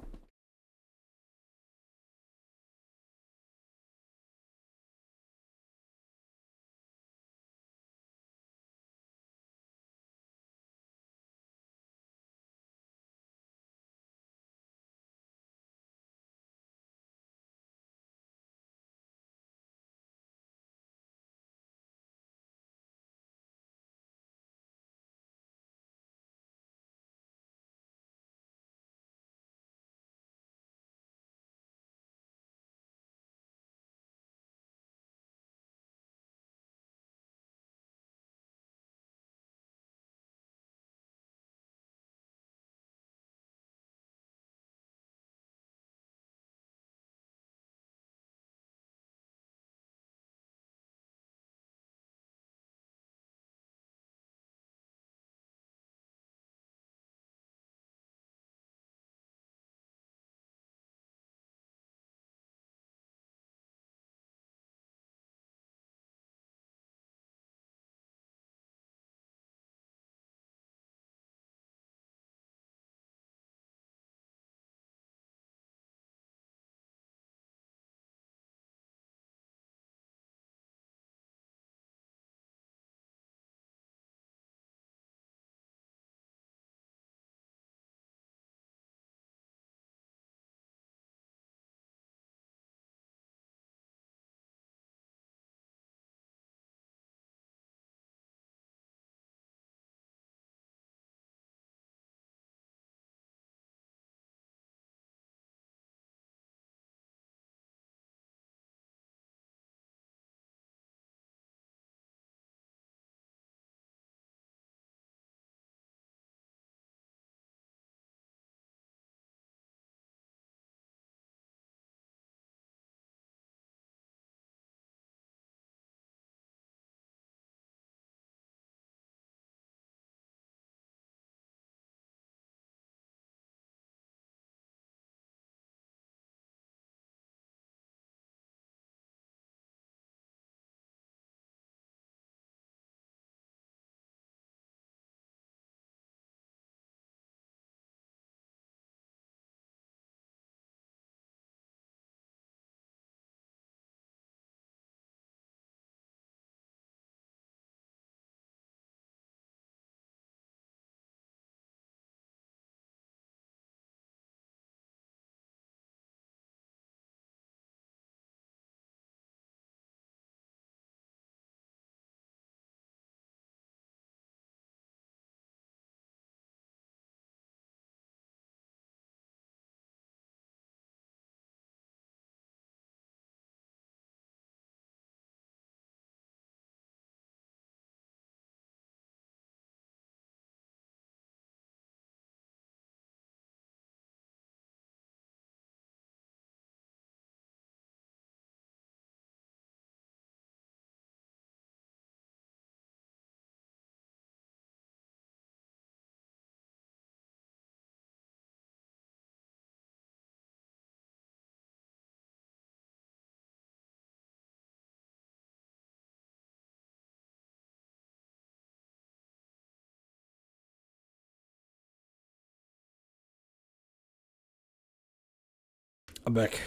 I'm back.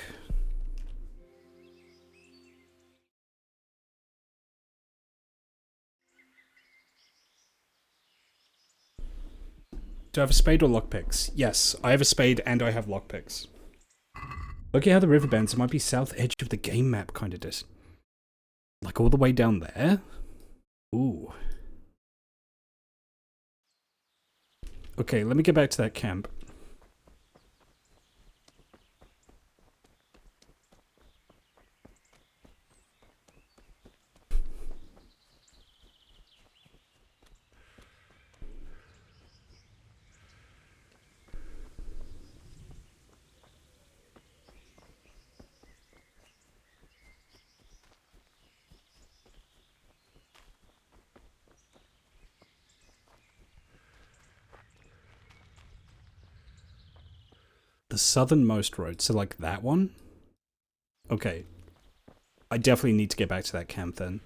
Do I have a spade or lockpicks? Yes, I have a spade and I have lockpicks. Look at how the river bends. It might be south edge of the game map, kind of just. Like all the way down there? Ooh. Okay, let me get back to that camp. The southernmost road, so like that one? Okay. I definitely need to get back to that camp then.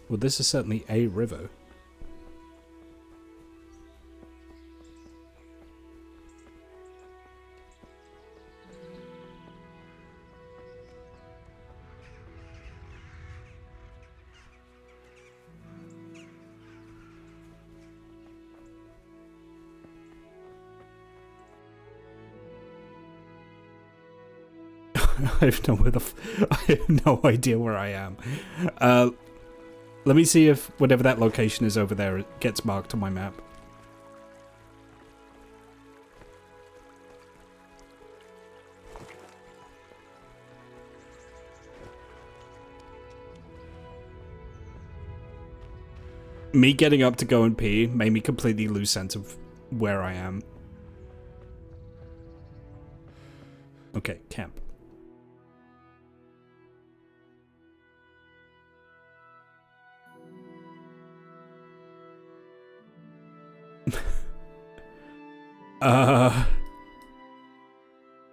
Well, this is certainly a river. I have no idea where I am. Let me see if whatever that location is over there gets marked on my map. Me getting up to go and pee made me completely lose sense of where I am. Okay, camp.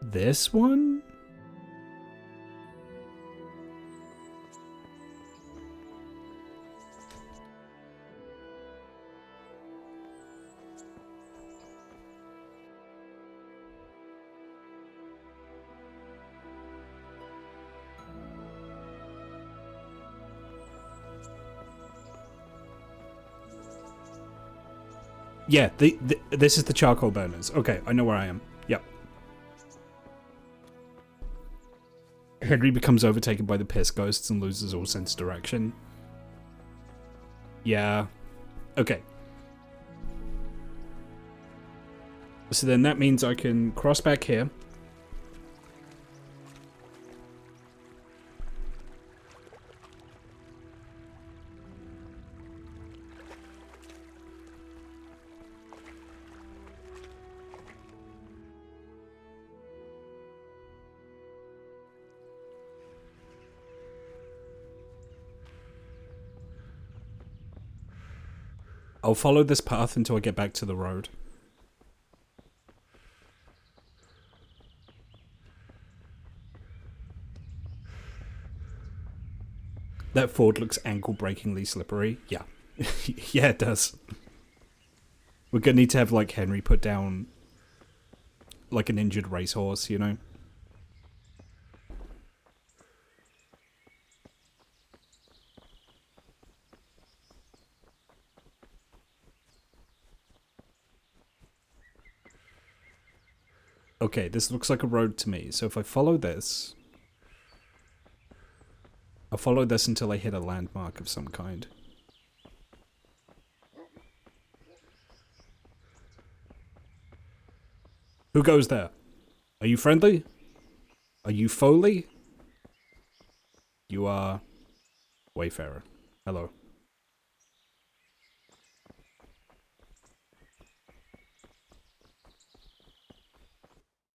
This one? Yeah, this is the charcoal burners. Okay, I know where I am. Yep. Henry becomes overtaken by the piss ghosts and loses all sense of direction. Yeah. Okay. So then that means I can cross back here. I'll follow this path until I get back to the road. That ford looks ankle-breakingly slippery. Yeah. Yeah, it does. We're gonna need to have, like, Henry put down, like, an injured racehorse, you know? Okay, this looks like a road to me, so if I follow this... I'll follow this until I hit a landmark of some kind. Who goes there? Are you friendly? Are you Foley? You are... Wayfarer. Hello.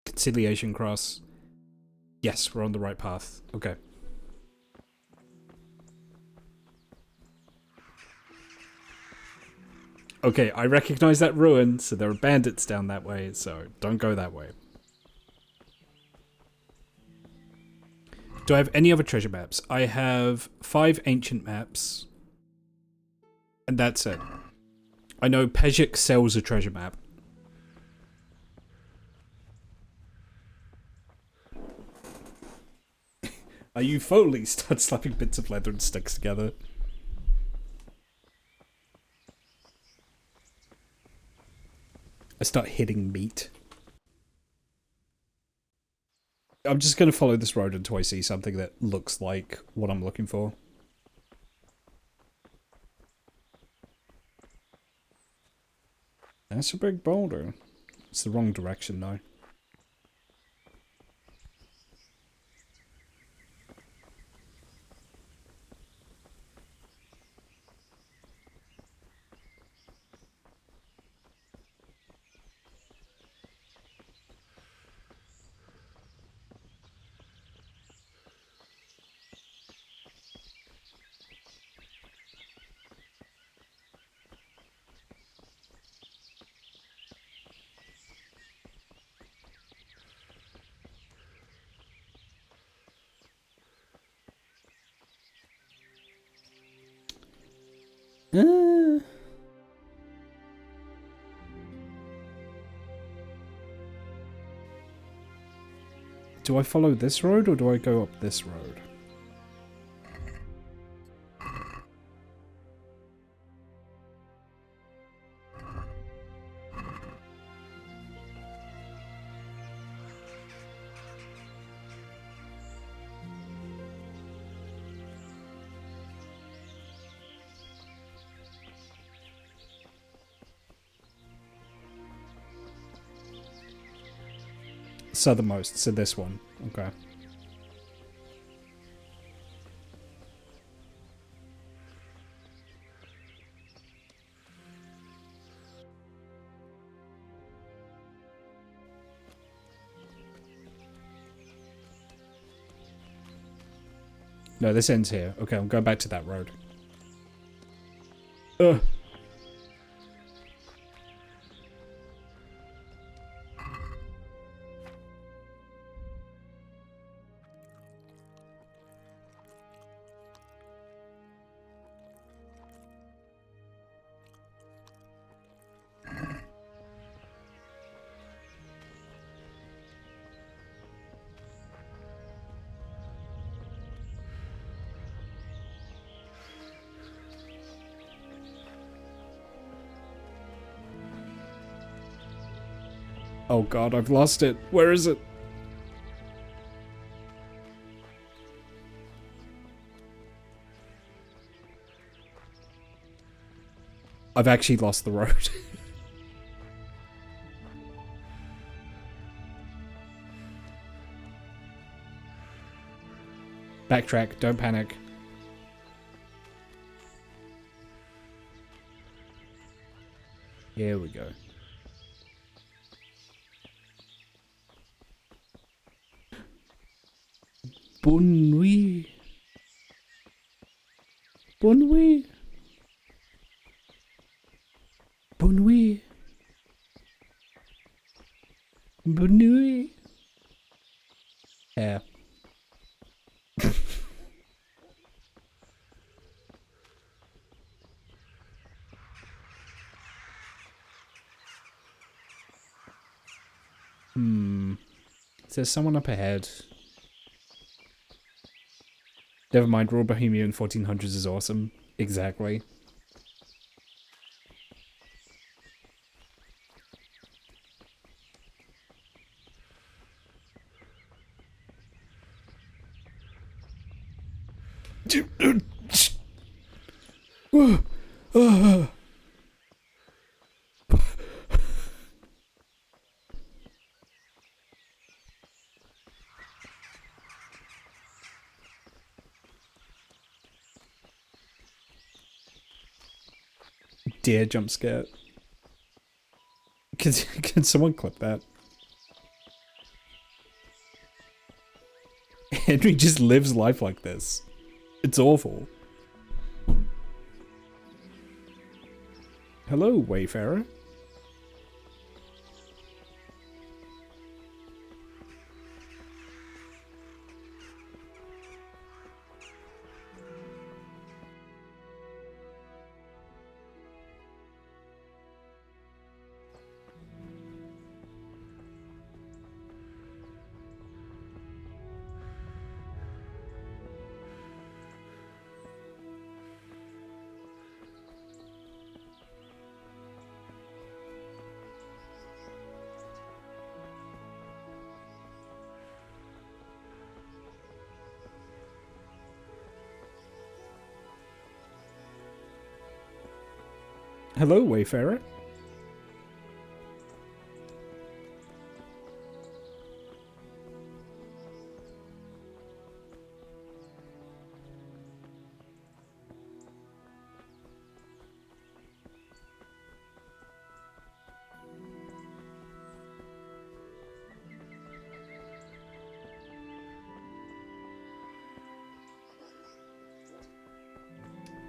Conciliation Cross. Yes, we're on the right path. Okay. Okay, I recognize that ruin, so there are bandits down that way, so don't go that way. Do I have any other treasure maps? I have 5 ancient maps. And that's it. I know Pejik sells a treasure map. Are you Foley? Start slapping bits of leather and sticks together. I start hitting meat. I'm just going to follow this road until I see something that looks like what I'm looking for. That's a big boulder. It's the wrong direction though. Do I follow this road or do I go up this road? Southernmost, so this one. Okay. No, this ends here. Okay, I'm going back to that road. Ugh. Oh god, I've lost it. Where is it? I've actually lost the road. Backtrack, don't panic. Here we go. Bonne nuit. Bonne nuit. Bonne nuit. Bonne nuit. Yeah. Is there someone up ahead? Never mind, Royal Bohemia in 1400s is awesome. Exactly. Dear jump scare. Can someone clip that? Henry just lives life like this. It's awful. Hello, Wayfarer. Hello, Wayfarer.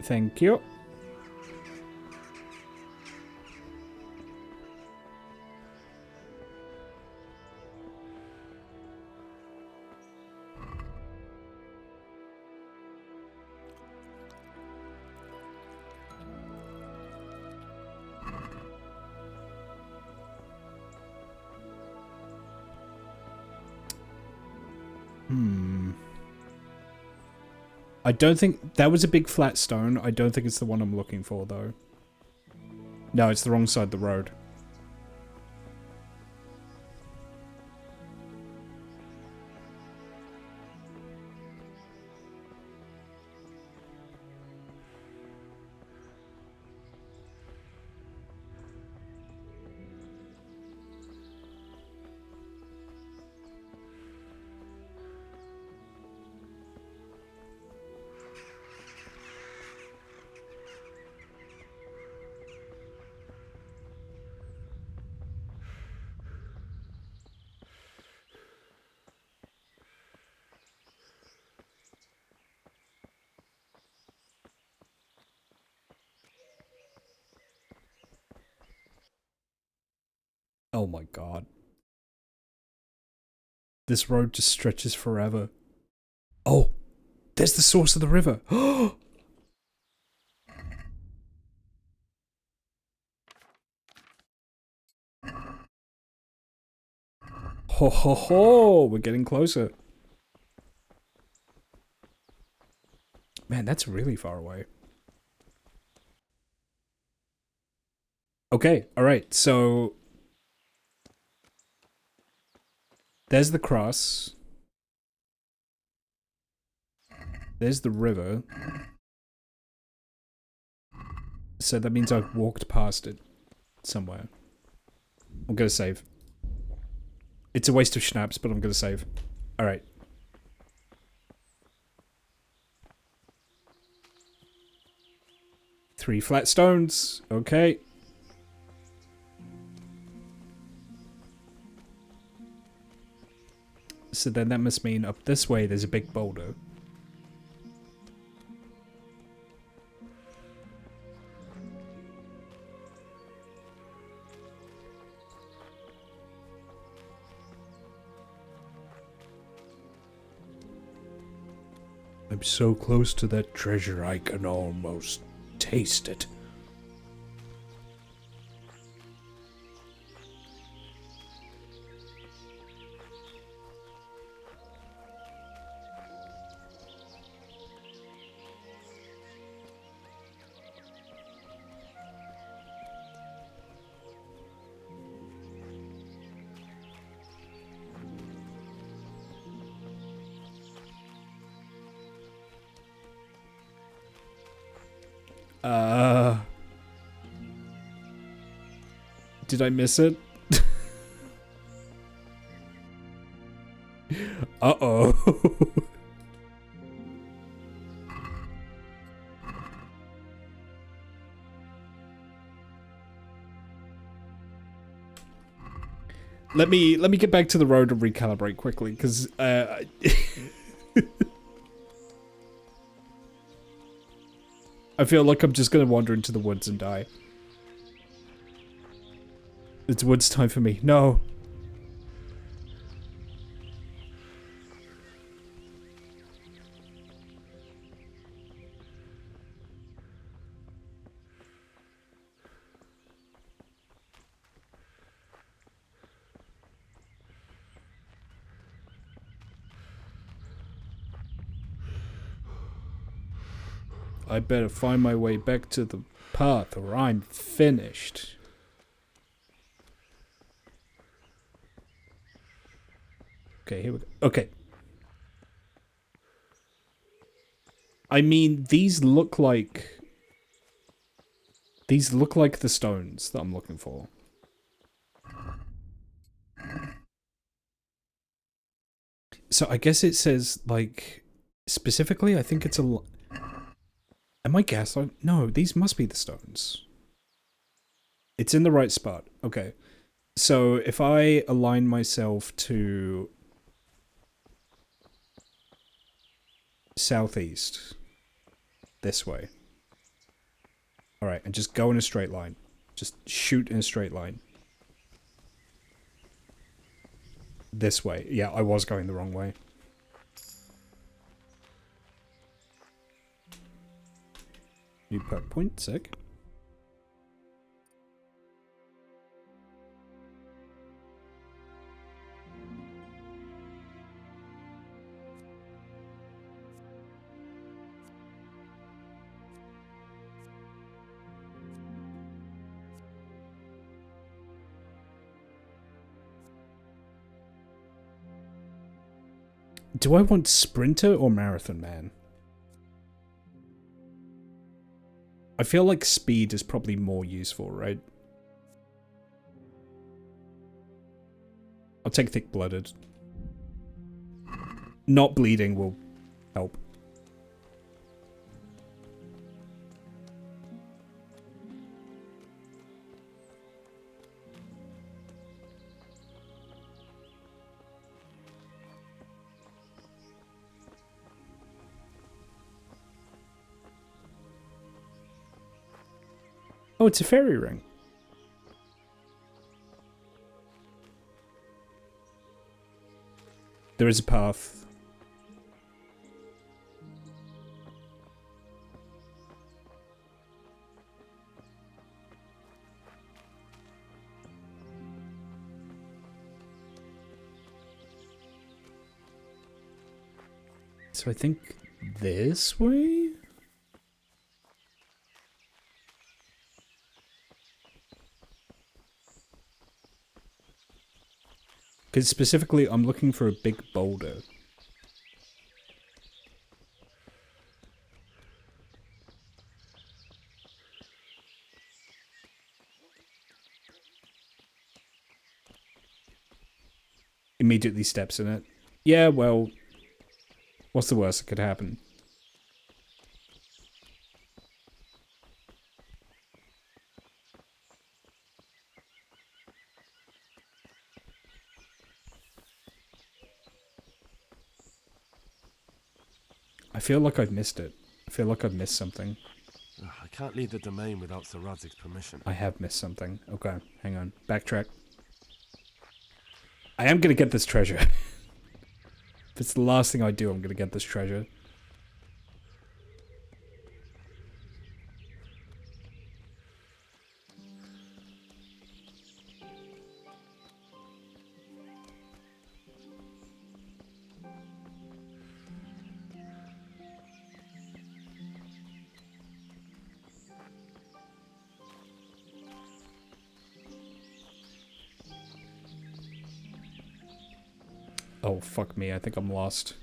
Thank you. I don't think... That was a big flat stone. I don't think it's the one I'm looking for, though. No, it's the wrong side of the road. Oh my god. This road just stretches forever. Oh! There's the source of the river! Ho ho ho! We're getting closer. Man, that's really far away. Okay, alright, so... There's the cross. There's the river. So that means I've walked past it somewhere. I'm gonna save. It's a waste of schnapps, but I'm gonna save. Alright. Three flat stones. Okay. So then that must mean up this way there's a big boulder. I'm so close to that treasure I can almost taste it. Did I miss it? Uh-oh. Let me get back to the road and recalibrate quickly, because I feel like I'm just gonna wander into the woods and die. It's woods time for me. No. I better find my way back to the path or I'm finished. Okay, here we go. Okay. I mean, these look like the stones that I'm looking for. So I guess it says, like, specifically, I think it's a... Am I gaslighting? No, these must be the stones. It's in the right spot. Okay. So if I align myself to southeast, this way. Alright, and just go in a straight line. Just shoot in a straight line. This way. Yeah, I was going the wrong way. New perk point, sick. Do I want Sprinter or Marathon Man? I feel like speed is probably more useful, right? I'll take Thick-Blooded. Not bleeding will help. Oh, it's a fairy ring. There is a path. So I think this way? Because specifically, I'm looking for a big boulder. Immediately steps in it. Yeah, well, what's the worst that could happen? I feel like I've missed it. I feel like I've missed something. I can't leave the domain without Sir Radzig's permission. I have missed something. Okay, hang on. Backtrack. I am gonna get this treasure. If it's the last thing I do, I'm gonna get this treasure. Oh, fuck me. I think I'm lost.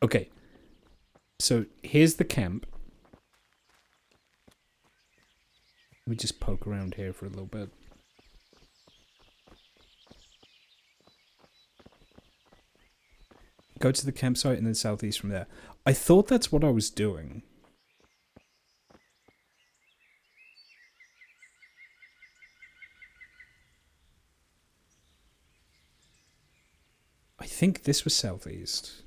Okay. So, here's the camp. Let me just poke around here for a little bit. Go to the campsite and then southeast from there. I thought that's what I was doing. I think this was southeast.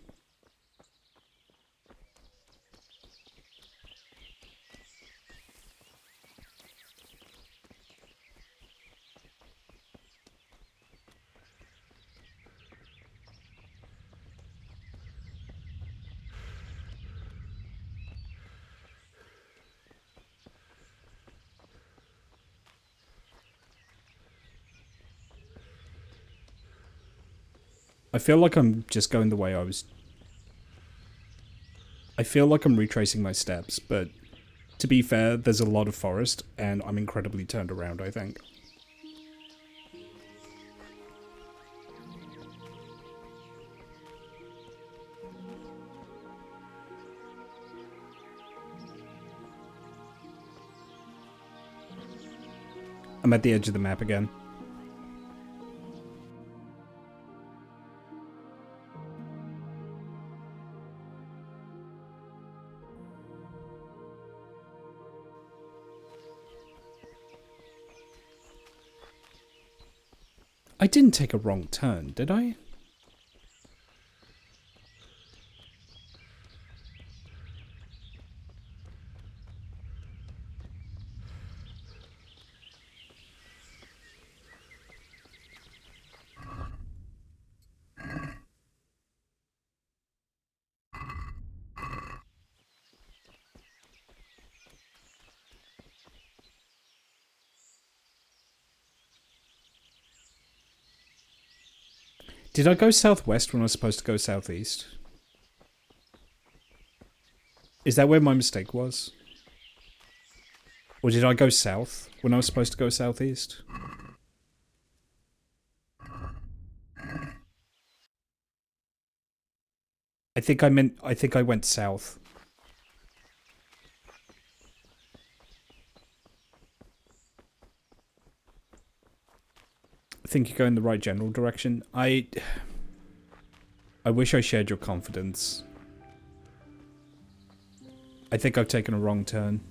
I feel like I'm just going the way I was... I feel like I'm retracing my steps, but to be fair, there's a lot of forest, and I'm incredibly turned around, I think. I'm at the edge of the map again. I didn't take a wrong turn, did I? Did I go southwest when I was supposed to go southeast? Is that where my mistake was? Or did I go south when I was supposed to go southeast? I think I went south. I think you go in the right general direction. I wish I shared your confidence. I think I've taken a wrong turn.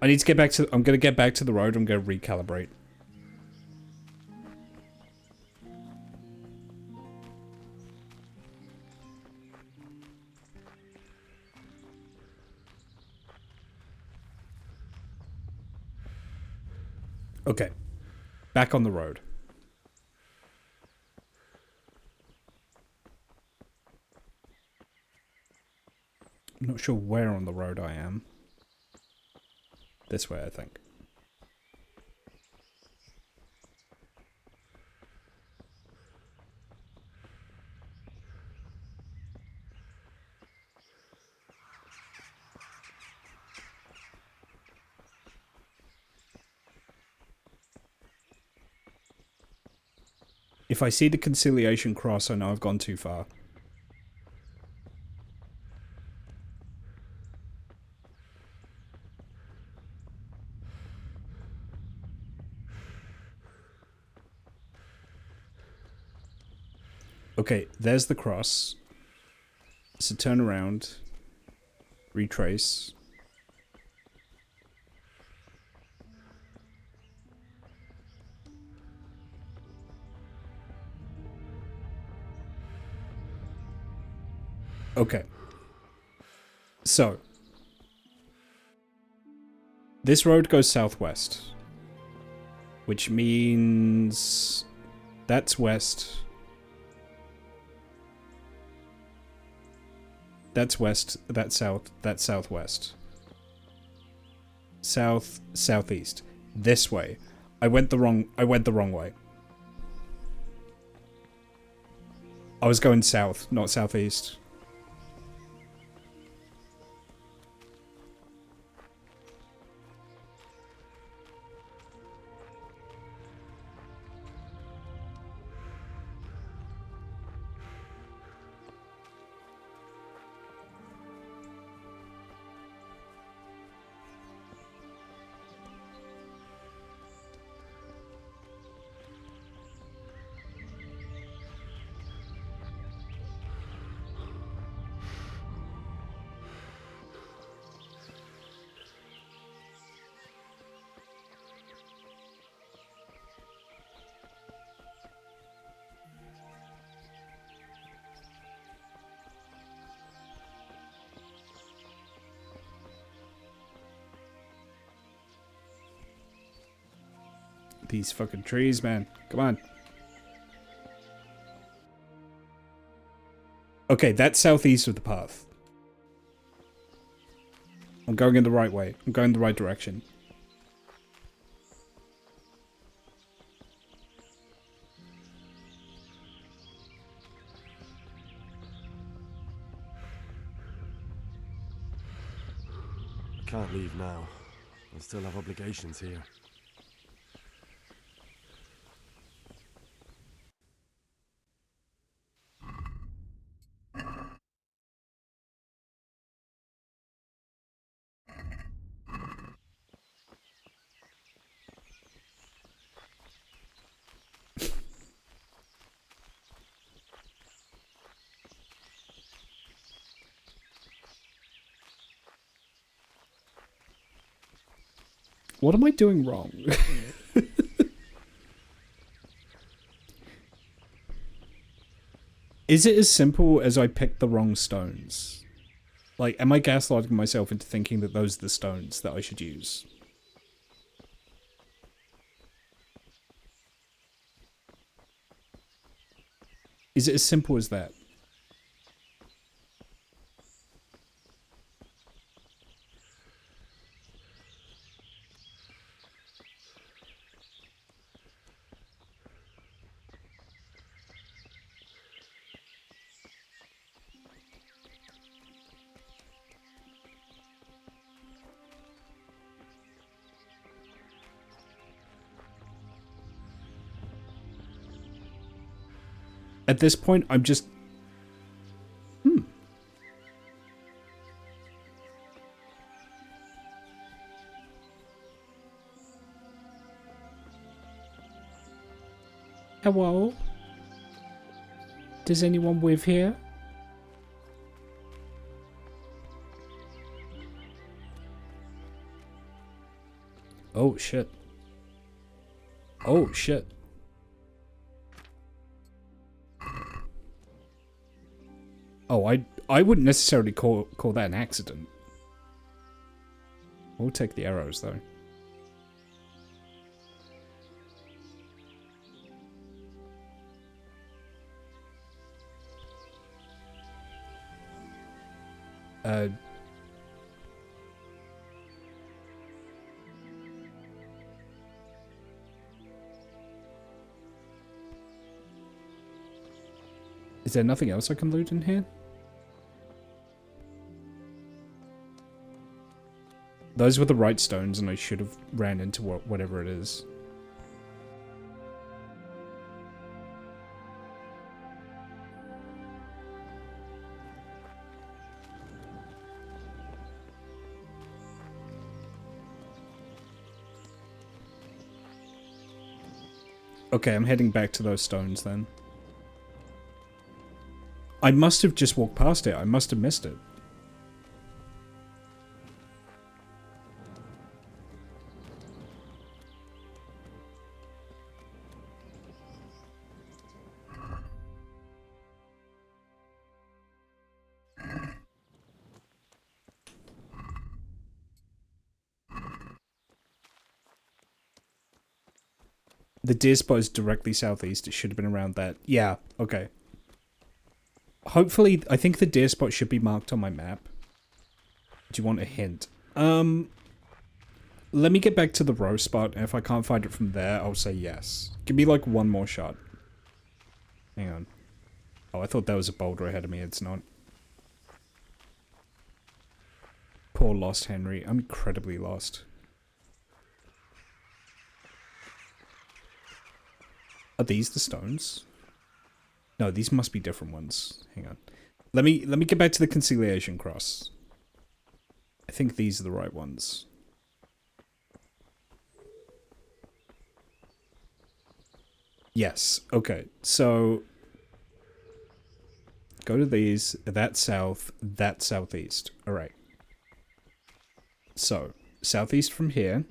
I need to get back to... I'm going to get back to the road. I'm going to recalibrate. Okay. Back on the road. I'm not sure where on the road I am. This way, I think. If I see the Conciliation Cross, I know I've gone too far. Okay, there's the cross. So turn around. Retrace. Okay. So. This road goes southwest. Which means... That's west. That's west, that's south, that's southwest. South, southeast. This way. I went the wrong way. I was going south, not southeast. These fucking trees, man. Come on. Okay, that's southeast of the path. I'm going in the right way. I'm going the right direction. Can't leave now. I still have obligations here. What am I doing wrong? Is it as simple as I picked the wrong stones? Like, am I gaslighting myself into thinking that those are the stones that I should use? Is it as simple as that? At this point, I'm just... Hello? Does anyone live here? Oh, shit. Oh, shit. Oh, I wouldn't necessarily call that an accident. We'll take the arrows, though. Is there nothing else I can loot in here? Those were the right stones, and I should have ran into whatever it is. Okay, I'm heading back to those stones then. I must have just walked past it. I must have missed it. The deer spot is directly southeast. It should have been around that. Yeah, okay. Hopefully, I think the deer spot should be marked on my map. Do you want a hint? Let me get back to the row spot, and if I can't find it from there, I'll say yes. Give me, like, one more shot. Hang on. Oh, I thought that was a boulder ahead of me. It's not. Poor lost Henry. I'm incredibly lost. Are these the stones? No, these must be different ones. Hang on. Let me get back to the Conciliation Cross. I think these are the right ones. Yes. Okay. So go to these. That south. That southeast. All right. So southeast from here.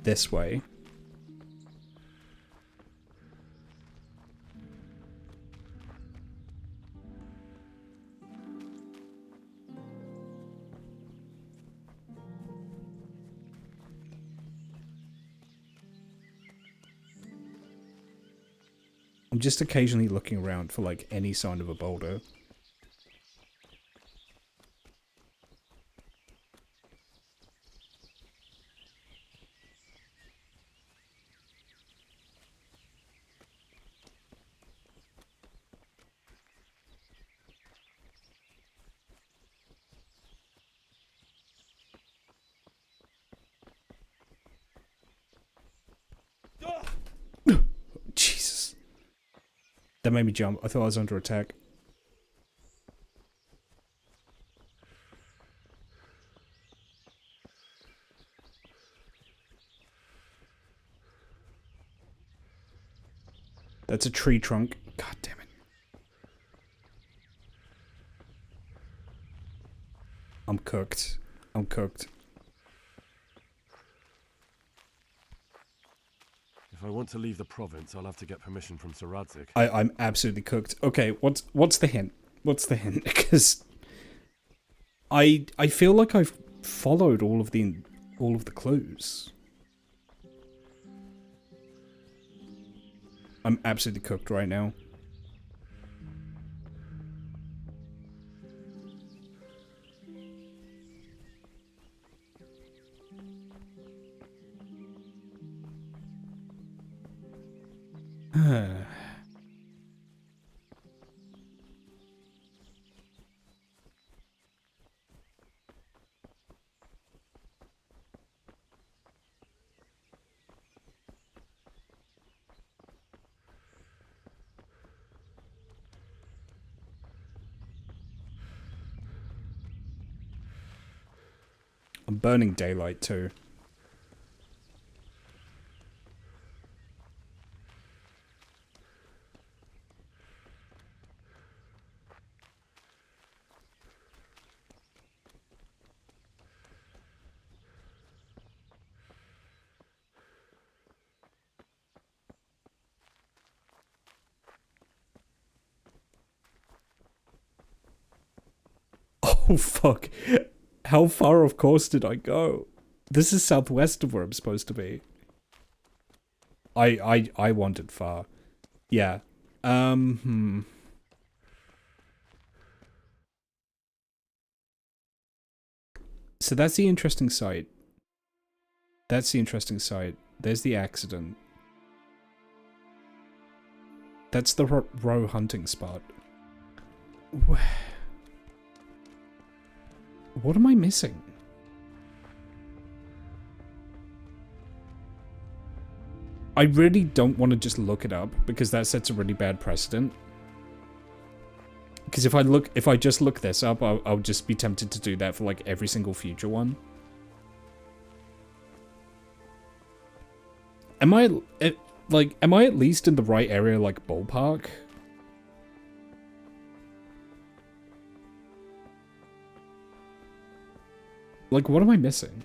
This way. I'm just occasionally looking around for like any sign of a boulder. That made me jump. I thought I was under attack. That's a tree trunk. God damn it. I'm cooked. I'm cooked. If I want to leave the province, I'll have to get permission from Sir Radzig. I'm absolutely cooked. Okay, what's the hint? What's the hint? Because I feel like I've followed all of the clues. I'm absolutely cooked right now. I'm burning daylight too. Oh fuck. How far off course did I go? This is southwest of where I'm supposed to be. I wandered far. Yeah. So that's the interesting site. That's the interesting site. There's the accident. That's the roe hunting spot. What am I missing? I really don't want to just look it up because that sets a really bad precedent. Because if I just look this up, I'll just be tempted to do that for like every single future one. Am I at least in the right area, like ballpark? Like, what am I missing?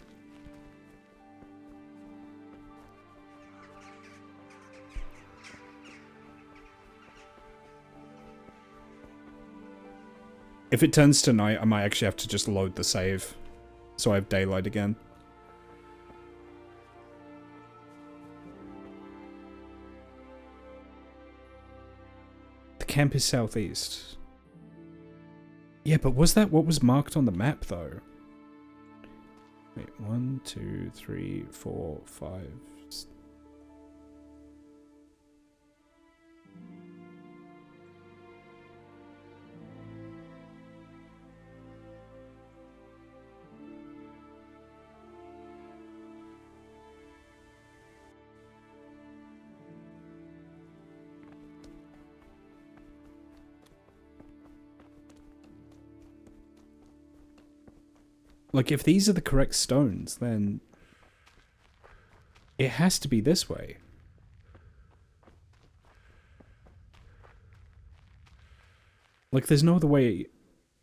If it turns to night, I might actually have to just load the save, so I have daylight again. The camp is southeast. Yeah, but was that what was marked on the map, though? Wait, 1, 2, 3, 4, 5. Like, if these are the correct stones, then it has to be this way. Like, there's no other way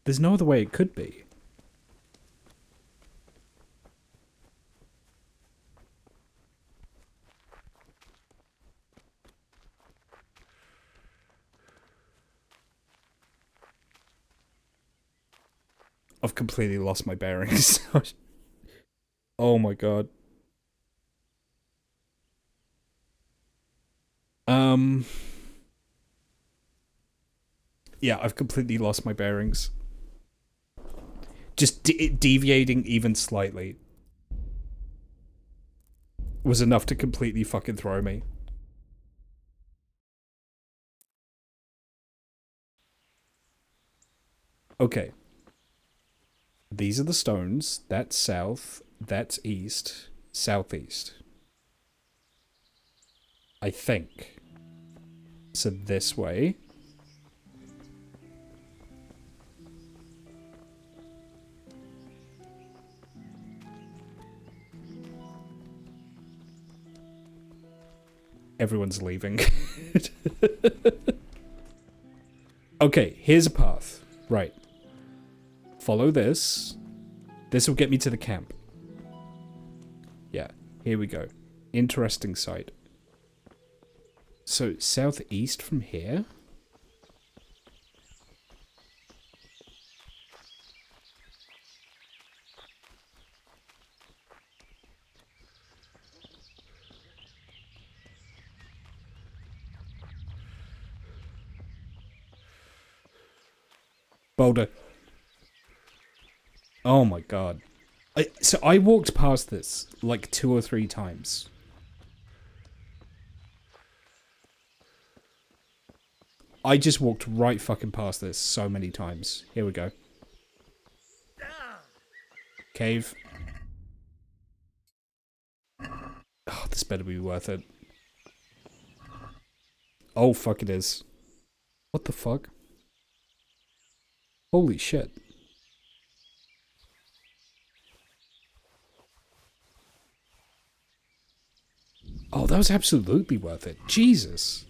it could be. I've completely lost my bearings. Oh my god. Yeah, I've completely lost my bearings. Just deviating even slightly was enough to completely fucking throw me. Okay. These are the stones. That's south. That's east. Southeast. I think. So this way. everyone's leaving. Okay, here's a path. Right. Follow this. This will get me to the camp. Yeah, here we go. Interesting sight. So, southeast from here? Boulder. Oh my god. So I walked past this like 2 or 3 times. I just walked right fucking past this so many times. Here we go. Cave. Oh, this better be worth it. Oh, fuck it is. What the fuck? Holy shit. Oh, that was absolutely worth it. Jesus.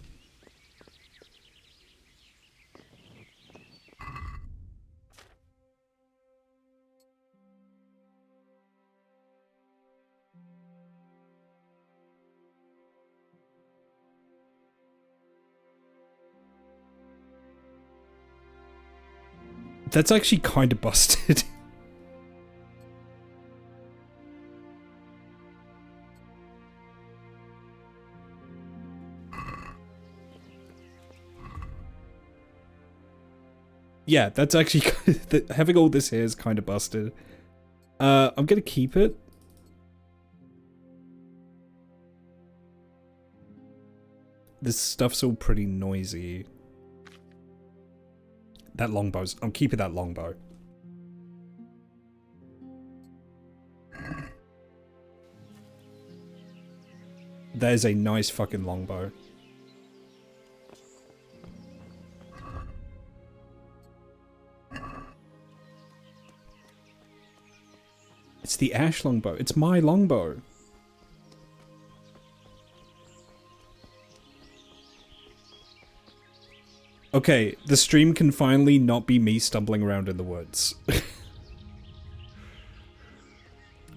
That's actually kind of busted. Yeah, that's actually having all this here is kind of busted. I'm gonna keep it. This stuff's all pretty noisy. That longbow's... I'm keeping that longbow. There's a nice fucking longbow. It's the ash longbow. It's my longbow. Okay, the stream can finally not be me stumbling around in the woods.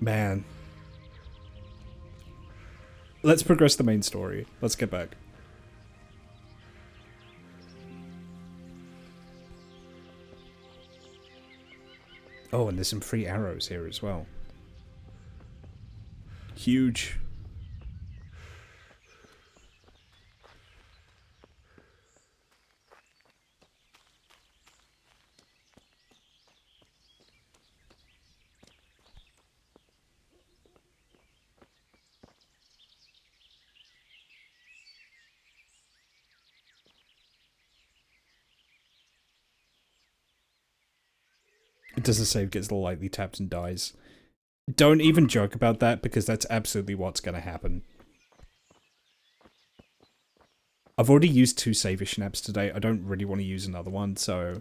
Man. Let's progress the main story. Let's get back. Oh, and there's some free arrows here as well. Huge. It doesn't save, gets lightly tapped and dies. Don't even joke about that, because that's absolutely what's going to happen. I've already used 2 saver schnaps today. I don't really want to use another one, so...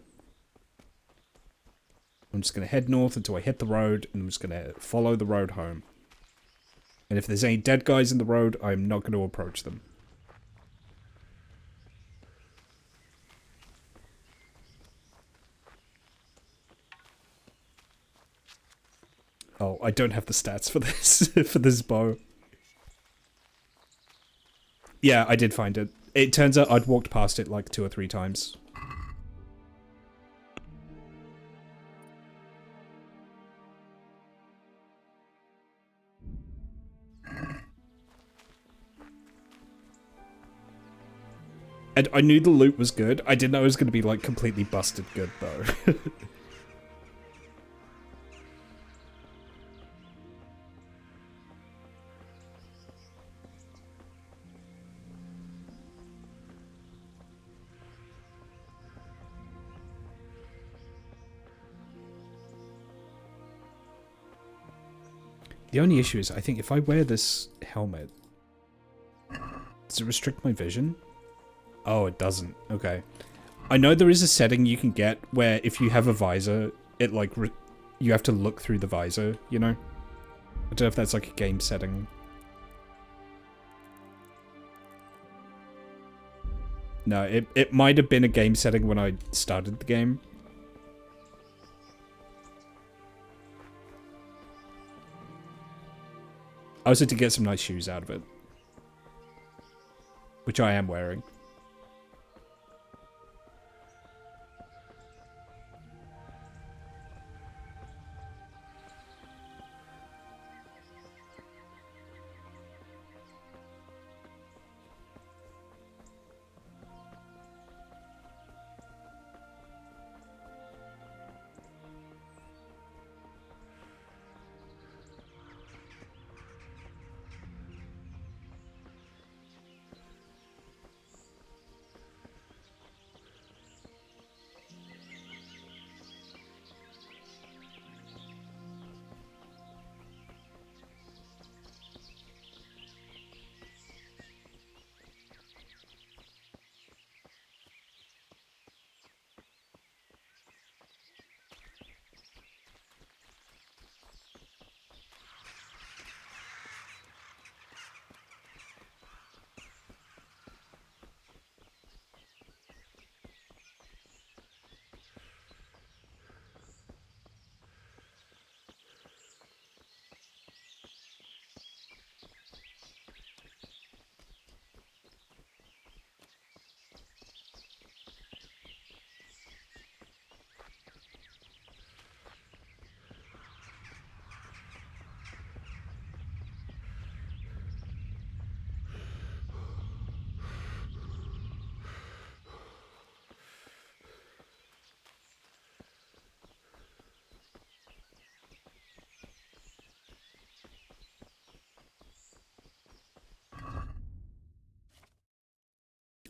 I'm just going to head north until I hit the road, and I'm just going to follow the road home. And if there's any dead guys in the road, I'm not going to approach them. Oh, I don't have the stats for this, for this bow. Yeah, I did find it. It turns out I'd walked past it like 2 or 3 times. And I knew the loot was good. I didn't know it was going to be like completely busted good though. The only issue is, I think if I wear this helmet, does it restrict my vision? Oh, it doesn't. Okay. I know there is a setting you can get where if you have a visor, it like, you have to look through the visor, you know? I don't know if that's like a game setting. No, it might have been a game setting when I started the game. I also did get some nice shoes out of it. Which I am wearing.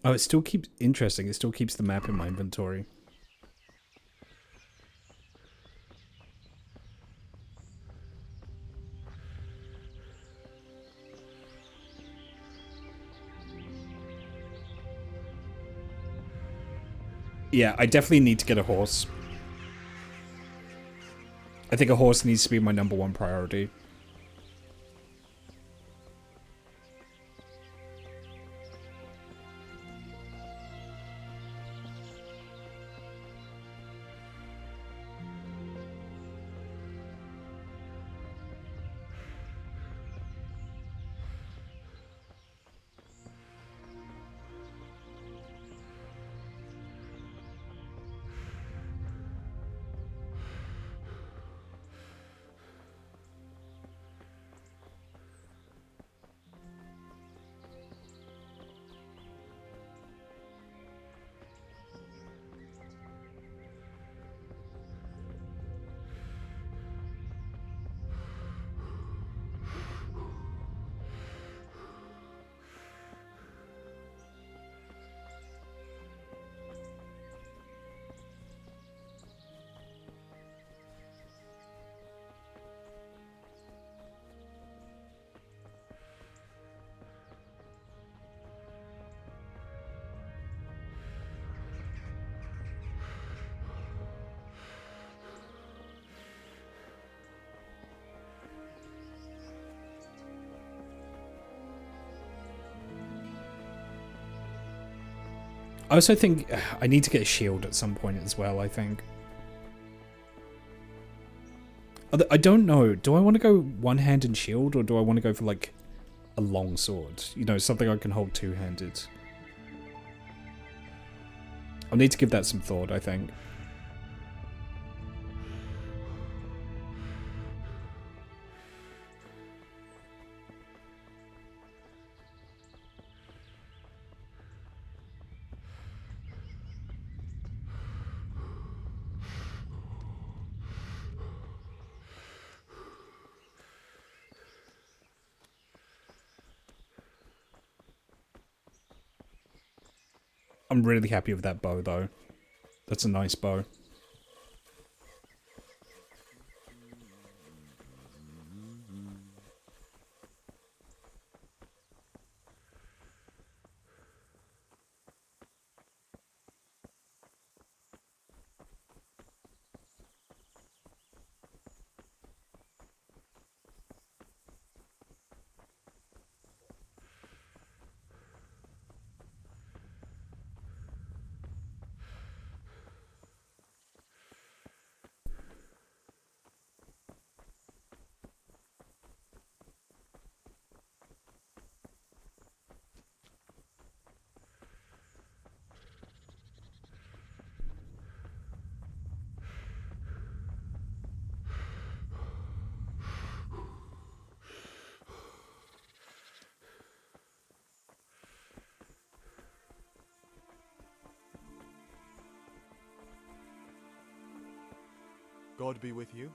Oh, it still keeps interesting. It still keeps the map in my inventory. Yeah, I definitely need to get a horse. I think a horse needs to be my #1 priority. I also think I need to get a shield at some point as well, I think. I don't know. Do I want to go one-handed shield or do I want to go for like a long sword? You know, something I can hold two-handed. I'll need to give that some thought, I think. I'm really happy with that bow, though. That's a nice bow. God be with you.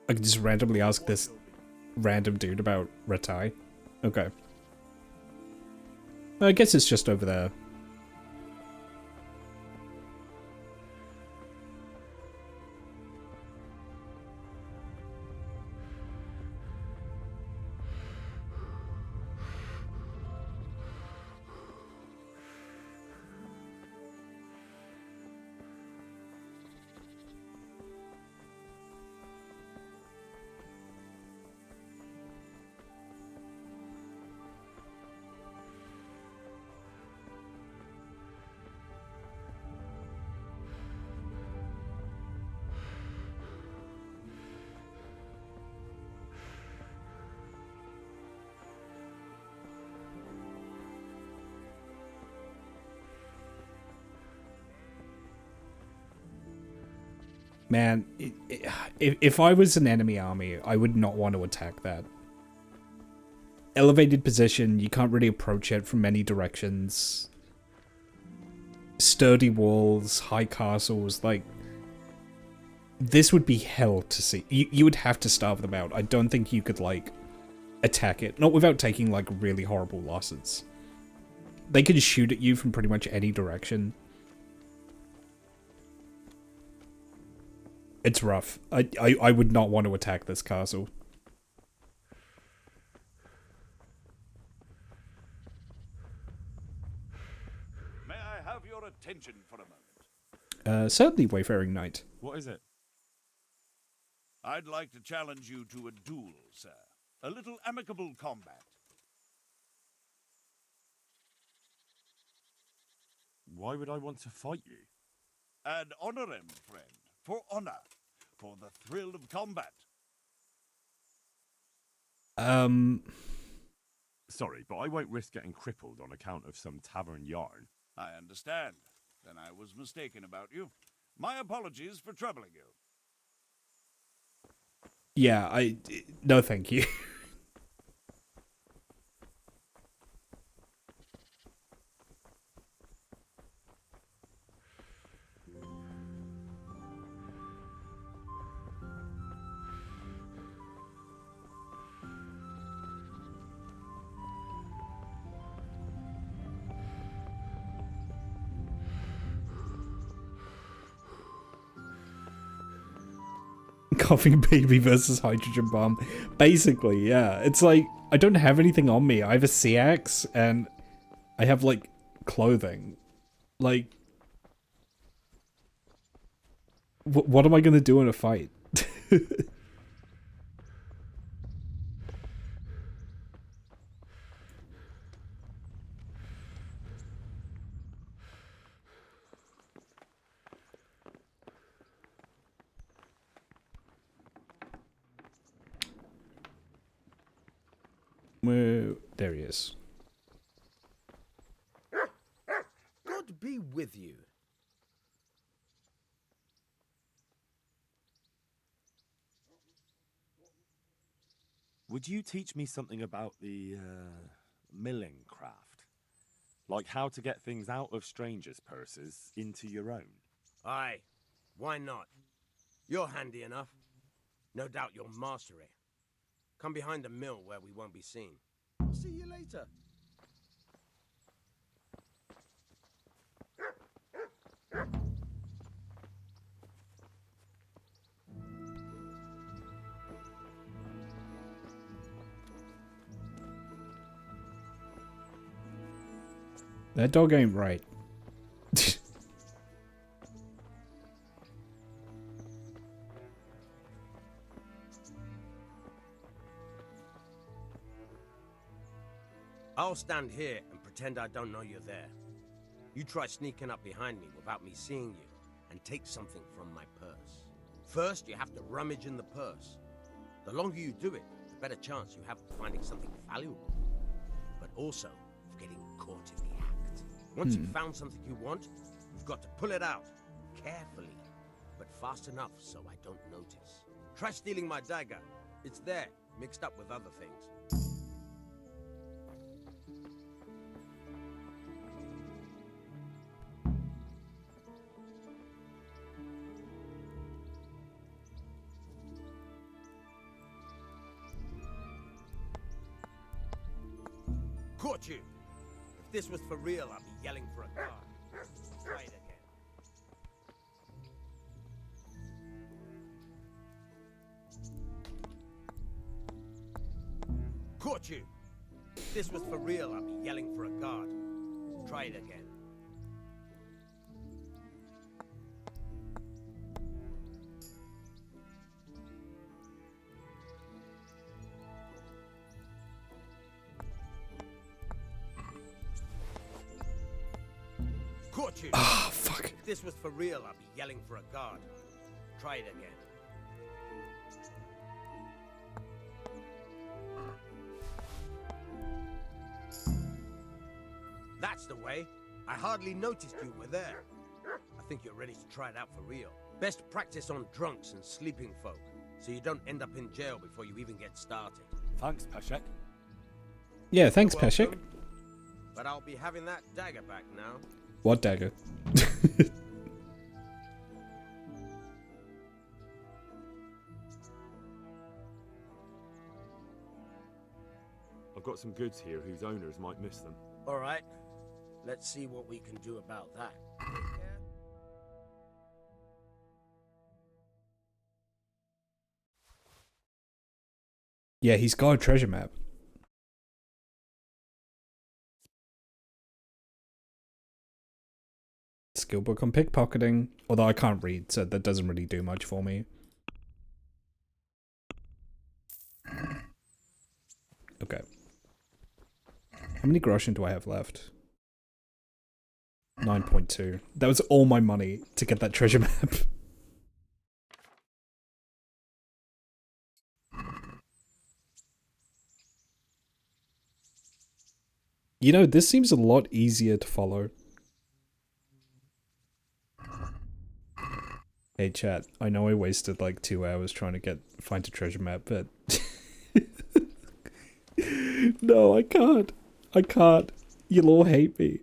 I can just randomly ask this random dude about Rattay. Okay. I guess it's just over there. Man, if I was an enemy army, I would not want to attack that. Elevated position, you can't really approach it from many directions. Sturdy walls, high castles, like... This would be hell to see. You would have to starve them out. I don't think you could, like, attack it. Not without taking, like, really horrible losses. They can shoot at you from pretty much any direction. It's rough. I would not want to attack this castle. May I have your attention for a moment? Certainly, Wayfaring Knight. What is it? I'd like to challenge you to a duel, sir. A little amicable combat. Why would I want to fight you? Ad honorem, friend. For honor. For the thrill of combat. Sorry, but I won't risk getting crippled on account of some tavern yarn. I understand. Then I was mistaken about you. My apologies for troubling you. Yeah, no thank you. Coughing baby versus hydrogen bomb. Basically, yeah. It's like, I don't have anything on me. I have a sea axe, and I have, like, clothing. Like, what am I gonna do in a fight? There he is. God be with you. Would you teach me something about the milling craft? Like how to get things out of strangers' purses into your own? Aye, why not? You're handy enough. No doubt you'll master it. Come behind the mill where we won't be seen. I'll see you later. That dog ain't right. I'll stand here and pretend I don't know you're there. You try sneaking up behind me without me seeing you, and take something from my purse. First, you have to rummage in the purse. The longer you do it, the better chance you have of finding something valuable. But also, of getting caught in the act. Once you've found something you want, you've got to pull it out. Carefully, but fast enough so I don't notice. Try stealing my dagger. It's there, mixed up with other things. Caught you! If this was for real, I'd be yelling for a guard. Try it again. Caught you! If this was for real, I'd be yelling for a guard. Try it again. Caught you! Ah, fuck. If this was for real, I'd be yelling for a guard. Try it again. That's the way. I hardly noticed you were there. I think you're ready to try it out for real. Best practice on drunks and sleeping folk, so you don't end up in jail before you even get started. Thanks, Peshek. Yeah, thanks, You're Peshek. welcome, but I'll be having that dagger back now. What dagger? I've got some goods here whose owners might miss them. All right. Let's see what we can do about that. Yeah, he's got a treasure map. Skill book on pickpocketing. Although I can't read, so that doesn't really do much for me. Okay. How many groschen do I have left? 9.2. That was all my money to get that treasure map. You know, this seems a lot easier to follow. Hey chat, I know I wasted like 2 hours trying to find a treasure map, but no, I can't. I can't. You'll all hate me.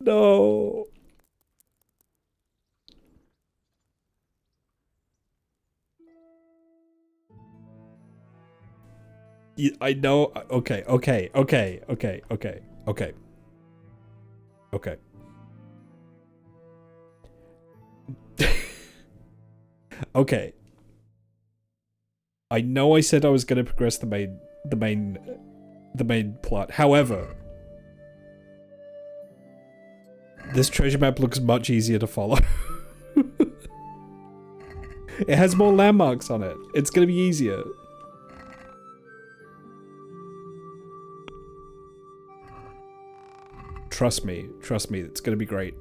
No. I know. Okay. Okay. I know I said I was going to progress the main plot. However, this treasure map looks much easier to follow. It has more landmarks on it. It's going to be easier. Trust me, it's going to be great.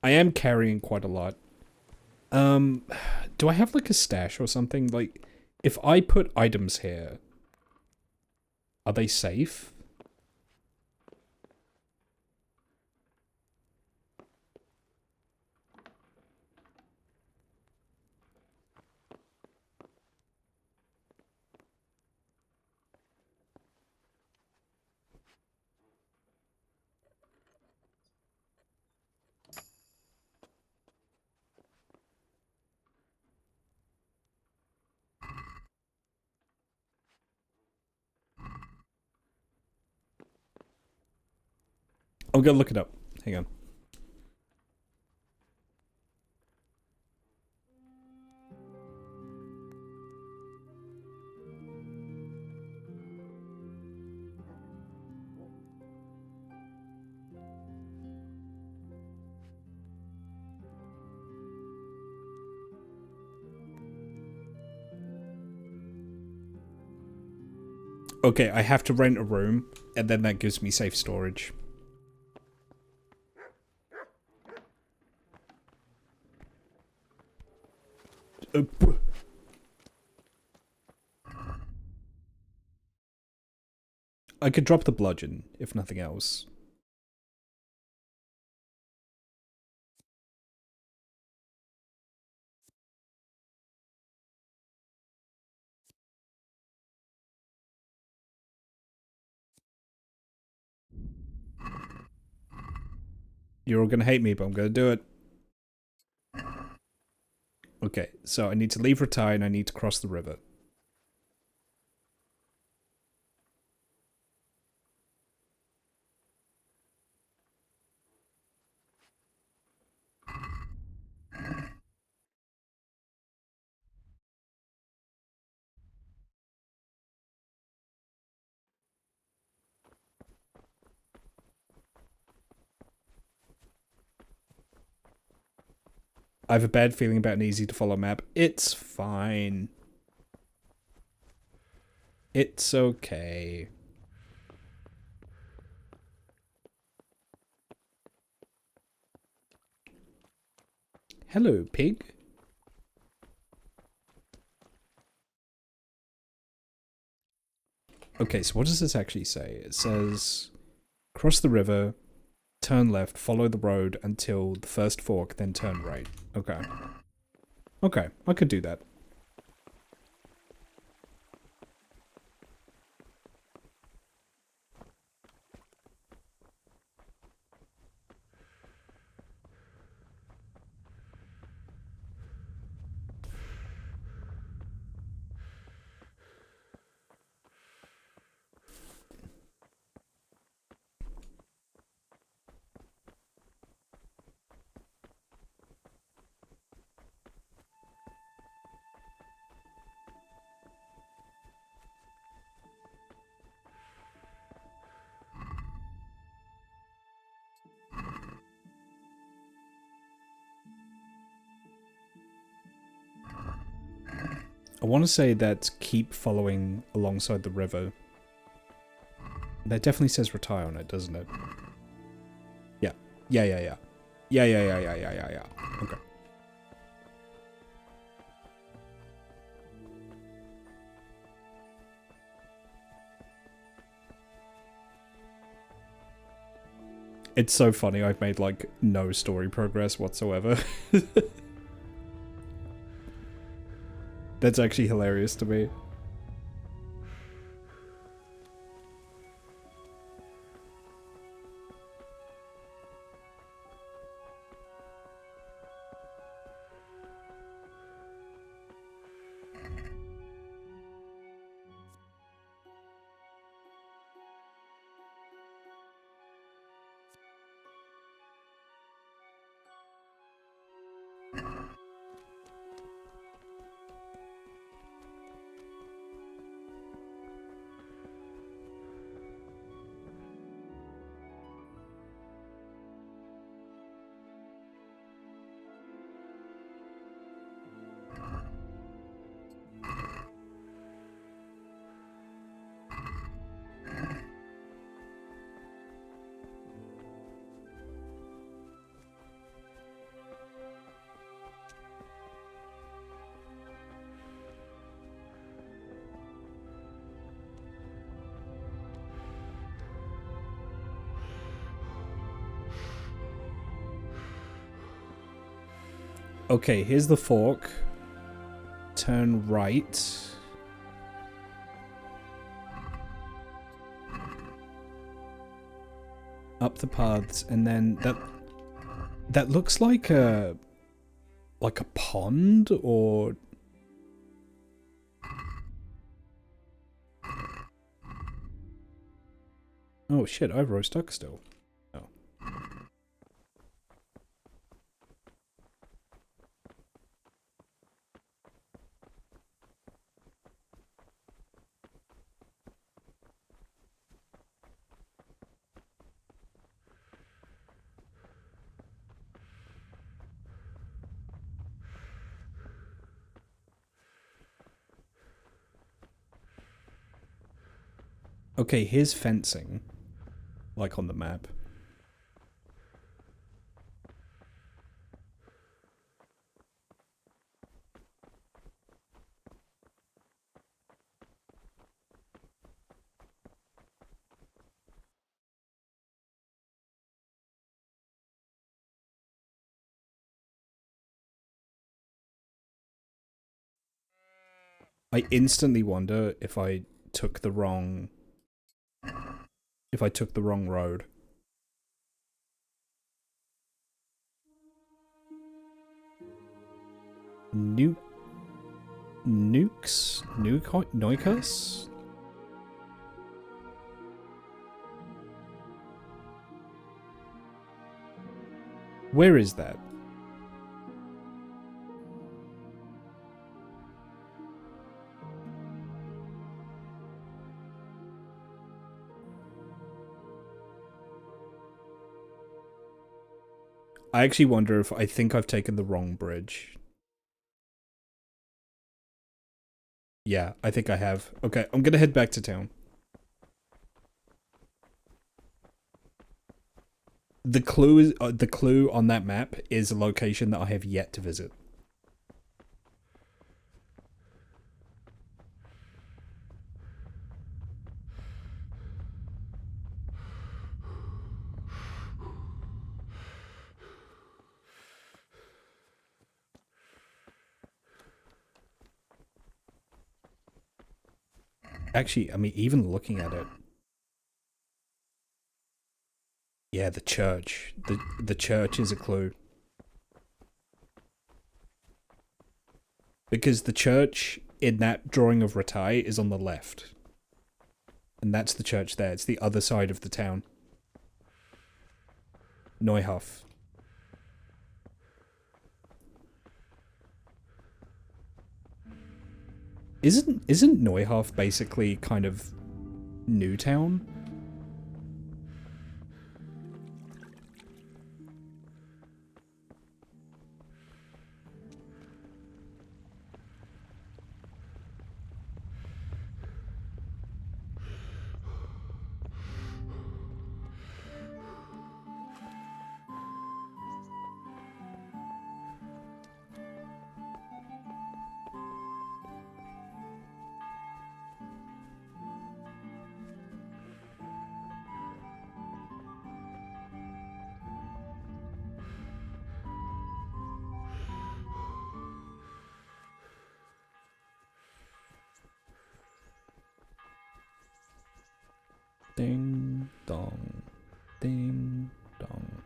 I am carrying quite a lot. Do I have like a stash or something? Like, if I put items here, are they safe? I'm gonna look it up. Hang on. Okay, I have to rent a room, and then that gives me safe storage. I could drop the bludgeon, if nothing else. You're all gonna hate me, but I'm gonna do it. Okay, so I need to leave Rattay and I need to cross the river. I have a bad feeling about an easy to follow map. It's fine. It's okay. Hello, pig. Okay, so what does this actually say? It says, cross the river, turn left, follow the road until the first fork, then turn right. Okay. Okay, I could do that. I want to say that keep following alongside the river. That definitely says Rattay on it, doesn't it? Yeah. Yeah. Okay. It's so funny, I've made like no story progress whatsoever. That's actually hilarious to me. Okay, here's the fork. Turn right. Up the paths, and then that looks like a pond, or oh shit, I've row stuck still. Oh. Okay, here's fencing, like on the map. I instantly wonder if I took the wrong road. Neukos? Where is that? I actually wonder if I think I've taken the wrong bridge. Yeah, I think I have. Okay, I'm gonna head back to town. The clue on that map is a location that I have yet to visit. Actually, I mean, even looking at it. Yeah, the church. The church is a clue. Because the church in that drawing of Rattay is on the left. And that's the church there. It's the other side of the town. Neuhof. Isn't Neuhof basically kind of Newtown? Ding dong. Ding dong.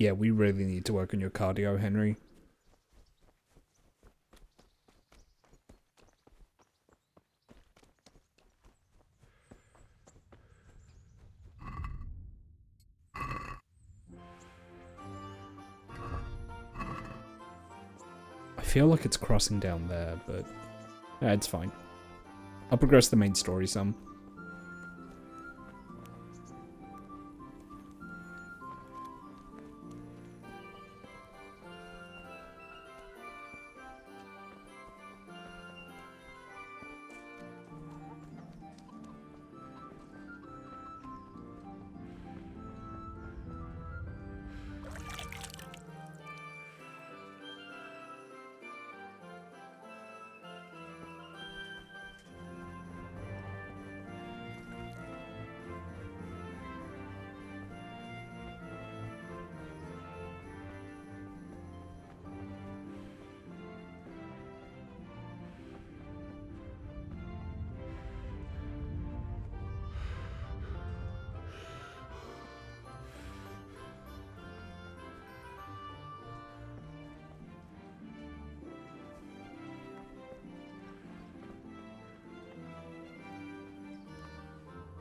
Yeah, we really need to work on your cardio, Henry. I feel like it's crossing down there, but it's fine. I'll progress the main story some.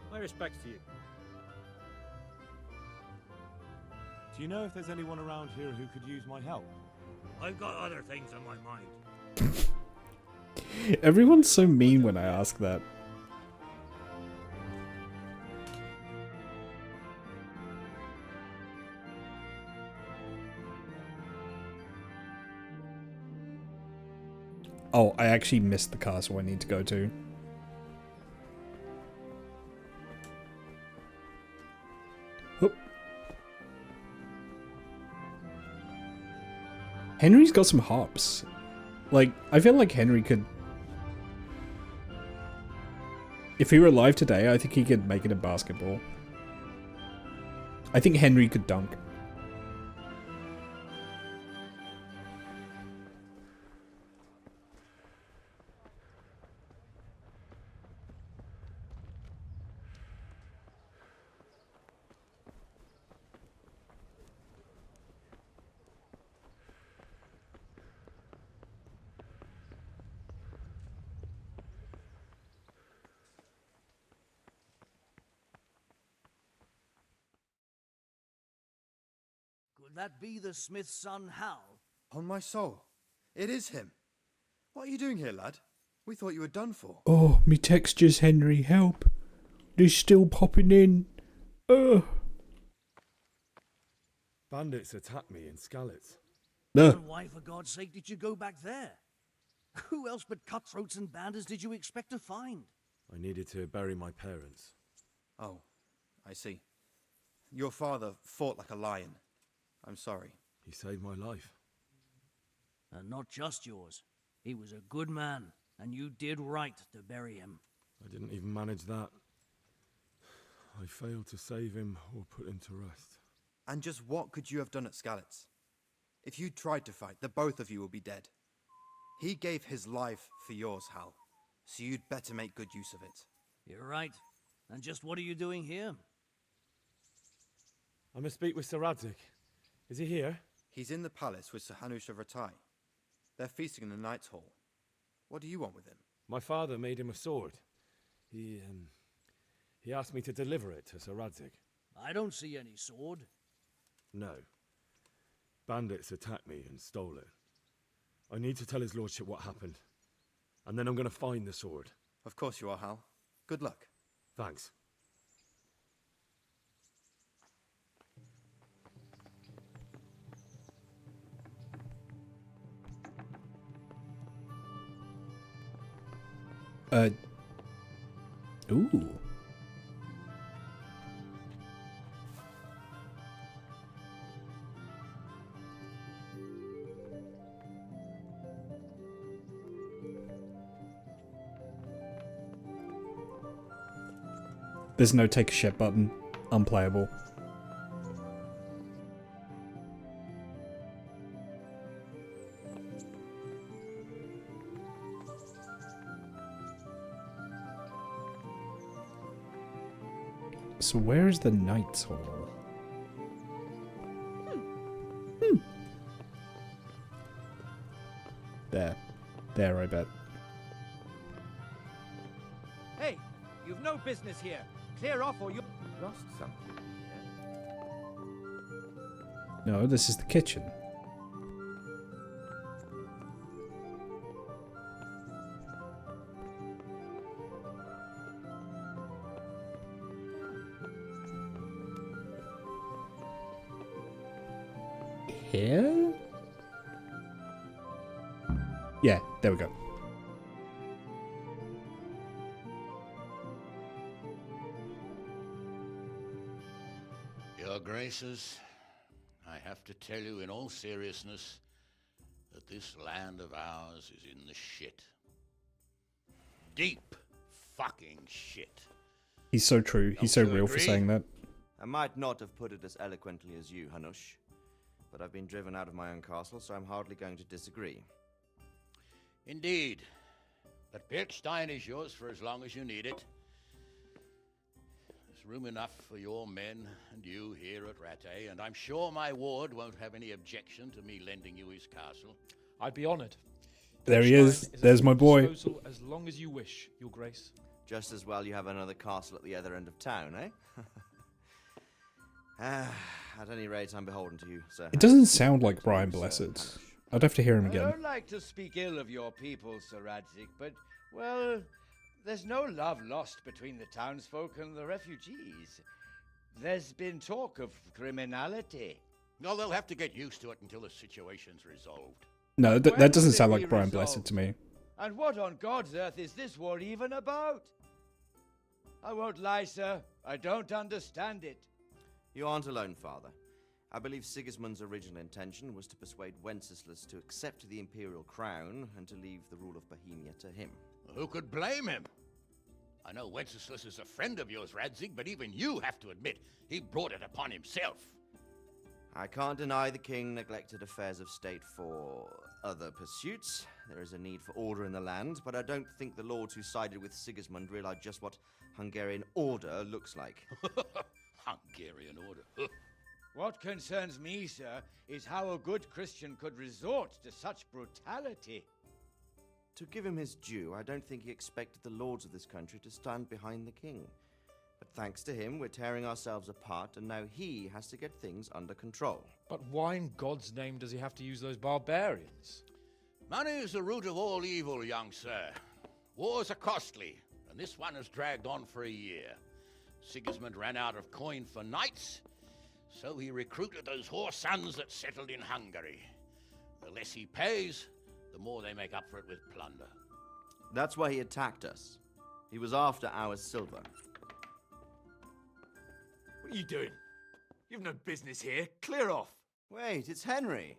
My respects to you. Do you know if there's anyone around here who could use my help? I've got other things on my mind. Everyone's so mean when I ask that. Oh, I actually missed the castle I need to go to. Henry's got some hops. Like, I feel like Henry could... If he were alive today, I think he could make it in basketball. I think Henry could dunk. Could that be the smith's son, Hal? On my soul, it is him. What are you doing here, lad? We thought you were done for. Oh, me textures, Henry, help. They're still popping in. Ugh. Bandits attacked me in Skalitz. No. And why, for God's sake, did you go back there? Who else but cutthroats and bandits did you expect to find? I needed to bury my parents. Oh, I see. Your father fought like a lion. I'm sorry. He saved my life. And not just yours. He was a good man, and you did right to bury him. I didn't even manage that. I failed to save him or put him to rest. And just what could you have done at Skalitz? If you tried to fight, the both of you will be dead. He gave his life for yours, Hal. So you'd better make good use of it. You're right. And just what are you doing here? I must speak with Sir Radzig. Is he here? He's in the palace with Sir Hanush of Rattay. They're feasting in the Knight's Hall. What do you want with him? My father made him a sword. He asked me to deliver it to Sir Radzig. I don't see any sword. No. Bandits attacked me and stole it. I need to tell his lordship what happened. And then I'm going to find the sword. Of course you are, Hal. Good luck. Thanks. Ooh. There's no take a shit button. Unplayable. So where is the Knight's Hall? There, I bet. Hey, you've no business here. Clear off or you'll lost something. No, this is the kitchen. Here? Yeah, there we go. Your Graces, I have to tell you in all seriousness that this land of ours is in the shit. Deep fucking shit. He's so true. He's so real for saying that. I might not have put it as eloquently as you, Hanush, but I've been driven out of my own castle, so I'm hardly going to disagree. Indeed. But Birkstein is yours for as long as you need it. There's room enough for your men and you here at Rattay, and I'm sure my ward won't have any objection to me lending you his castle. I'd be honoured. There he is. There's my boy. As long as you wish, Your Grace. Just as well you have another castle at the other end of town, eh? At any rate, I'm beholden to you, sir. It doesn't sound like Brian Blessed. I'd have to hear him I again. don't like to speak ill of your people, Sir Radzig, but, well, there's no love lost between the townsfolk and the refugees. There's been talk of criminality. No, they'll have to get used to it until the situation's resolved. No, that When doesn't will sound it like be Brian resolved? Blessed to me. And what on God's earth is this war even about? I won't lie, sir. I don't understand it. You aren't alone, Father. I believe Sigismund's original intention was to persuade Wenceslas to accept the imperial crown and to leave the rule of Bohemia to him. Who could blame him? I know Wenceslas is a friend of yours, Radzig, but even you have to admit he brought it upon himself. I can't deny the king neglected affairs of state for other pursuits. There is a need for order in the land, but I don't think the lords who sided with Sigismund realized just what Hungarian order looks like. Hungarian order. What concerns me, sir, is how a good Christian could resort to such brutality. To give him his due, I don't think he expected the lords of this country to stand behind the king. But thanks to him, we're tearing ourselves apart, and now he has to get things under control. But why in God's name does he have to use those barbarians? Money is the root of all evil, young sir. Wars are costly, and this one has dragged on for a year. Sigismund ran out of coin for knights, so he recruited those whore sons that settled in Hungary. The less he pays, the more they make up for it with plunder. That's why he attacked us. He was after our silver. What are you doing? You've no business here. Clear off. Wait, it's Henry.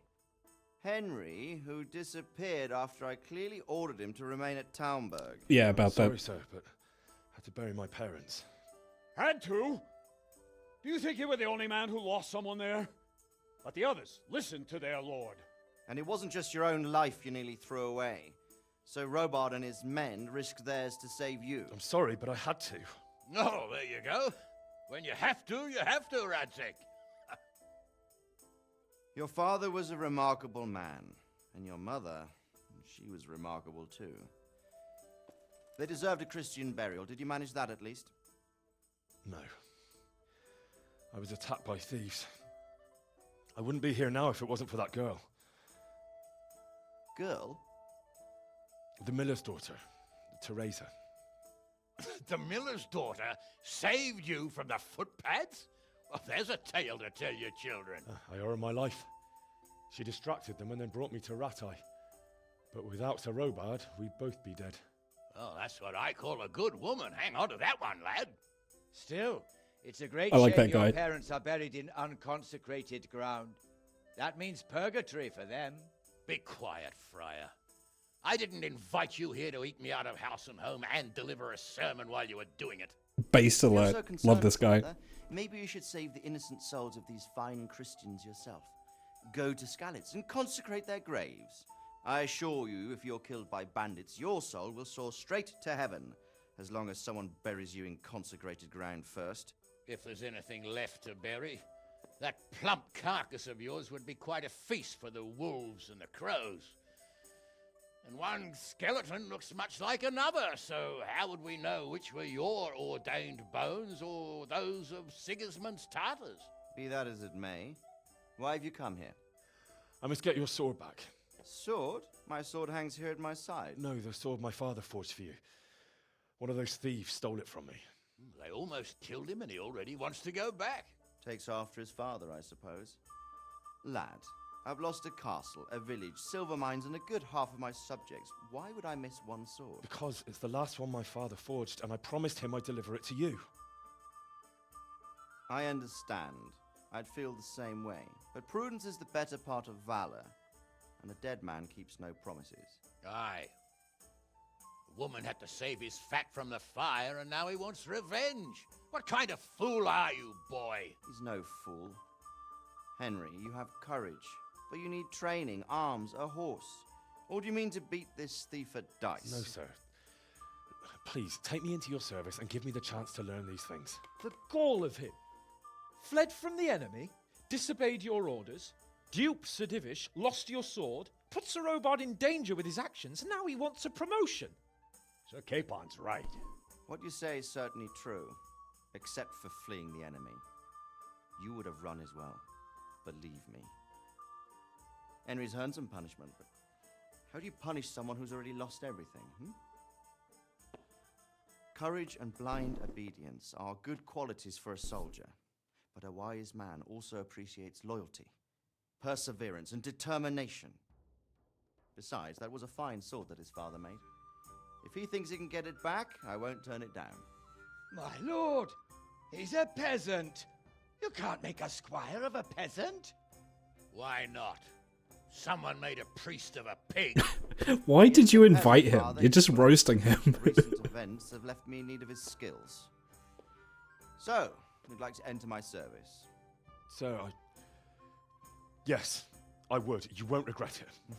Henry, who disappeared after I clearly ordered him to remain at Taumberg. Yeah, about that. Sorry, sir, but I had to bury my parents. Had to? Do you think you were the only man who lost someone there? But the others listened to their lord. And it wasn't just your own life you nearly threw away. So Robard and his men risked theirs to save you. I'm sorry, but I had to. Oh, there you go. When you have to, Radzig. Your father was a remarkable man, and your mother, she was remarkable too. They deserved a Christian burial. Did you manage that at least? No. I was attacked by thieves. I wouldn't be here now if it wasn't for that girl. Girl? The miller's daughter, Teresa. The miller's daughter saved you from the footpads? Well, there's a tale to tell your children. I owe her my life. She distracted them and then brought me to Rattay. But without Sir Robard, we'd both be dead. Oh, that's what I call a good woman. Hang on to that one, lad. Still, it's a great I like shame that guy. your parents are buried in unconsecrated ground. That means purgatory for them. Be quiet, Friar. I didn't invite you here to eat me out of house and home and deliver a sermon while you were doing it. Based You're alert. so concerned, Love this guy. Father. Maybe you should save the innocent souls of these fine Christians yourself. Go to Skalitz and consecrate their graves. I assure you, if you're killed by bandits, your soul will soar straight to heaven, as long as someone buries you in consecrated ground first. If there's anything left to bury, that plump carcass of yours would be quite a feast for the wolves and the crows. And one skeleton looks much like another, so how would we know which were your ordained bones or those of Sigismund's Tartars? Be that as it may, why have you come here? I must get your sword back. Sword? My sword hangs here at my side. No, the sword my father forged for you. One of those thieves stole it from me. They almost killed him and he already wants to go back. Takes after his father, I suppose. Lad, I've lost a castle, a village, silver mines, and a good half of my subjects. Why would I miss one sword? Because it's the last one my father forged, and I promised him I'd deliver it to you. I understand. I'd feel the same way. But prudence is the better part of valor, and a dead man keeps no promises. Aye. The woman had to save his fat from the fire, and now he wants revenge. What kind of fool are you, boy? He's no fool. Henry, you have courage, but you need training, arms, a horse. Or do you mean to beat this thief at dice? No, sir. Please, take me into your service and give me the chance to learn these things. The gall of him. Fled from the enemy, disobeyed your orders, duped Sir Divish, lost your sword, put Sir Robard in danger with his actions, and now he wants a promotion. Sir Capon's right. What you say is certainly true, except for fleeing the enemy. You would have run as well, believe me. Henry's earned some punishment, but how do you punish someone who's already lost everything, Courage and blind obedience are good qualities for a soldier, but a wise man also appreciates loyalty, perseverance, and determination. Besides, that was a fine sword that his father made. If he thinks he can get it back, I won't turn it down. My lord, he's a peasant. You can't make a squire of a peasant. Why not? Someone made a priest of a pig. Why did you invite him? Father, You're just roasting him. Recent events have left me in need of his skills. So, you'd like to enter my service? Sir, yes, I would. You won't regret it.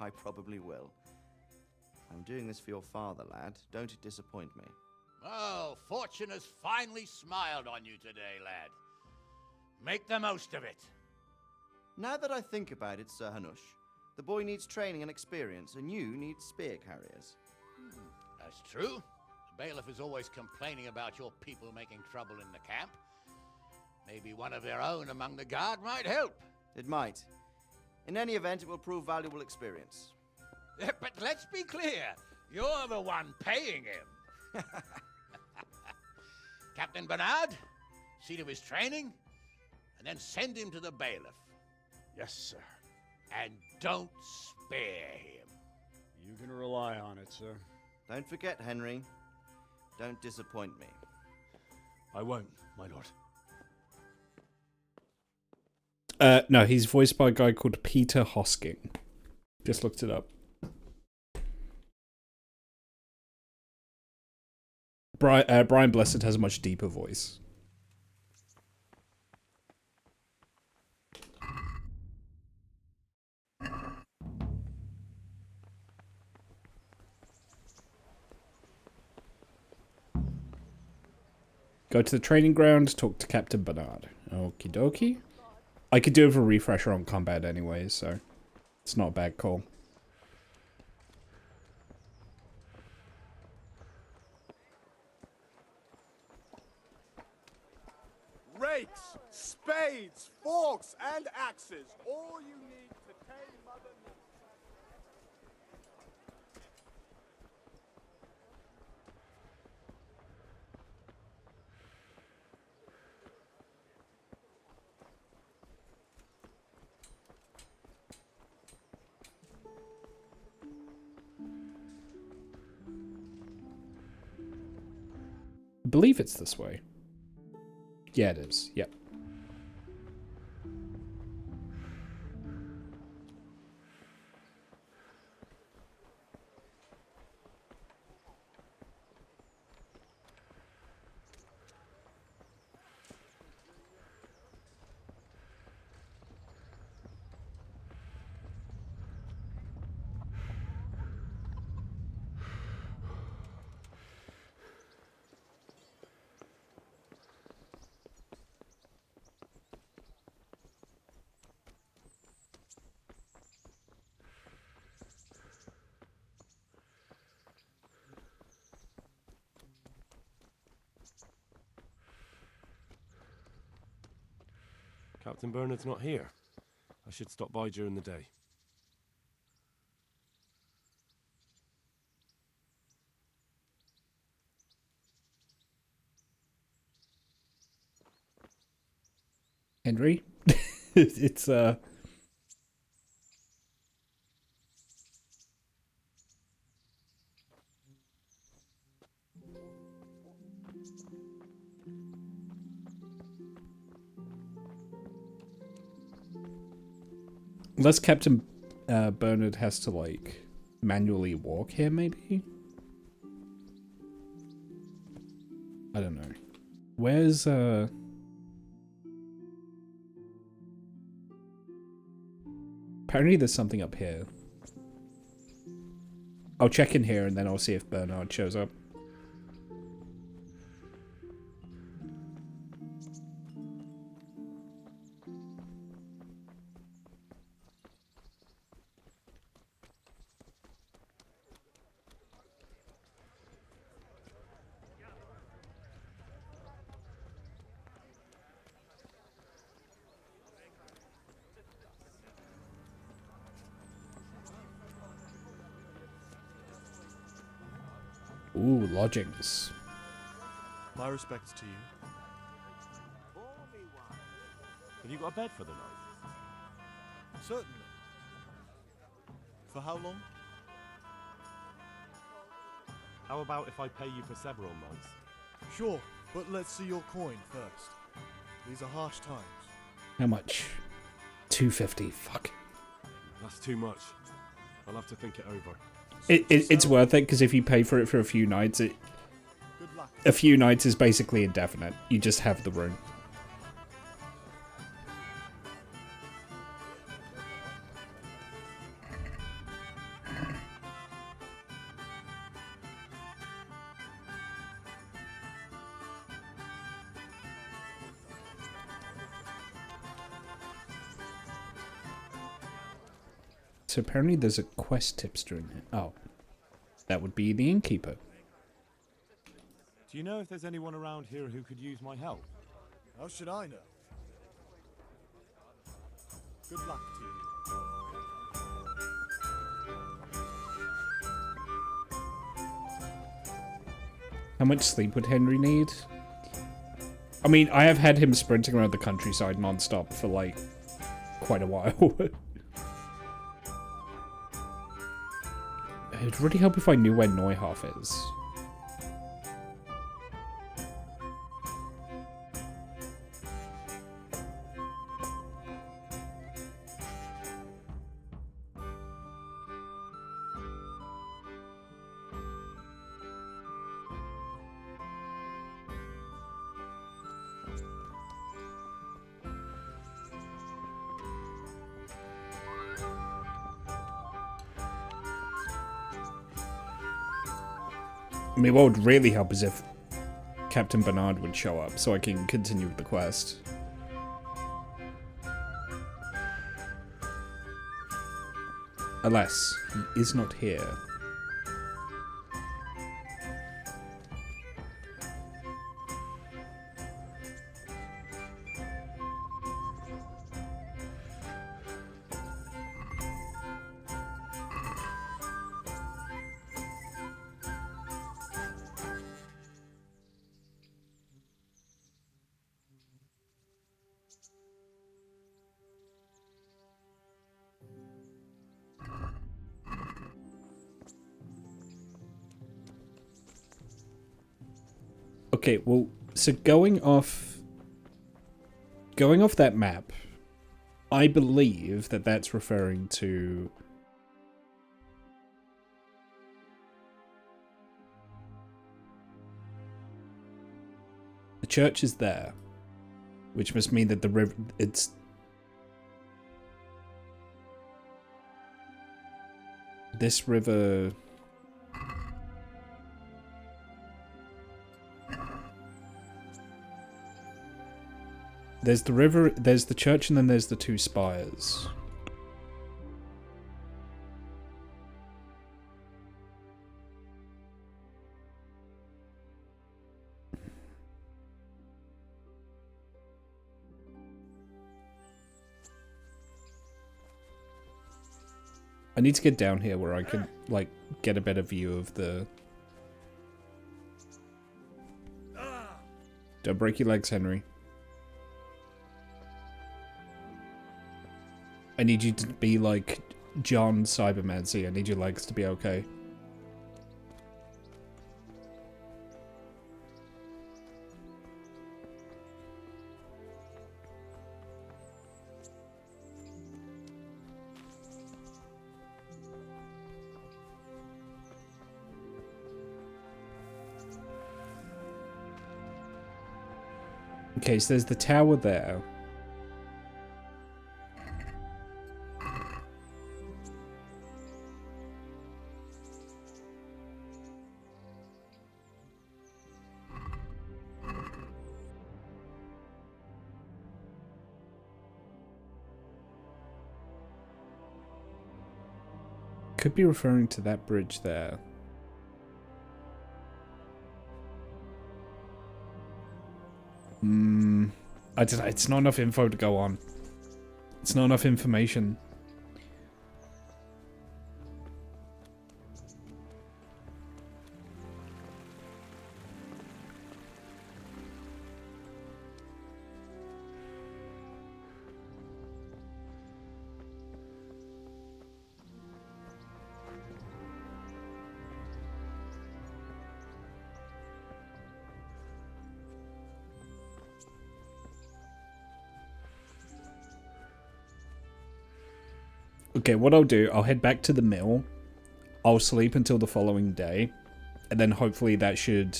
I probably will. I'm doing this for your father, lad. Don't it disappoint me. Oh, fortune has finally smiled on you today, lad. Make the most of it. Now that I think about it, Sir Hanush, the boy needs training and experience, and you need spear carriers. That's true. The bailiff is always complaining about your people making trouble in the camp. Maybe one of their own among the guard might help. It might. In any event, it will prove valuable experience. But let's be clear, you're the one paying him. Captain Bernard, see to his training, and then send him to the bailiff. Yes, sir. And don't spare him. You can rely on it, sir. Don't forget, Henry. Don't disappoint me. I won't, my lord. No, he's voiced by a guy called Peter Hosking. Just looked it up. Brian Blessed has a much deeper voice. Go to the training ground, talk to Captain Bernard. Okie dokie. I could do it for a refresher on combat anyway, so it's not a bad call. Rakes, spades, forks, and axes. All you need to tame Mother Nature. I believe it's this way. Yeah, it is. Yep. Captain Bernard's not here. I should stop by during the day. Henry? It's unless Captain Bernard has to, like, manually walk here, maybe? I don't know. Where's, apparently there's something up here. I'll check in here and then I'll see if Bernard shows up. Ooh, lodgings. My respects to you. Have you got a bed for the night? Certainly. For how long? How about if I pay you for several months? Sure, but let's see your coin first. These are harsh times. How much? 250. Fuck. That's too much. I'll have to think it over. It's worth it because if you pay for it for a few nights, a few nights is basically indefinite. You just have the room. So apparently there's a quest tipster in here. Oh. That would be the innkeeper. Do you know if there's anyone around here who could use my help? How should I know? Good luck to you. How much sleep would Henry need? I mean, I have had him sprinting around the countryside non-stop for, like, quite a while. It would really help if I knew where Neuhof is. I mean, what would really help is if Captain Bernard would show up so I can continue with the quest. Alas, he is not here. Okay, well, so going off that map, I believe that that's referring to the church is there, which must mean that the river, it's this river. There's the river, there's the church, and then there's the two spires. I need to get down here where I can, like, get a better view of the... Don't break your legs, Henry. I need you to be like John Cybermancy. I need your legs to be okay. Okay, so there's the tower there. Could be referring to that bridge there. I don't know, it's not enough info to go on. It's not enough information. Okay, what I'll do, I'll head back to the mill. I'll sleep until the following day. And then hopefully that should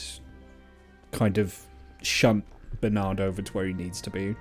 kind of shunt Bernard over to where he needs to be.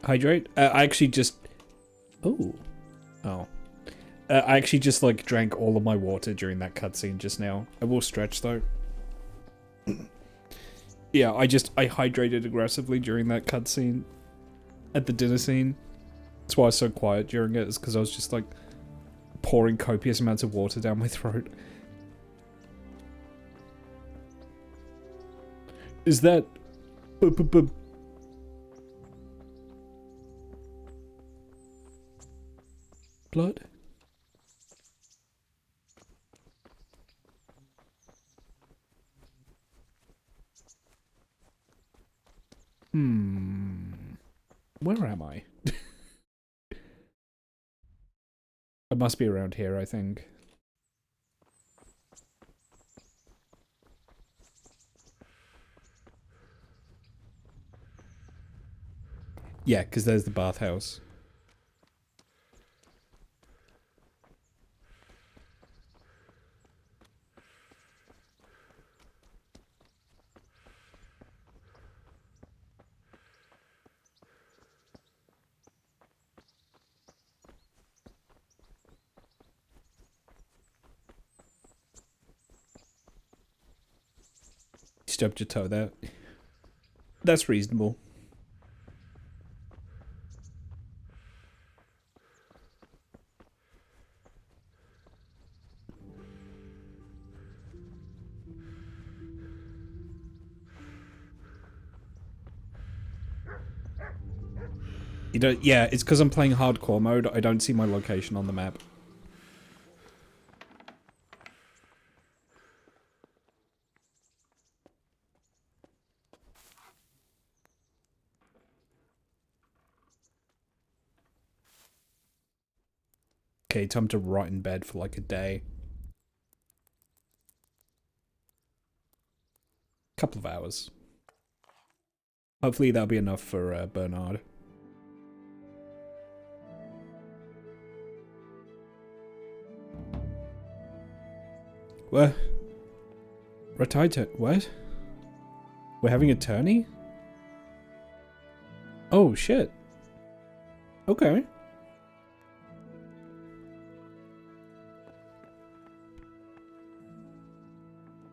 Hydrate? I actually just... Oh. Oh. I actually just, like, drank all of my water during that cutscene just now. I will stretch, though. Yeah, I hydrated aggressively during that cutscene. At the dinner scene. That's why I was so quiet during it, is because I was just, like, pouring copious amounts of water down my throat. Is that... blood? Where am I? I must be around here, I think. Yeah, because there's the bathhouse. Stubbed your toe there. That's reasonable. You don't, yeah, it's because I'm playing hardcore mode. I don't see my location on the map. Okay, time to rot in bed for like a day. Couple of hours. Hopefully that'll be enough for Bernard. What? What? We're having a tourney? Oh, shit. Okay.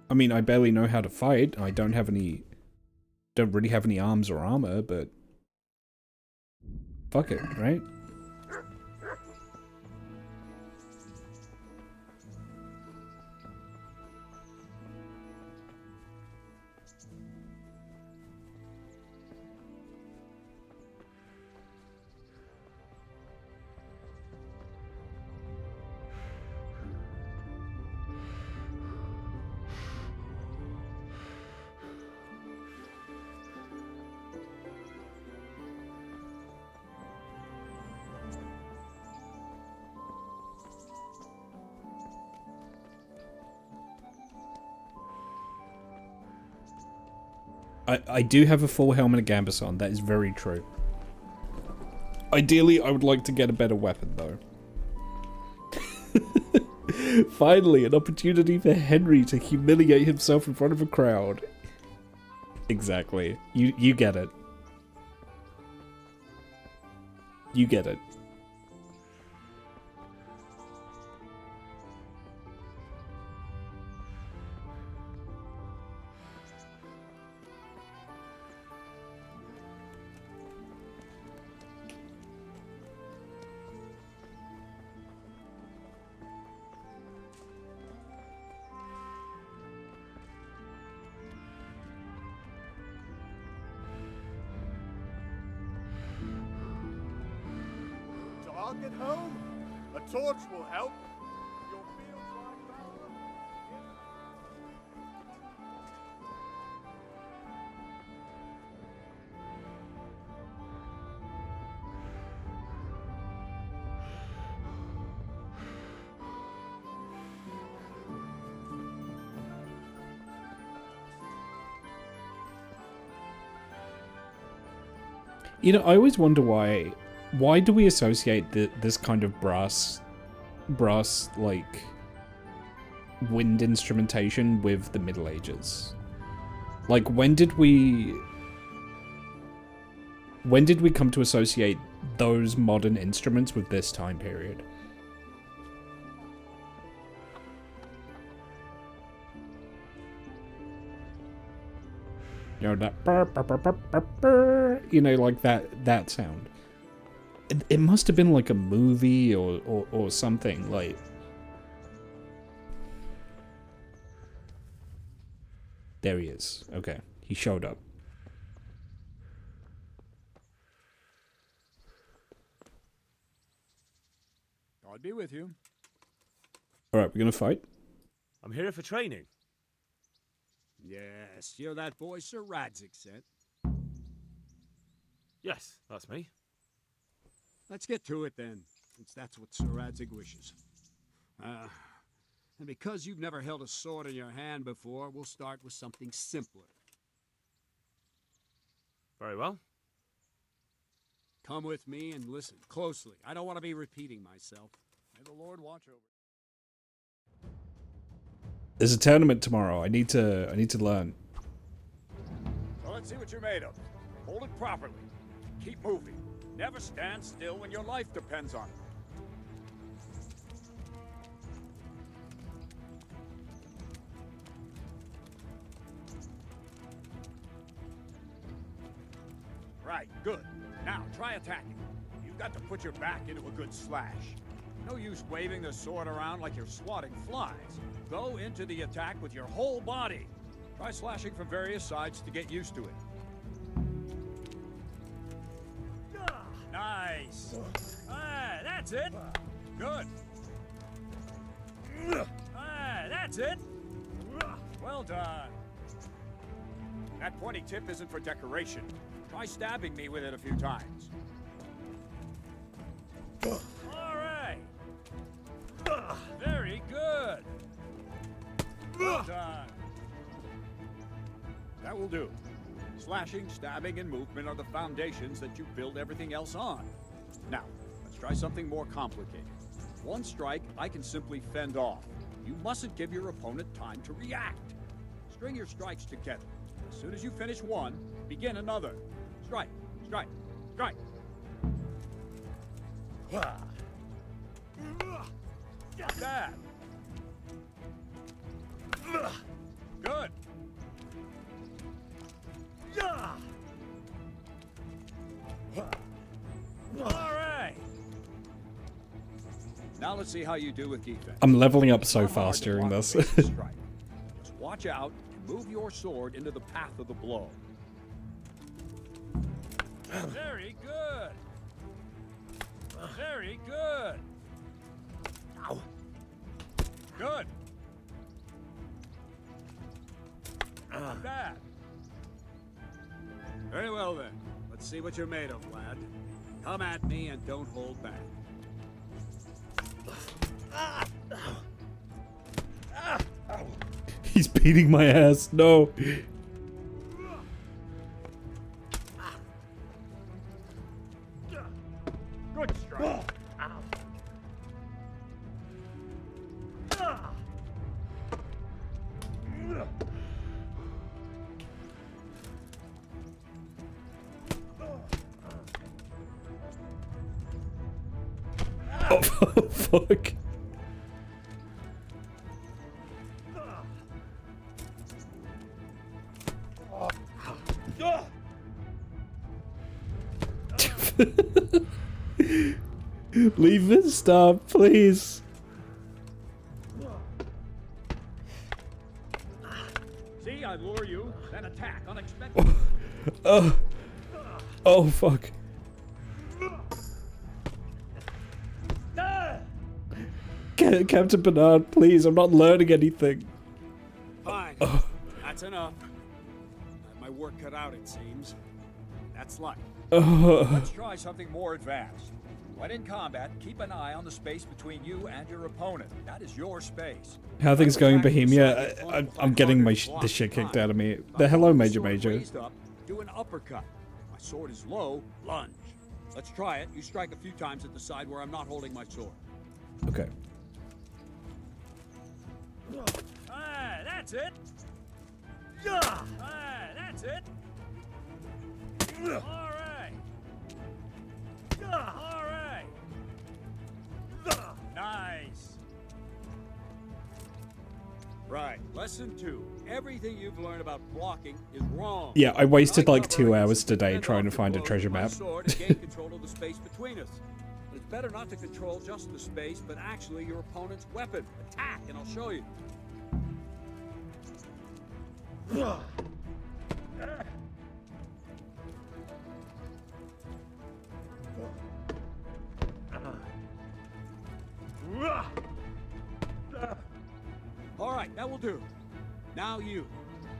I mean, I barely know how to fight. I don't really have any arms or armor, but fuck it, right? I do have a full helmet of Gambus on, that is very true. Ideally, I would like to get a better weapon, though. Finally, an opportunity for Henry to humiliate himself in front of a crowd. Exactly. You get it. You get it. at home? A torch will help. Your fields lie fallow. You know, I always wonder why do we associate this kind of brass like wind instrumentation with the Middle Ages? Like, when did we come to associate those modern instruments with this time period? You know, that burr, burr, burr, burr, burr, burr, you know, like that sound. It must have been like a movie or something, like. There he is. Okay, he showed up. God be with you. Alright, we're gonna fight. I'm here for training. Yes, you're that boy Sir Radzig sent. Yes, that's me. Let's get to it then, since that's what Sir Radzig wishes. And because you've never held a sword in your hand before, we'll start with something simpler. Very well. Come with me and listen closely. I don't want to be repeating myself. May the Lord watch over. There's a tournament tomorrow. I need to learn. So let's see what you're made of. Hold it properly. Keep moving. Never stand still when your life depends on it. Right, good. Now, try attacking. You've got to put your back into a good slash. No use waving the sword around like you're swatting flies. Go into the attack with your whole body. Try slashing from various sides to get used to it. Nice. Ah, that's it. Good. Ah, that's it. Well done. That pointy tip isn't for decoration. Try stabbing me with it a few times. All right. Very good. Well done. That will do. Slashing, stabbing, and movement are the foundations that you build everything else on. Now, let's try something more complicated. One strike, I can simply fend off. You mustn't give your opponent time to react. String your strikes together. As soon as you finish one, begin another. Strike, strike, strike. That. Good. All right. Now let's see how you do with defense. I'm leveling up so fast during this. Just watch out and move your sword into the path of the blow. Very good. Very good. Ow. Good. Not bad. Very well then. Let's see what you're made of, lad. Come at me and don't hold back. He's beating my ass. No. Good strike. Oh, fuck. Leave this stop, please. See, I lure you, then attack unexpectedly. Oh, fuck. Captain Bernard, please, I'm not learning anything. Fine. That's enough. I have my work cut out, it seems. That's life. Let's try something more advanced. When in combat, keep an eye on the space between you and your opponent. That is your space. How are things going, Bohemia? I'm getting the shit kicked out of me. Hello, Major Major. Raised up, do an uppercut. My sword is low, lunge. Let's try it. You strike a few times at the side where I'm not holding my sword. Okay. Ah, that's it. Ah, that's it. All right. All right. Nice. Right. Lesson 2. Everything you've learned about blocking is wrong. Yeah, I wasted like 2 hours today trying to find a treasure map. Sword and gain control of the space between us. But it's better not to control just the space, but actually your opponent's weapon. Attack, and I'll show you. All right, that will do. Now you.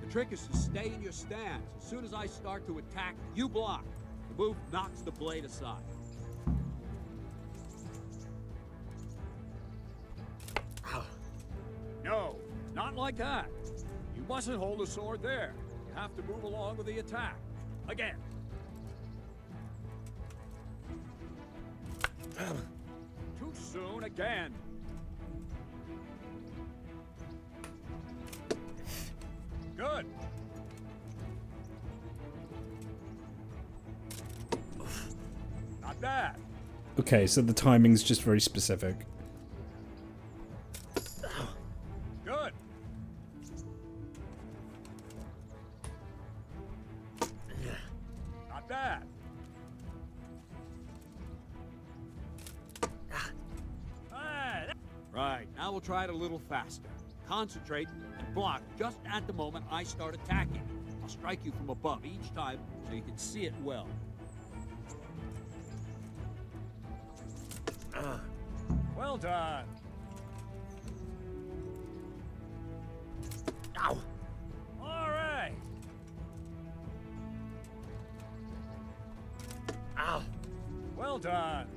The trick is to stay in your stance. As soon as I start to attack, you block. The move knocks the blade aside. No, not like that. You mustn't hold the sword there. You have to move along with the attack. Again. Too soon again. Good. Not bad. Okay, so the timing's just very specific. Good. Not bad. Right, now we'll try it a little faster. Concentrate and block just at the moment I start attacking. I'll strike you from above each time so you can see it well. Well done. Ow. All right. Ow. Well done.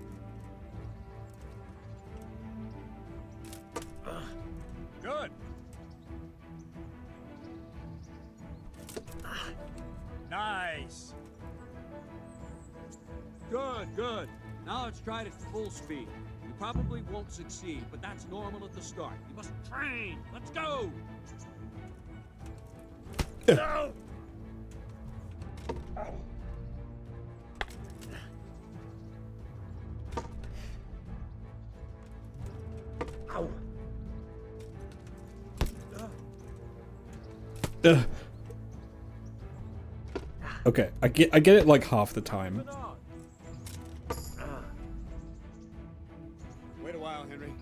Good. Nice. Good, good. Now let's try it at full speed. You probably won't succeed, but that's normal at the start. You must train. Let's go. Go. Ow. Okay, I get it like half the time. Wait a while, Henry.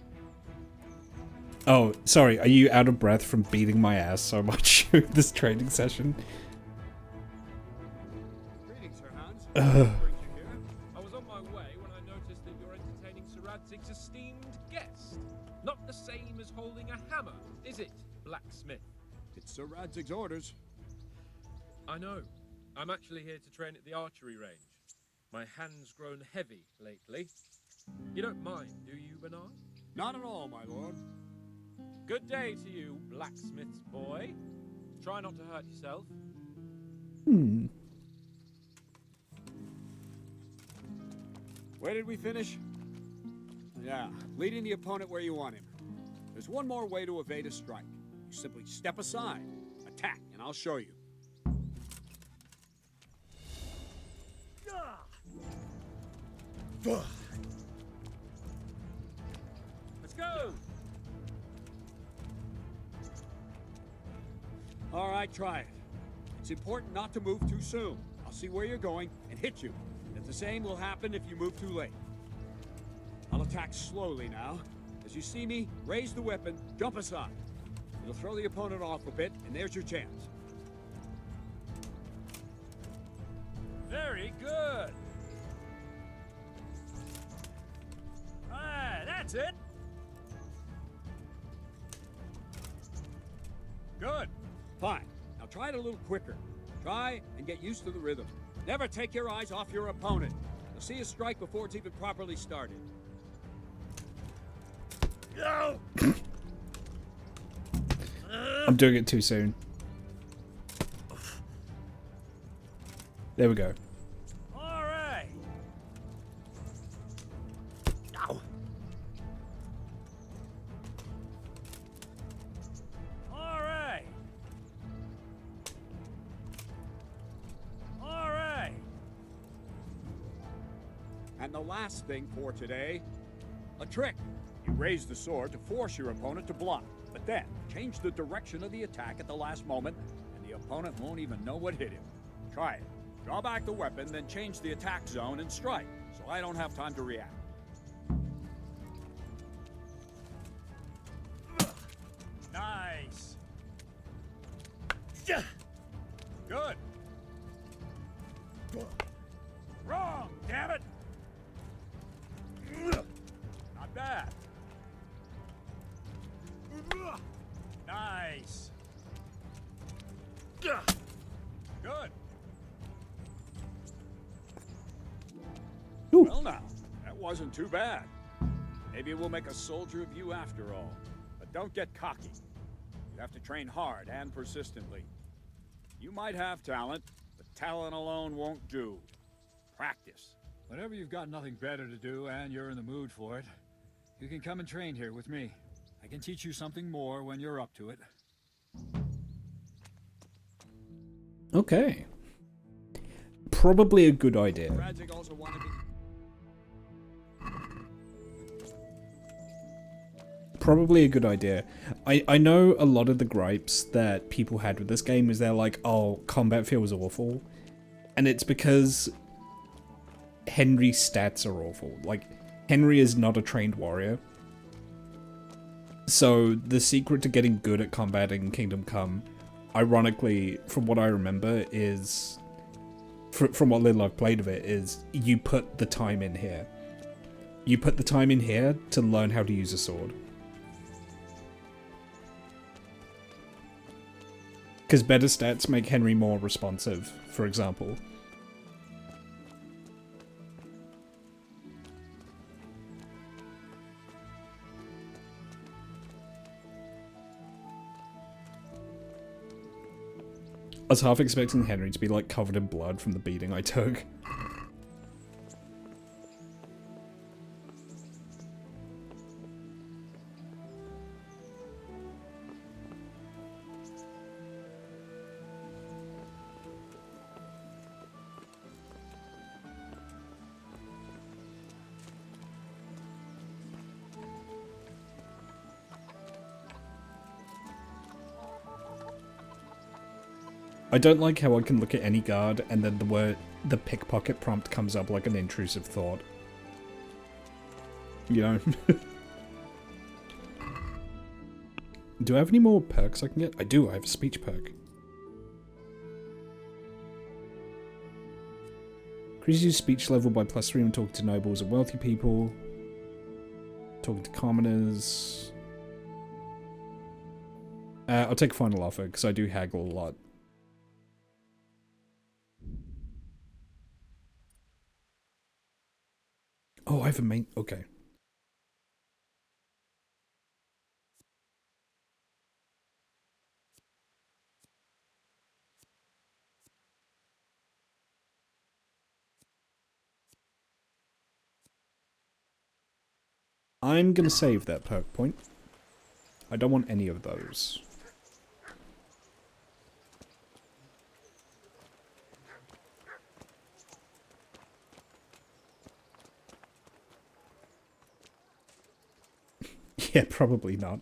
Oh, sorry, are you out of breath from beating my ass so much during this training session? Greetings, Sir Hans. I was on my way when I noticed that you're entertaining Sir Radzig's esteemed guest. Not the same as holding a hammer, is it, blacksmith? It's Sir Radzig's orders. I know. I'm actually here to train at the archery range. My hand's grown heavy lately. You don't mind, do you, Bernard? Not at all, my lord. Good day to you, blacksmith's boy. Try not to hurt yourself. Where did we finish? Yeah, leading the opponent where you want him. There's one more way to evade a strike. You simply step aside, attack, and I'll show you. Let's go! All right, try it. It's important not to move too soon. I'll see where you're going and hit you. And the same will happen if you move too late. I'll attack slowly now. As you see me, raise the weapon, jump aside. It'll throw the opponent off a bit, and there's your chance. Very good. That's it. Good. Fine. Now try it a little quicker. Try and get used to the rhythm. Never take your eyes off your opponent. You'll see a strike before it's even properly started. No! I'm doing it too soon. There we go. All right. Ow. All right. All right. And the last thing for today, a trick. You raise the sword to force your opponent to block, but then change the direction of the attack at the last moment, and the opponent won't even know what hit him. Try it. Draw back the weapon, then change the attack zone and strike, so I don't have time to react. Nice. Good. Wrong, damn it. Not bad. Nice. Good. Well now, that wasn't too bad. Maybe we'll make a soldier of you after all. But don't get cocky. You have to train hard and persistently. You might have talent, but talent alone won't do. Practice. Whenever you've got nothing better to do and you're in the mood for it, you can come and train here with me. I can teach you something more when you're up to it. Okay. Probably a good idea. Radzig also wanted me. Probably a good idea. I know a lot of the gripes that people had with this game is they're like, oh, combat feels awful. And it's because Henry's stats are awful. Like, Henry is not a trained warrior. So the secret to getting good at combat in Kingdom Come, ironically, from what I remember, is, from what little I've played of it, is you put the time in here. You put the time in here to learn how to use a sword. Because better stats make Henry more responsive, for example. I was half expecting Henry to be like covered in blood from the beating I took. I don't like how I can look at any guard and then the pickpocket prompt comes up like an intrusive thought. You know? Do I have any more perks I can get? I do, I have a speech perk. Increases your speech level by +3 when talking to nobles and wealthy people. Talking to commoners. I'll take a final offer, because I do haggle a lot. Oh, I have a main... Okay. I'm gonna save that perk point. I don't want any of those. Yeah, probably not.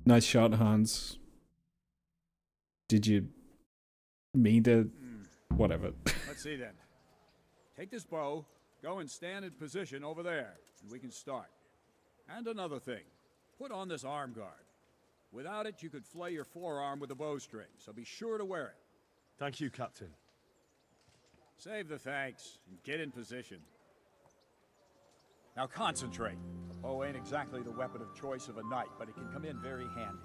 Nice shot, Hans. Did you mean to... Whatever. Let's see then. Take this bow, go and stand in position over there, and we can start. And another thing, put on this arm guard. Without it, you could flay your forearm with a bowstring, so be sure to wear it. Thank you, Captain. Save the thanks and get in position. Now concentrate. A bow ain't exactly the weapon of choice of a knight, but it can come in very handy.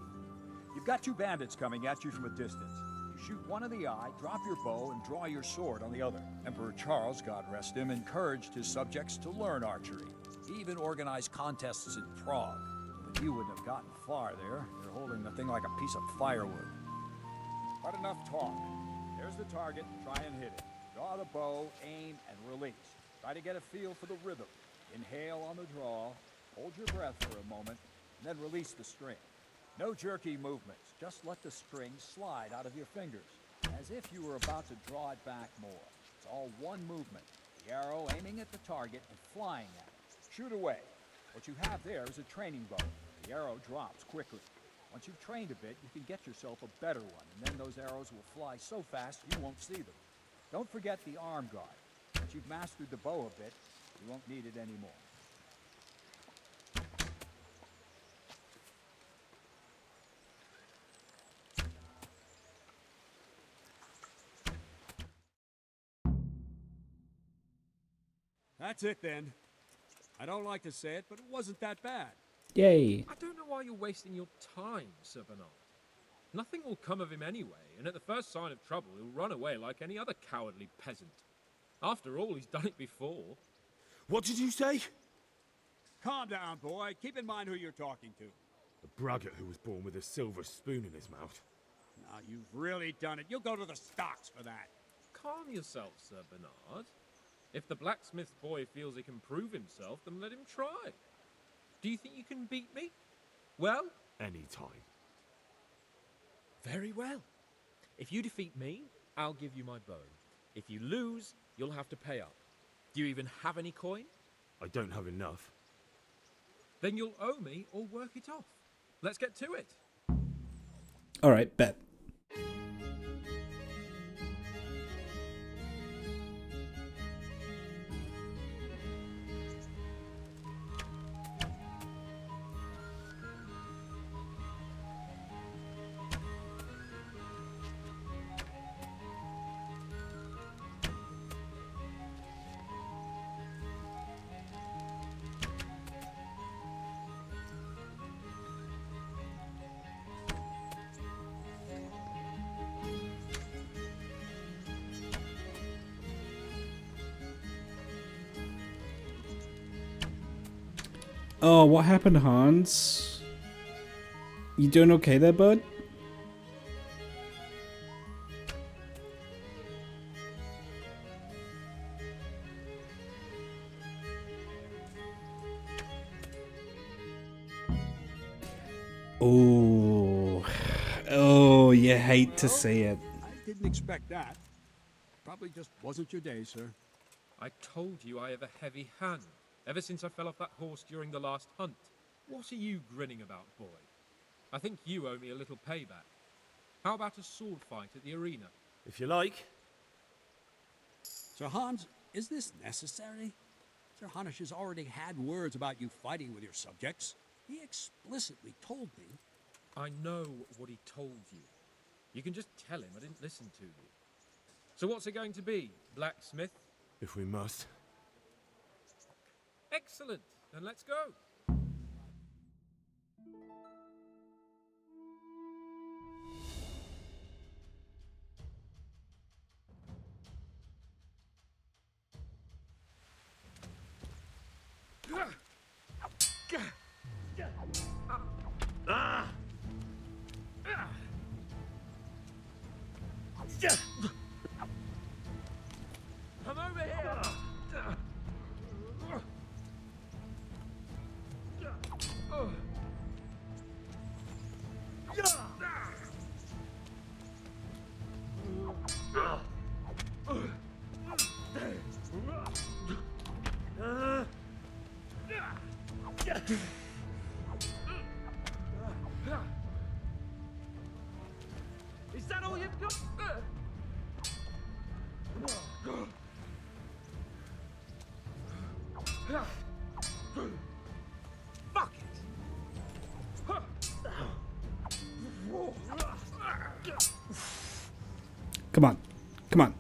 You've got two bandits coming at you from a distance. You shoot one in the eye, drop your bow, and draw your sword on the other. Emperor Charles, God rest him, encouraged his subjects to learn archery. He even organized contests in Prague. But you wouldn't have gotten far there. You're holding the thing like a piece of firewood. But enough talk. There's the target. Try and hit it. Draw the bow, aim, and release. Try to get a feel for the rhythm. Inhale on the draw, hold your breath for a moment, and then release the string. No jerky movements, just let the string slide out of your fingers, as if you were about to draw it back more. It's all one movement, the arrow aiming at the target and flying at it. Shoot away. What you have there is a training bow. The arrow drops quickly. Once you've trained a bit, you can get yourself a better one, and then those arrows will fly so fast you won't see them. Don't forget the arm guard. Once you've mastered the bow a bit, you won't need it anymore. That's it then. I don't like to say it, but it wasn't that bad. Yay. I don't know why you're wasting your time, Sir Bernard. Nothing will come of him anyway, and at the first sign of trouble, he'll run away like any other cowardly peasant. After all, he's done it before. What did you say? Calm down, boy. Keep in mind who you're talking to. The braggart who was born with a silver spoon in his mouth. Now, you've really done it. You'll go to the stocks for that. Calm yourself, Sir Bernard. If the blacksmith boy feels he can prove himself, then let him try. Do you think you can beat me? Well? Any time. Very well. If you defeat me, I'll give you my bow. If you lose, you'll have to pay up. Do you even have any coin? I don't have enough. Then you'll owe me or work it off. Let's get to it. Alright, bet. Oh, what happened, Hans? You doing okay there, bud? Oh, you hate to see it. I didn't expect that. Probably just wasn't your day, sir. I told you I have a heavy hand. Ever since I fell off that horse during the last hunt. What are you grinning about, boy? I think you owe me a little payback. How about a sword fight at the arena? If you like. Sir Hans, is this necessary? Sir Hanush has already had words about you fighting with your subjects. He explicitly told me. I know what he told you. You can just tell him I didn't listen to you. So what's it going to be, blacksmith? If we must. Excellent. Then let's go. Come over here. Is that all you've got? Fuck it! Come on. Come on.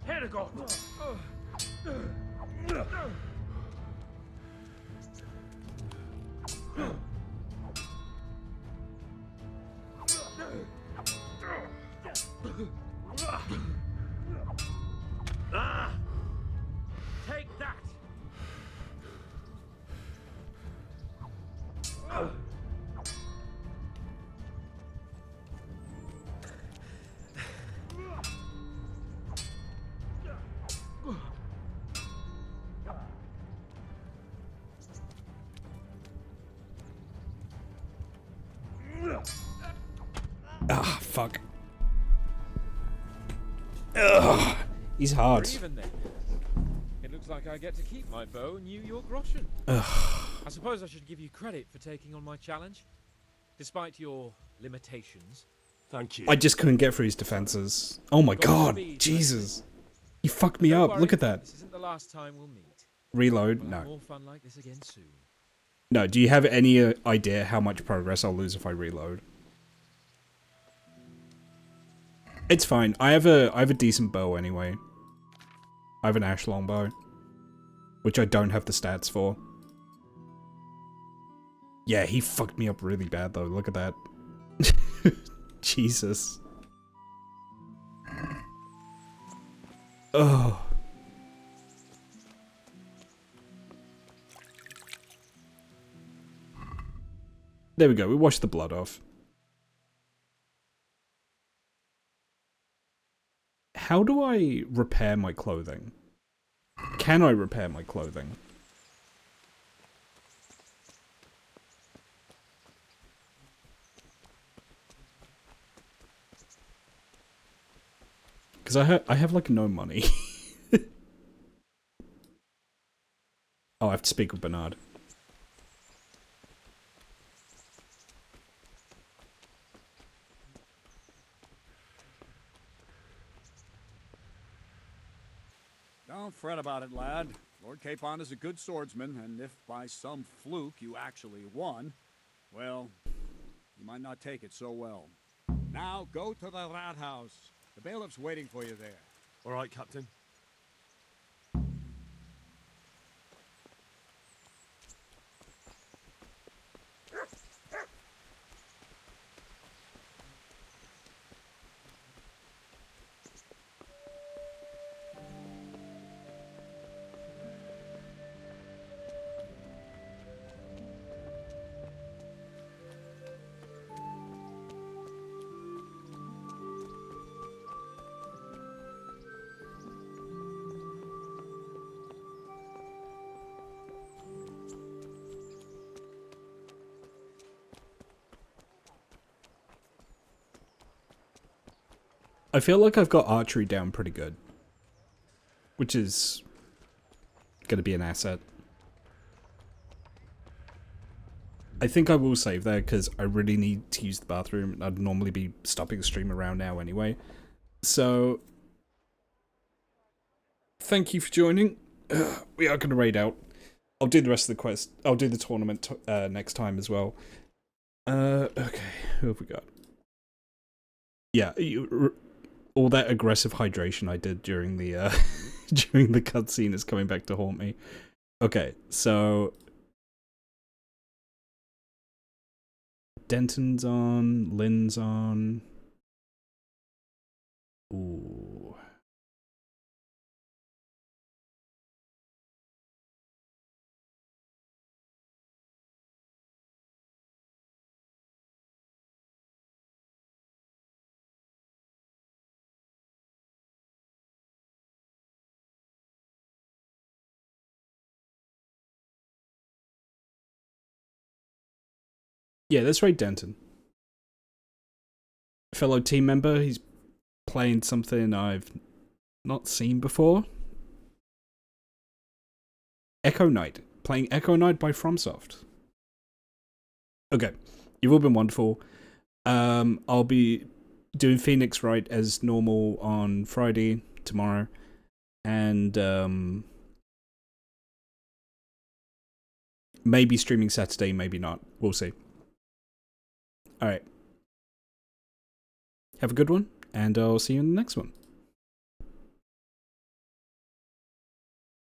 Here to go. Take that. Ah, fuck. Ugh, he's hard. We're even then. It looks like I get to keep my bow and you your groschen. Ugh. I suppose I should give you credit for taking on my challenge, despite your limitations. Thank you. I just couldn't get through his defenses. Oh my god, Jesus. You fucked me up. Look at that. This isn't the last time we'll meet. Reload? We'll have No. more fun like this again soon. No, do you have any idea how much progress I'll lose if I reload? It's fine. I have a decent bow anyway. I have an ash longbow, which I don't have the stats for. Yeah, he fucked me up really bad though. Look at that. Jesus. Oh. There we go. We washed the blood off. How do I repair my clothing? Can I repair my clothing? Because I have like no money. Oh, I have to speak with Bernard. Don't fret about it, lad. Lord Capon is a good swordsman, and if by some fluke you actually won, well, you might not take it so well. Now go to the rat house. The bailiff's waiting for you there. All right, Captain. I feel like I've got archery down pretty good, which is gonna be an asset. I think I will save there because I really need to use the bathroom, and I'd normally be stopping the stream around now anyway. So, thank you for joining. We are going to raid out. I'll do the rest of the quest. I'll do the tournament next time as well. Okay, who have we got? Yeah, all that aggressive hydration I did during the during the cutscene is coming back to haunt me. Okay, so Denton's on, Lynn's on. Ooh. Yeah, that's right, Denton. Fellow team member, he's playing something I've not seen before. Echo Knight. Playing Echo Knight by FromSoft. Okay, you've all been wonderful. I'll be doing Phoenix Wright as normal on Friday tomorrow, and maybe streaming Saturday, maybe not. We'll see. All right. Have a good one, and I'll see you in the next one.